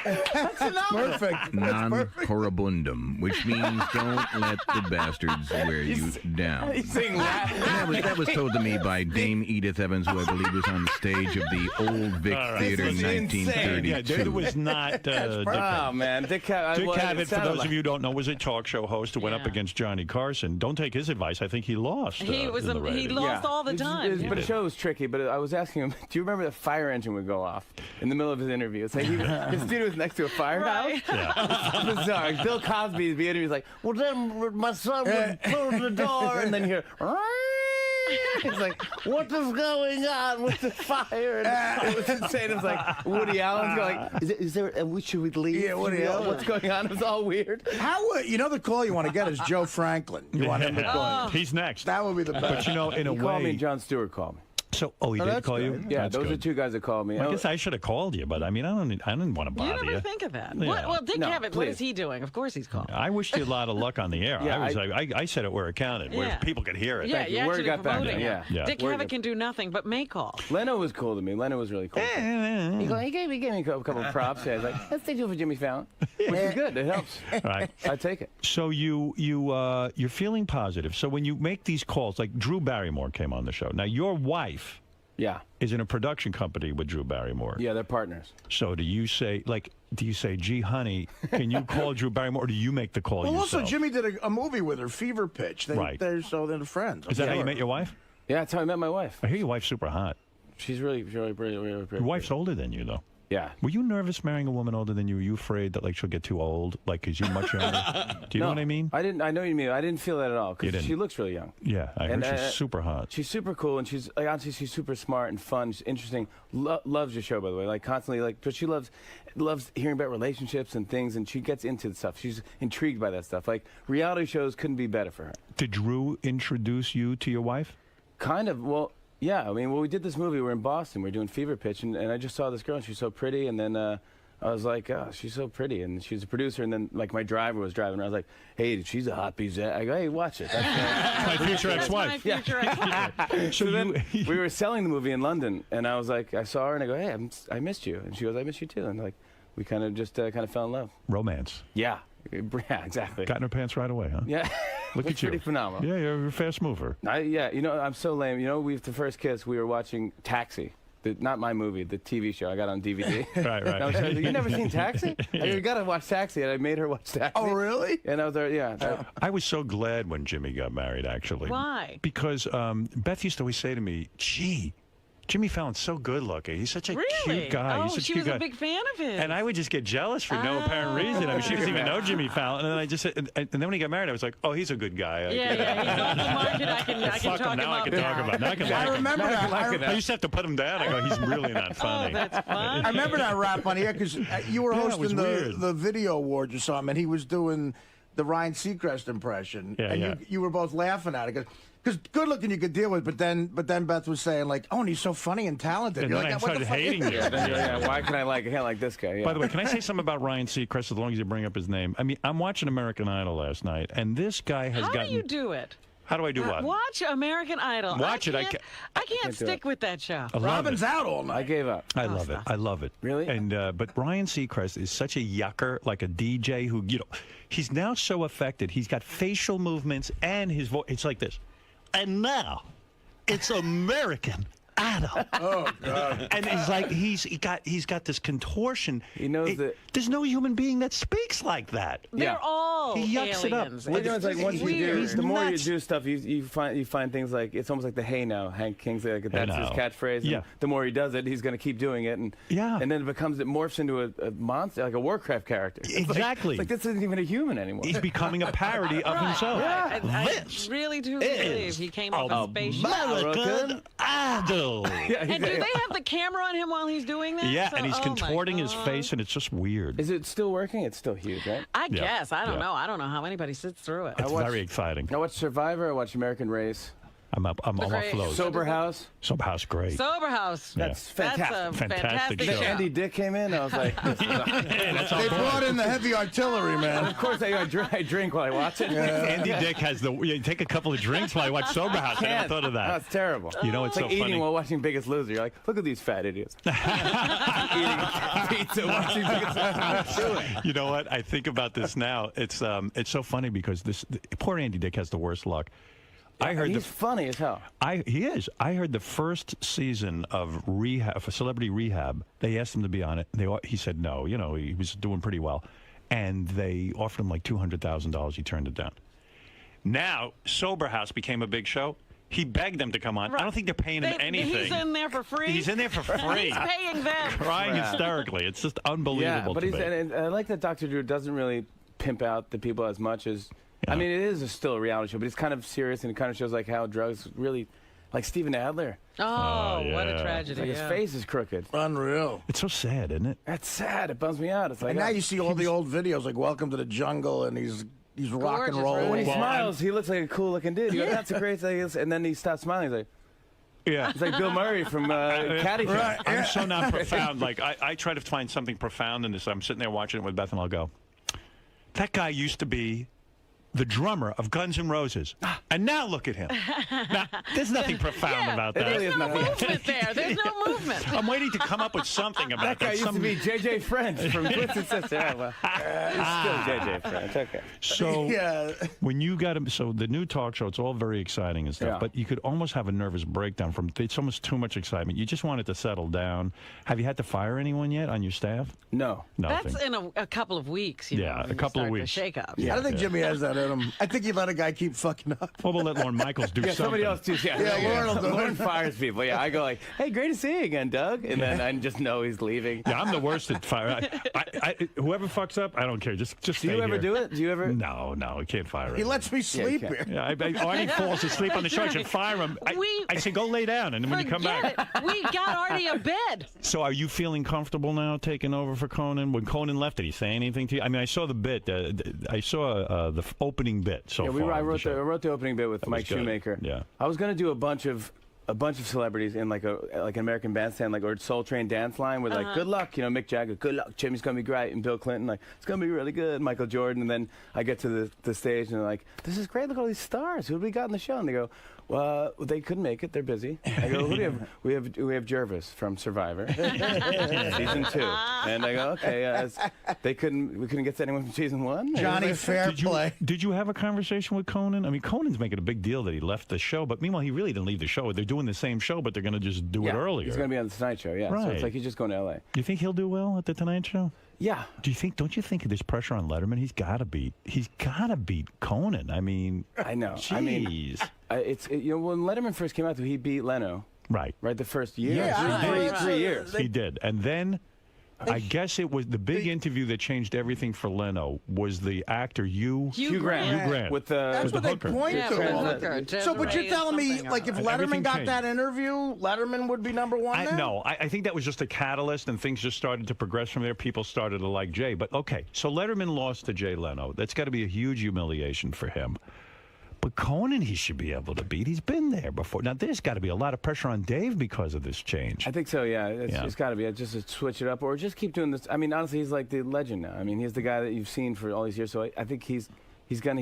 perfect. non-horribundum, which means don't let the bastards wear you down. He's saying that. That was told to me by Dame Edith Evans, who I believe was on the stage of the Old Vic Theater in This is insane. 1932. Yeah, it was not Dick Cavett. Oh man, Dick Cavett. Dick well, it Cavett, for sounded those like- of you who don't know, was a talk show host who went up Yeah. against Johnny Carson. Don't take his advice. I think he lost. He was in the he ratings. lost all the time. But the show was tricky. But I was asking him, do you remember the fire engine would go off in the middle of his interview? It's like his studio was next to a firehouse. Right. Yeah. It's bizarre. Bill Cosby's the interview is like, well, then my son would close the door, and then you hear. It's like, what is going on with the fire? And it was insane. It was like Woody Allen's going, is there? Should we leave? Yeah, Woody Allen. What's going on? It was all weird. How you know the call you want to get is Joe Franklin. You want him to call. He's next. That would be the best. But you know, in a He called me. way. John Stewart called me. So, he did that's call you? good. Yeah, That's those are good. 2 guys that called me. I guess I should have called you, but I mean, I didn't want to You bother never you. think of that. Yeah. Well, Dick No, Cavett, what please. is he doing? Of course he's calling. I wish you a lot of luck on the air. Yeah, I said it where it counted, where Yeah. people could hear it. Yeah, Thank you. you're Word actually got back promoting there, it. yeah. Yeah. Dick Word Cavett got- can do nothing but make calls. Leno was cool to me. Leno was really cool. He gave me a couple of props. Yeah, I was like, let's take you for Jimmy Fallon, which is good. It helps. Right. I take it. So you're feeling positive. So when you make these calls, like Drew Barrymore came on the show. Now your wife Yeah. is in a production company with Drew Barrymore. Yeah, they're partners. So do you say, gee, honey, can you call Drew Barrymore, or do you make the call Well, yourself? also Jimmy did a movie with her, Fever Pitch. Right. They're friends. Is that how you met your wife? Yeah, that's how I met my wife. I hear your wife's super hot. She's really pretty. Your wife's older than you, though. Yeah. Were you nervous marrying a woman older than you? Were you afraid that she'll get too old? Because you're much younger? Do you know what I mean? I know what you mean. I didn't feel that at all You because didn't? she looks really young. Yeah, I heard And, she's super hot. She's super cool, and she's honestly she's super smart and fun. She's interesting. Loves your show, by the way. Constantly, but she loves hearing about relationships and things, and she gets into the stuff. She's intrigued by that stuff. Reality shows couldn't be better for her. Did Drew introduce you to your wife? Kind of. Well, yeah. I mean, we did this movie. We're in Boston. We're doing Fever Pitch, and I just saw this girl, and she's so pretty. And then I was like, oh, she's so pretty. And she's a producer. And then, my driver was driving. And I was like, hey, she's a hot piece. I go, hey, watch it. That's my future ex-wife. That's my future ex-wife. So then we were selling the movie in London, and I was like, I saw her, and I go, hey, I missed you. And she goes, I missed you too. And we kind of just fell in love. Romance. Yeah. Yeah, exactly. Got in her pants right away, huh? Yeah. Look It's at you. pretty phenomenal. Yeah, you're a fast mover. Yeah, I'm so lame. The first kiss, we were watching Taxi. Not my movie, the TV show I got on DVD. Right. And I was like, you never seen Taxi? You got to watch Taxi, and I made her watch Taxi. Oh, really? And I was there, yeah. I was so glad when Jimmy got married, actually. Why? Because Beth used to always say to me, gee, Jimmy Fallon's so good looking. He's such a Really? cute guy. Oh, He's such she a cute was guy. a big fan of his. And I would just get jealous for no apparent reason. I mean, she doesn't even know Jimmy Fallon. And then I just said, and then when he got married, I was like, oh, he's a good guy. Yeah, he's off the market. I can Fuck talk him. Now him I up. can talk about. Now I can I like him. remember Now I that. can like him. I used to have to put him down. I go, he's really not funny. Oh, that's fun. I remember that rap on here because you were Yeah, it was hosting weird. the video awards or something, and he was doing the Ryan Seacrest impression. Yeah, and yeah. You were both laughing at it. 'Cause Because good looking you could deal with, but then Beth was saying like, oh, and he's so funny and talented. And You're then like, I started hating you. Yeah, why can I can't like this guy? Yeah. By the way, can I say something about Ryan Seacrest as long as you bring up his name? I mean, I'm watching American Idol last night, and this guy has gotten... How do you do it? How do I do what? Watch American Idol. Watch it. I can't stick with that show. Robin's out all night. I gave up. I love it. I love it. Really? And but Ryan Seacrest is such a yucker, like a DJ who, he's now so affected. He's got facial movements and his voice. It's like this. And now, it's American Idol. Oh God! And it's like he's got this contortion. He knows that there's no human being that speaks like that. They're all he yucks aliens. it up. It's like once you weird. do, the more you do stuff, you find things like it's almost like the "Hey now," Hank Kingsley, like that's his catchphrase. Yeah. And the more he does it, he's going to keep doing it, and and then it morphs into a monster, like a Warcraft character. Exactly. It's like this isn't even a human anymore. He's becoming a parody of himself. Yeah. I This really do believe he came off a spaceship. American Idol. And do they have the camera on him while he's doing that? Yeah, and he's contorting his face, and it's just weird. Is it still working? It's still huge, right? I guess. I don't know. I don't know how anybody sits through it. It's very exciting. I watch Survivor. I watch American Race. I'm off those. Sober House. Sober House, great. Sober House. That's fantastic. That's a fantastic show. Andy Dick came in. I was like, they brought in the heavy artillery, man. Of course, I drink while I watch it. Andy Dick has you take a couple of drinks while I watch Sober House. I never thought of that. That's terrible. You know, it's like so eating funny. while watching Biggest Loser. You're like, look at these fat idiots. Eating pizza, watching Biggest Loser. You know what? I think about this now. It's so funny because poor Andy Dick has the worst luck. I heard he's funny as hell. He is. I heard the first season of Rehab, for Celebrity Rehab, they asked him to be on it. He said no. You know, he was doing pretty well. And they offered him like $200,000. He turned it down. Now, Sober House became a big show. He begged them to come on. Right. I don't think they're paying him anything. He's in there for free. He's in there for free. He's paying them. Crying hysterically. It's just unbelievable. Yeah, but and I like that Dr. Drew doesn't really pimp out the people as much as... I mean, it is still a reality show, but it's kind of serious, and it kind of shows like how drugs really, like Steven Adler. Oh, what a tragedy! Like his face is crooked. Unreal. It's so sad, isn't it? That's sad. It bums me out. It's like, and now you see all the old videos, like "Welcome to the Jungle," and he's rock and roll. When he smiles, he looks like a cool looking dude. You go, that's a great thing. And then he stops smiling. He's like. Yeah, it's like Bill Murray from Caddyshack. Right. I'm so not profound. Like I try to find something profound in this. I'm sitting there watching it with Beth, and I'll go, "That guy used to be the drummer of Guns N' Roses, and now look at him." Now, there's nothing profound about that. There's no movement there. There's no movement. I'm waiting to come up with something about that. Guy used to be J.J. French from Twisted Sister. Yeah, well, he's still J.J. French. Okay. So when you got him, so the new talk show, it's all very exciting and stuff, but you could almost have a nervous breakdown from. It's almost too much excitement. You just want it to settle down. Have you had to fire anyone yet on your staff? No. Nothing. That's in a couple of weeks. You know, a couple of weeks. Shake up. I don't think Jimmy has that in him. I think he let a guy keep fucking up. Well, we'll let Lorne Michaels do something. Somebody else do. Lorne fires people. Yeah, I go like, "Hey, great to see you again, Doug," and then I just know he's leaving. Yeah, I'm the worst at fire. Whoever fucks up, I don't care. Just do you ever do it? Do you ever? No, I can't fire him. He lets me sleep here. Yeah, Artie falls asleep on the show. I should fire him. I say, go lay down, and then when you come back, we got Artie a bed. So, are you feeling comfortable now taking over for Conan? When Conan left, did he say anything to you? I mean, I saw the bit. I saw the opening bit. So far, I wrote the opening bit with Mike Shoemaker. Yeah, I was gonna do a bunch of celebrities in like an American Bandstand, like or Soul Train dance line with like good luck, Mick Jagger, good luck, Jimmy's gonna be great, and Bill Clinton, like it's gonna be really good, Michael Jordan, and then I get to the stage and they're like, this is great, look at all these stars, who have we got in the show? And they go, well, they couldn't make it, they're busy. I go, who do we have? We have Jervis from Survivor, season 2, and I go, okay, we couldn't get to anyone from season 1. Johnny Fairplay. Did you have a conversation with Conan? I mean, Conan's making a big deal that he left the show, but meanwhile, he really didn't leave the show. They're doing the same show, but they're going to just do it earlier. He's going to be on the Tonight Show, yeah. Right. So it's like he's just going to L.A. You think he'll do well at the Tonight Show? Yeah. Don't you think there's pressure on Letterman? He's got to beat Conan. I mean, I know. Jeez. I mean, when Letterman first came out, he beat Leno. Right. Right, the first year. Yeah, 3 years. He did. And then I guess it was the big interview that changed everything for Leno was the actor Hugh Grant. With That's what they point to. So, but you're telling me, like, if Letterman got that interview, Letterman would be number one now? No, I think that was just a catalyst, and things just started to progress from there. People started to like Jay. But, okay, so Letterman lost to Jay Leno. That's got to be a huge humiliation for him. But Conan, he should be able to beat. He's been there before. Now, there's got to be a lot of pressure on Dave because of this change. I think so, yeah. It's got to be just to switch it up or just keep doing this. I mean, honestly, he's like the legend now. I mean, he's the guy that you've seen for all these years. So I think he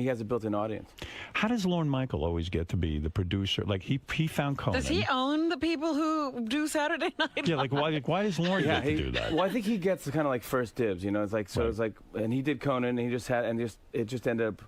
has a built-in audience. How does Lorne Michaels always get to be the producer? Like, he found Conan. Does he own the people who do Saturday Night? Yeah, like why does Lorne get to do that? Well, I think he gets kind of like first dibs, you know. It's like It's like, and he did Conan, and it just ended up.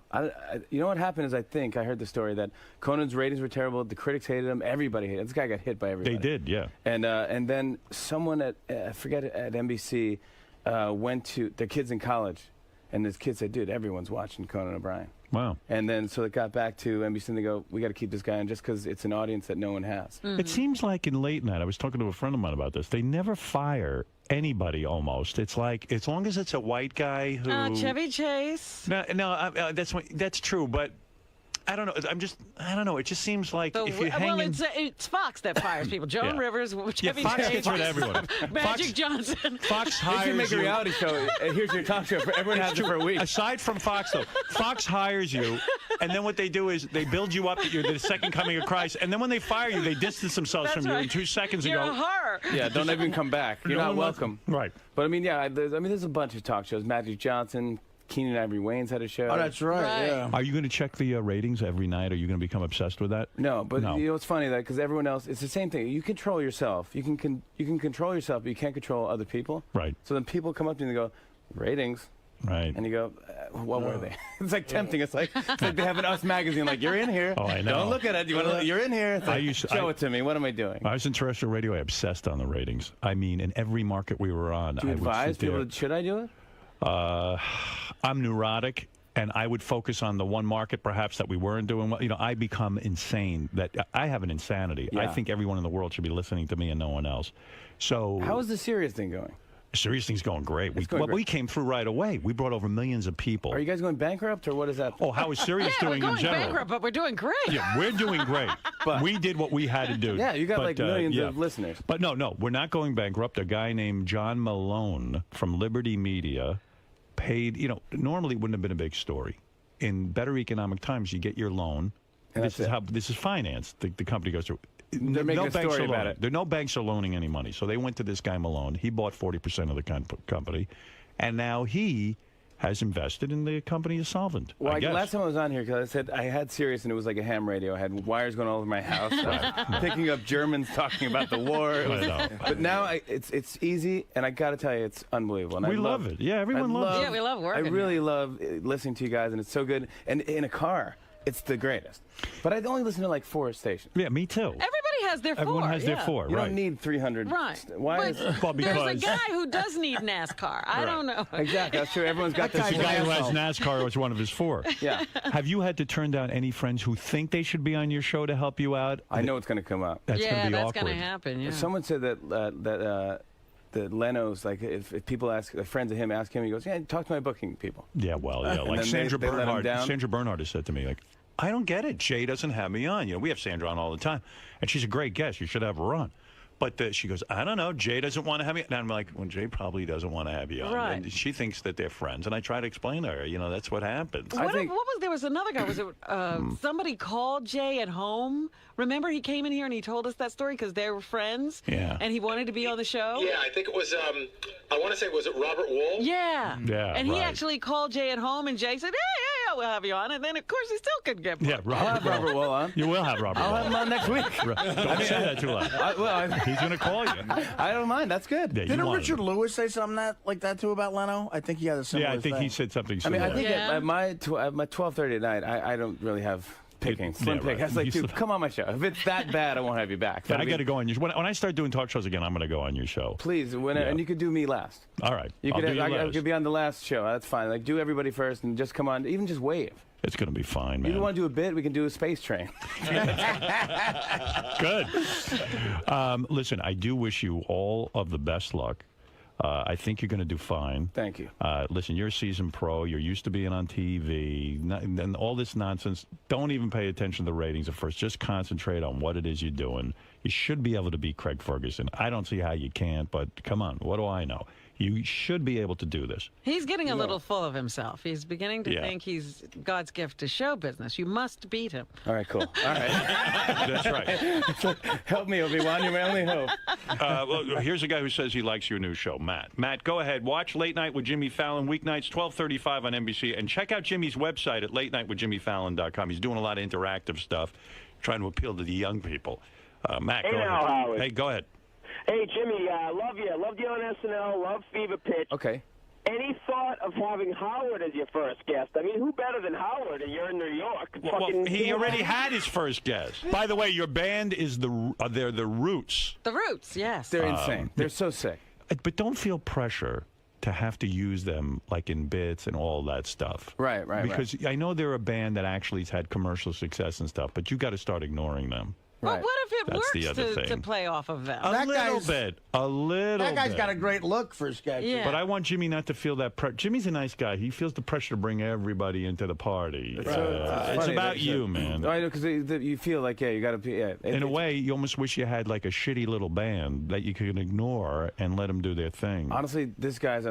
You know what happened is I heard the story that Conan's ratings were terrible. The critics hated him. Everybody hated him. This guy got hit by everybody. They did, yeah. And then someone at I forget at NBC went to their kids in college. And this kid said, dude, everyone's watching Conan O'Brien. Wow. And then so it got back to NBC and they go, we got to keep this guy on just because it's an audience that no one has. Mm-hmm. It seems like in late night, I was talking to a friend of mine about this, they never fire anybody almost. It's like, as long as it's a white guy who... Chevy Chase. No, that's true, but... I don't know. I don't know. It just seems like if you hang in... it's Fox that fires people. Joan Rivers, Chevy Fox Chase, gets rid of everyone. Magic Johnson. Fox hires you. You can make a reality show. Here's your talk show. Everyone has it for a week. Aside from Fox, though, Fox hires you, and then what they do is they build you up that you're the second coming of Christ, and then when they fire you, they distance themselves from you in 2 seconds and You're go... a horror. Yeah, don't even come back. You're not welcome. Right. But I mean, yeah, there's a bunch of talk shows. Magic Johnson, Keenan Ivory Wayne's had a show. Oh, that's right. Yeah. Are you going to check the ratings every night? Are you going to become obsessed with that? No, but you know it's funny that because everyone else, it's the same thing. You control yourself. You can control yourself, but you can't control other people. Right. So then people come up to you and they go, ratings. Right. And you go, what were they? It's like tempting. It's like they have an Us magazine. Like you're in here. Oh, I know. Don't look at it. You're in here. It's like, show it to me. What am I doing? I was in terrestrial radio. I obsessed on the ratings. I mean, in every market we were on. Do you advise people? Should I do it? I'm neurotic, and I would focus on the one market perhaps that we weren't doing well. You know, I become insane. That I have an insanity. Yeah. I think everyone in the world should be listening to me and no one else. So how is the Sirius thing going? Sirius thing's going great. Great. We came through right away. We brought over millions of people. Are you guys going bankrupt, or what is that? Oh, how is Sirius doing in general? We're going bankrupt, but we're doing great. Yeah, we're doing great. But we did what we had to do. Yeah, you got like millions of listeners. But no, we're not going bankrupt. A guy named John Malone from Liberty Media paid, normally it wouldn't have been a big story. In better economic times, you get your loan. This is financed. The company goes through. They're making a story about it. There are no banks are loaning any money. So they went to this guy Malone. He bought 40% of the company. And now he has invested in the company is solvent. Well, last time I was on here, because I said I had Sirius and it was like a ham radio. I had wires going all over my house. I was picking up Germans talking about the war. But now it's easy, and I got to tell you, it's unbelievable. And we love it. Yeah, everyone loves it. Yeah, we love working. I really love listening to you guys, and it's so good. And in a car, it's the greatest. But I only listen to like 4 stations. Yeah, me too. Everybody has their 4. Everyone has their 4, You right. don't need 300. Right. Why? Well, because there's a guy who does need NASCAR. I don't know. Exactly. That's true. Everyone's got the guy who has NASCAR was one of his 4. Yeah. Have you had to turn down any friends who think they should be on your show to help you out? I know it's going to come up. That's going to be awkward. that's going to happen. Yeah. Someone said that Leno's, like, if people ask, friends of him ask him, he goes, yeah, talk to my booking people. Yeah, well, yeah, like Sandra Bernhard. Sandra Bernhard has said to me, like, I don't get it. Jay doesn't have me on. We have Sandra on all the time, and she's a great guest. You should have her on. But she goes, I don't know. Jay doesn't want to have me. And I'm like, well, Jay probably doesn't want to have you on. Right. And she thinks that they're friends, and I try to explain to her, that's what happens. There was another guy. Was it somebody called Jay at home? Remember, he came in here and he told us that story because they were friends. Yeah. And he wanted to be on the show. Yeah, I think it was. I want to say, was it Robert Wool? Yeah. Yeah. And he actually called Jay at home, and Jay said, "Yeah, we'll have you on." And then, of course, he still couldn't get. Yeah, I'll have Robert Wool on. You will have Robert. I'll have him on next week. Don't say that too loud. He's going to call you. I don't mind. That's good. Yeah, Didn't Richard Lewis say something like that too about Leno? I think he had a similar thing. He said something similar. I think at my 12:30 at night, I don't really have picking. Slim pick. I was like, dude, come on my show. If it's that bad, I won't have you back. Yeah, I got to go on your. When I start doing talk shows again, I'm going to go on your show. Please, and you could do me last. All right. I could be on the last show. That's fine. Like, do everybody first and just come on. Even just wave. It's going to be fine, man. You want to do a bit? We can do a space train. Good. Listen, I do wish you all of the best luck. I think you're going to do fine. Thank you. Listen, you're a seasoned pro. You're used to being on TV. And all this nonsense, don't even pay attention to the ratings at first. Just concentrate on what it is you're doing. You should be able to beat Craig Ferguson. I don't see how you can't, but come on. What do I know? You should be able to do this. He's getting a little full of himself. He's beginning to Yeah. think he's God's gift to show business. You must beat him. All right, cool. All right. That's right. Help me, Obi-Wan. You're my only hope. Well, here's a guy who says he likes your new show, Matt. Matt, go ahead. Watch Late Night with Jimmy Fallon, weeknights, 12:35 on NBC. And check out Jimmy's website at latenightwithjimmyfallon.com. He's doing a lot of interactive stuff, trying to appeal to the young people. Matt, Hey go now, ahead. Howard. Hey, go ahead. Hey, Jimmy, love you. Loved you on SNL. Love Fever Pitch. Okay. Any thought of having Howard as your first guest? I mean, who better than Howard? And you're in New York. Well, he already had his first guest. By the way, your band is they're the Roots. The Roots, yes. They're insane. They're so sick. But don't feel pressure to have to use them like in bits and all that stuff. Right. Because I know they're a band that actually has had commercial success and stuff, but you got to start ignoring them. But what if it That's the other works to thing. play off of them? A little bit. That guy's got a great look for sketches. Yeah. But I want Jimmy not to feel that pressure. Jimmy's a nice guy. He feels the pressure to bring everybody into the party. It's funny about that- you, man. I know, because you feel like, you got to be... Yeah, In a way, you almost wish you had like a shitty little band that you could ignore and let them do their thing. Honestly, this guys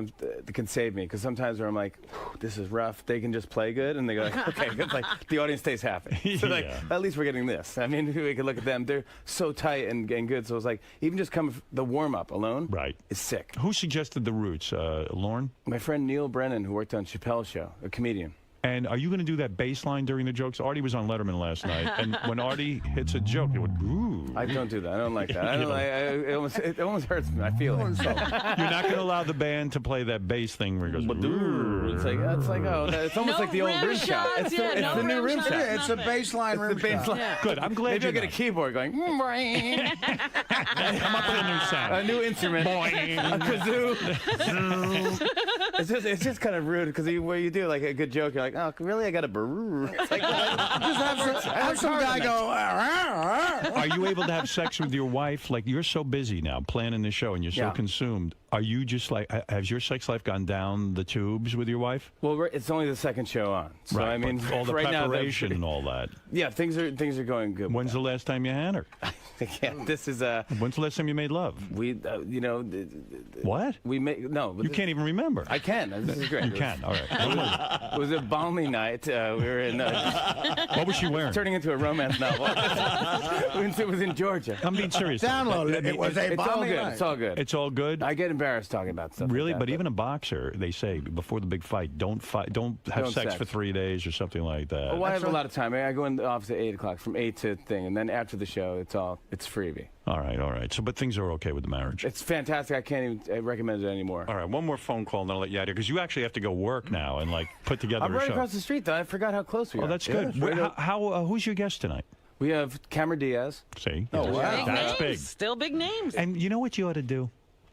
can save me, because sometimes where I'm like, this is rough. They can just play good, and they go like, okay, good. Like the audience stays happy. So like, Yeah. at least we're getting this. I mean, we can look at them. They're so tight and good. So it's like, even just the warm up alone, is sick. Who suggested the Roots? Lorne? My friend Neil Brennan, who worked on Chappelle's show, a comedian. And are you going to do that bass line during the jokes? Artie was on Letterman last night, and when Artie hits a joke, it would, ooh. I don't do that. I don't like that. It almost hurts me. I feel it. You're not going to allow the band to play that bass thing where it goes, ooh. It's almost like the old rim shot. It's the new rim shot. It's a baseline rim shot. Yeah. Good. I'm glad Maybe you I'll get a keyboard going. Come up with a new sound. A new instrument. Boing. A kazoo. It's just kind of rude, because where you do like a good joke, you're like, oh, really? I got a brrrr. It's like, just have some guy go. Are you able to have sex with your wife? Like, you're so busy now planning the show and you're so consumed. Are you just like, has your sex life gone down the tubes with your wife? Well, it's only the second show on. So, right, I mean, all the right preparation and all that. Yeah, things are going good. When's the last time you had her? This is When's the last time you made love? We, What? We made You can't even remember. I can. This is great. You can. All right. It was a balmy night. We were in. What was she wearing? Turning into a romance novel. It was in Georgia. I'm being serious. Download it. It was a It's all balmy good. night. It's all good. It's all good. I get embarrassed talking about stuff. Really, like that, but even a boxer, they say before the big fight, don't have Don't sex sex. for 3 days or something like that. Well, I have a lot of time. I go in the office at 8 o'clock, from 8 to thing, and then after the show, it's freebie. All right. So, but things are okay with the marriage. It's fantastic. I can't even recommend it anymore. All right, one more phone call, and then I'll let you out of here, because you actually have to go work now and like put together I'm a right show. across the street, though. I forgot how close we are. Oh, that's good. Who's your guest tonight? We have Cameron Diaz. See? Oh, wow. Big That's names. big. Still big names. And you know what you ought to do?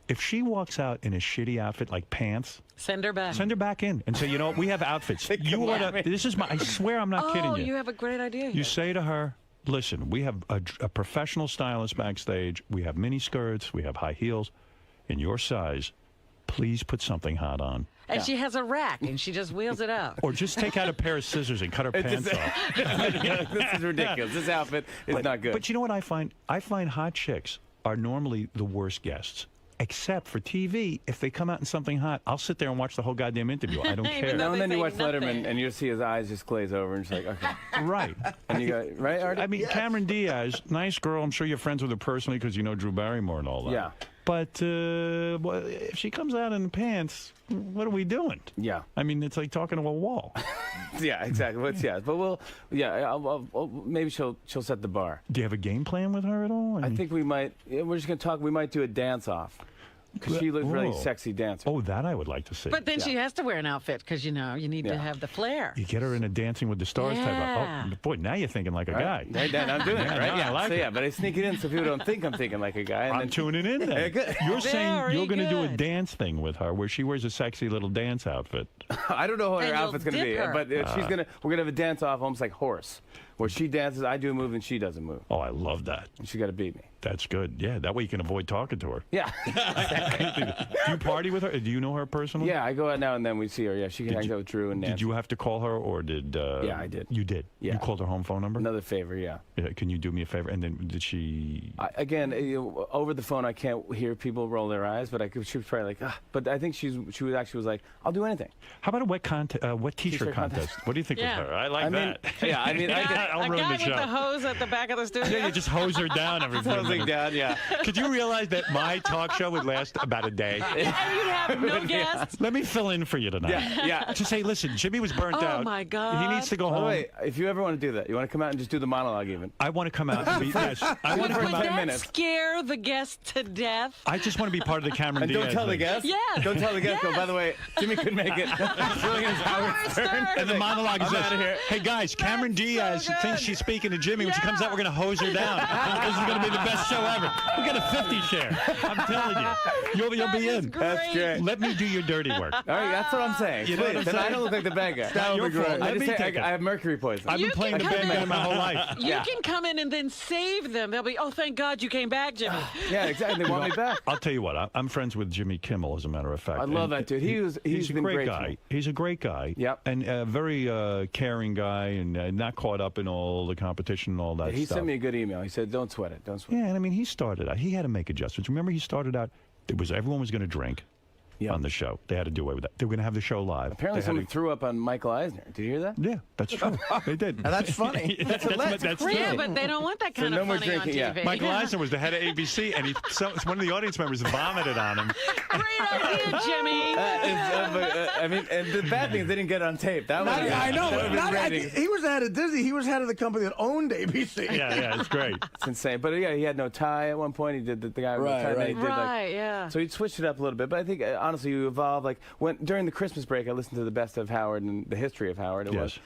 If she walks out in a shitty outfit like pants, Send her back. send her back in and say, you know what, we have outfits. You ought to, this is my, I swear I'm not kidding Oh, you. you have a great idea You here. say to her, listen, we have a professional stylist backstage. We have mini skirts. We have high heels. In your size, please put something hot on. And she has a rack, and she just wheels it out. Or just take out a pair of scissors and cut her pants off. This is ridiculous. This outfit is not good. But you know what I find? I find hot chicks are normally the worst guests. Except for TV, if they come out in something hot, I'll sit there and watch the whole goddamn interview. I don't care. Now and then you watch Letterman, and you see his eyes just glaze over, and she's like, okay. Right. And you go, right, Artie? I mean, Cameron Diaz, nice girl. I'm sure you're friends with her personally because you know Drew Barrymore and all that. Yeah. But well, if she comes out in pants, what are we doing? Yeah. I mean, it's like talking to a wall. Yeah, exactly. But maybe she'll set the bar. Do you have a game plan with her at all? I think we might. We're just gonna talk. We might do a dance off. Because she looks really sexy dancer. Oh, that I would like to see. But then she has to wear an outfit because, you need to have the flair. You get her in a Dancing with the Stars type of. Oh, boy, now you're thinking like a guy. Right, I'm doing it, right? I like it. But I sneak it in so people don't think I'm thinking like a guy. And I'm tuning in then. You're saying you're going to do a dance thing with her where she wears a sexy little dance outfit. I don't know what her And you'll outfit's going to dip be, her. but we're going to have a dance off almost like horse. where she dances, I do a move, and she doesn't move. Oh, I love that. And she got to beat me. That's good. Yeah, that way you can avoid talking to her. Yeah. Do you party with her? Do you know her personally? Yeah, I go out now and then we see her. Yeah, she hangs out with Drew and Nancy. Did you have to call her, or did? Yeah, I did. You did. Yeah. You called her home phone number. Another favor, yeah. Can you do me a favor? And then did she? Again, over the phone, I can't hear people roll their eyes, but she was probably like, ah. But I think she was like, I'll do anything. How about a wet T-shirt contest? What do you think of her? I like that. Yeah, I mean, I'll ruin the show. With the hose at the back of the studio. Yeah, you just hose her down every Hosing down, yeah. Could you realize that my talk show would last about a day? And you'd have no guests. Let me fill in for you tonight. Yeah. Just say, listen, Jimmy was burnt out. Oh, my God. He needs to go By the home. way, if you ever want to do that, you want to come out and just do the monologue even. I want to come out and be, yes. I want to come out. Would that scare the guests to death? I just want to be part of the Cameron And Diaz. don't tell the guests? Yes. Don't tell the guests. Yes. Go, by the way, Jimmy couldn't make it. Julian's Howard Stern. And the monologue is I'm this. outta here. Hey, guys, Cameron Diaz thinks she's speaking to Jimmy. When she comes out, we're going to hose her down. This is going to be the best show ever. We got a 50 share. I'm telling you. You'll be in. That's great. Let me do your dirty work. All right, that's what I'm saying. You know what I'm Then I saying? don't look like the bad guy. Not your fault. I Let me just say take it. I have mercury poison. I've been playing the band my whole life. You can come in and then save them. They'll be, oh, thank God you came back, Jimmy. Yeah, exactly. They want me back. I'll tell you what. I'm friends with Jimmy Kimmel, as a matter of fact. I love that dude. He's a been great great guy. to me. He's a great guy. Yep. And a very caring guy, and not caught up in all the competition and all that He stuff. sent me a good email. He said, "Don't sweat it. Don't sweat it." Yeah, and I mean, he started out. He had to make adjustments. Remember, he started out. Everyone was going to drink on the show. They had to do away with that. They were going to have the show live. Apparently, someone threw up on Michael Eisner. Did you hear that? Yeah, that's true. They did. Now, that's funny. That's true. Yeah, but they don't want that kind of no more funny on drinking, TV. yeah. Michael Eisner was the head of ABC, and one of the audience members vomited on him. Great idea, Jimmy. I mean, and the bad thing is they didn't get it on tape. That was I know. that would've been ratings. He was the head of Disney. He was head of the company that owned ABC. Yeah, it's great. It's insane. But yeah, he had no tie at one point. He did the guy with the tie. Then he did, Yeah. So he switched it up a little bit. But I think honestly, you evolve. Like during the Christmas break, I listened to the best of Howard and the history of Howard. It was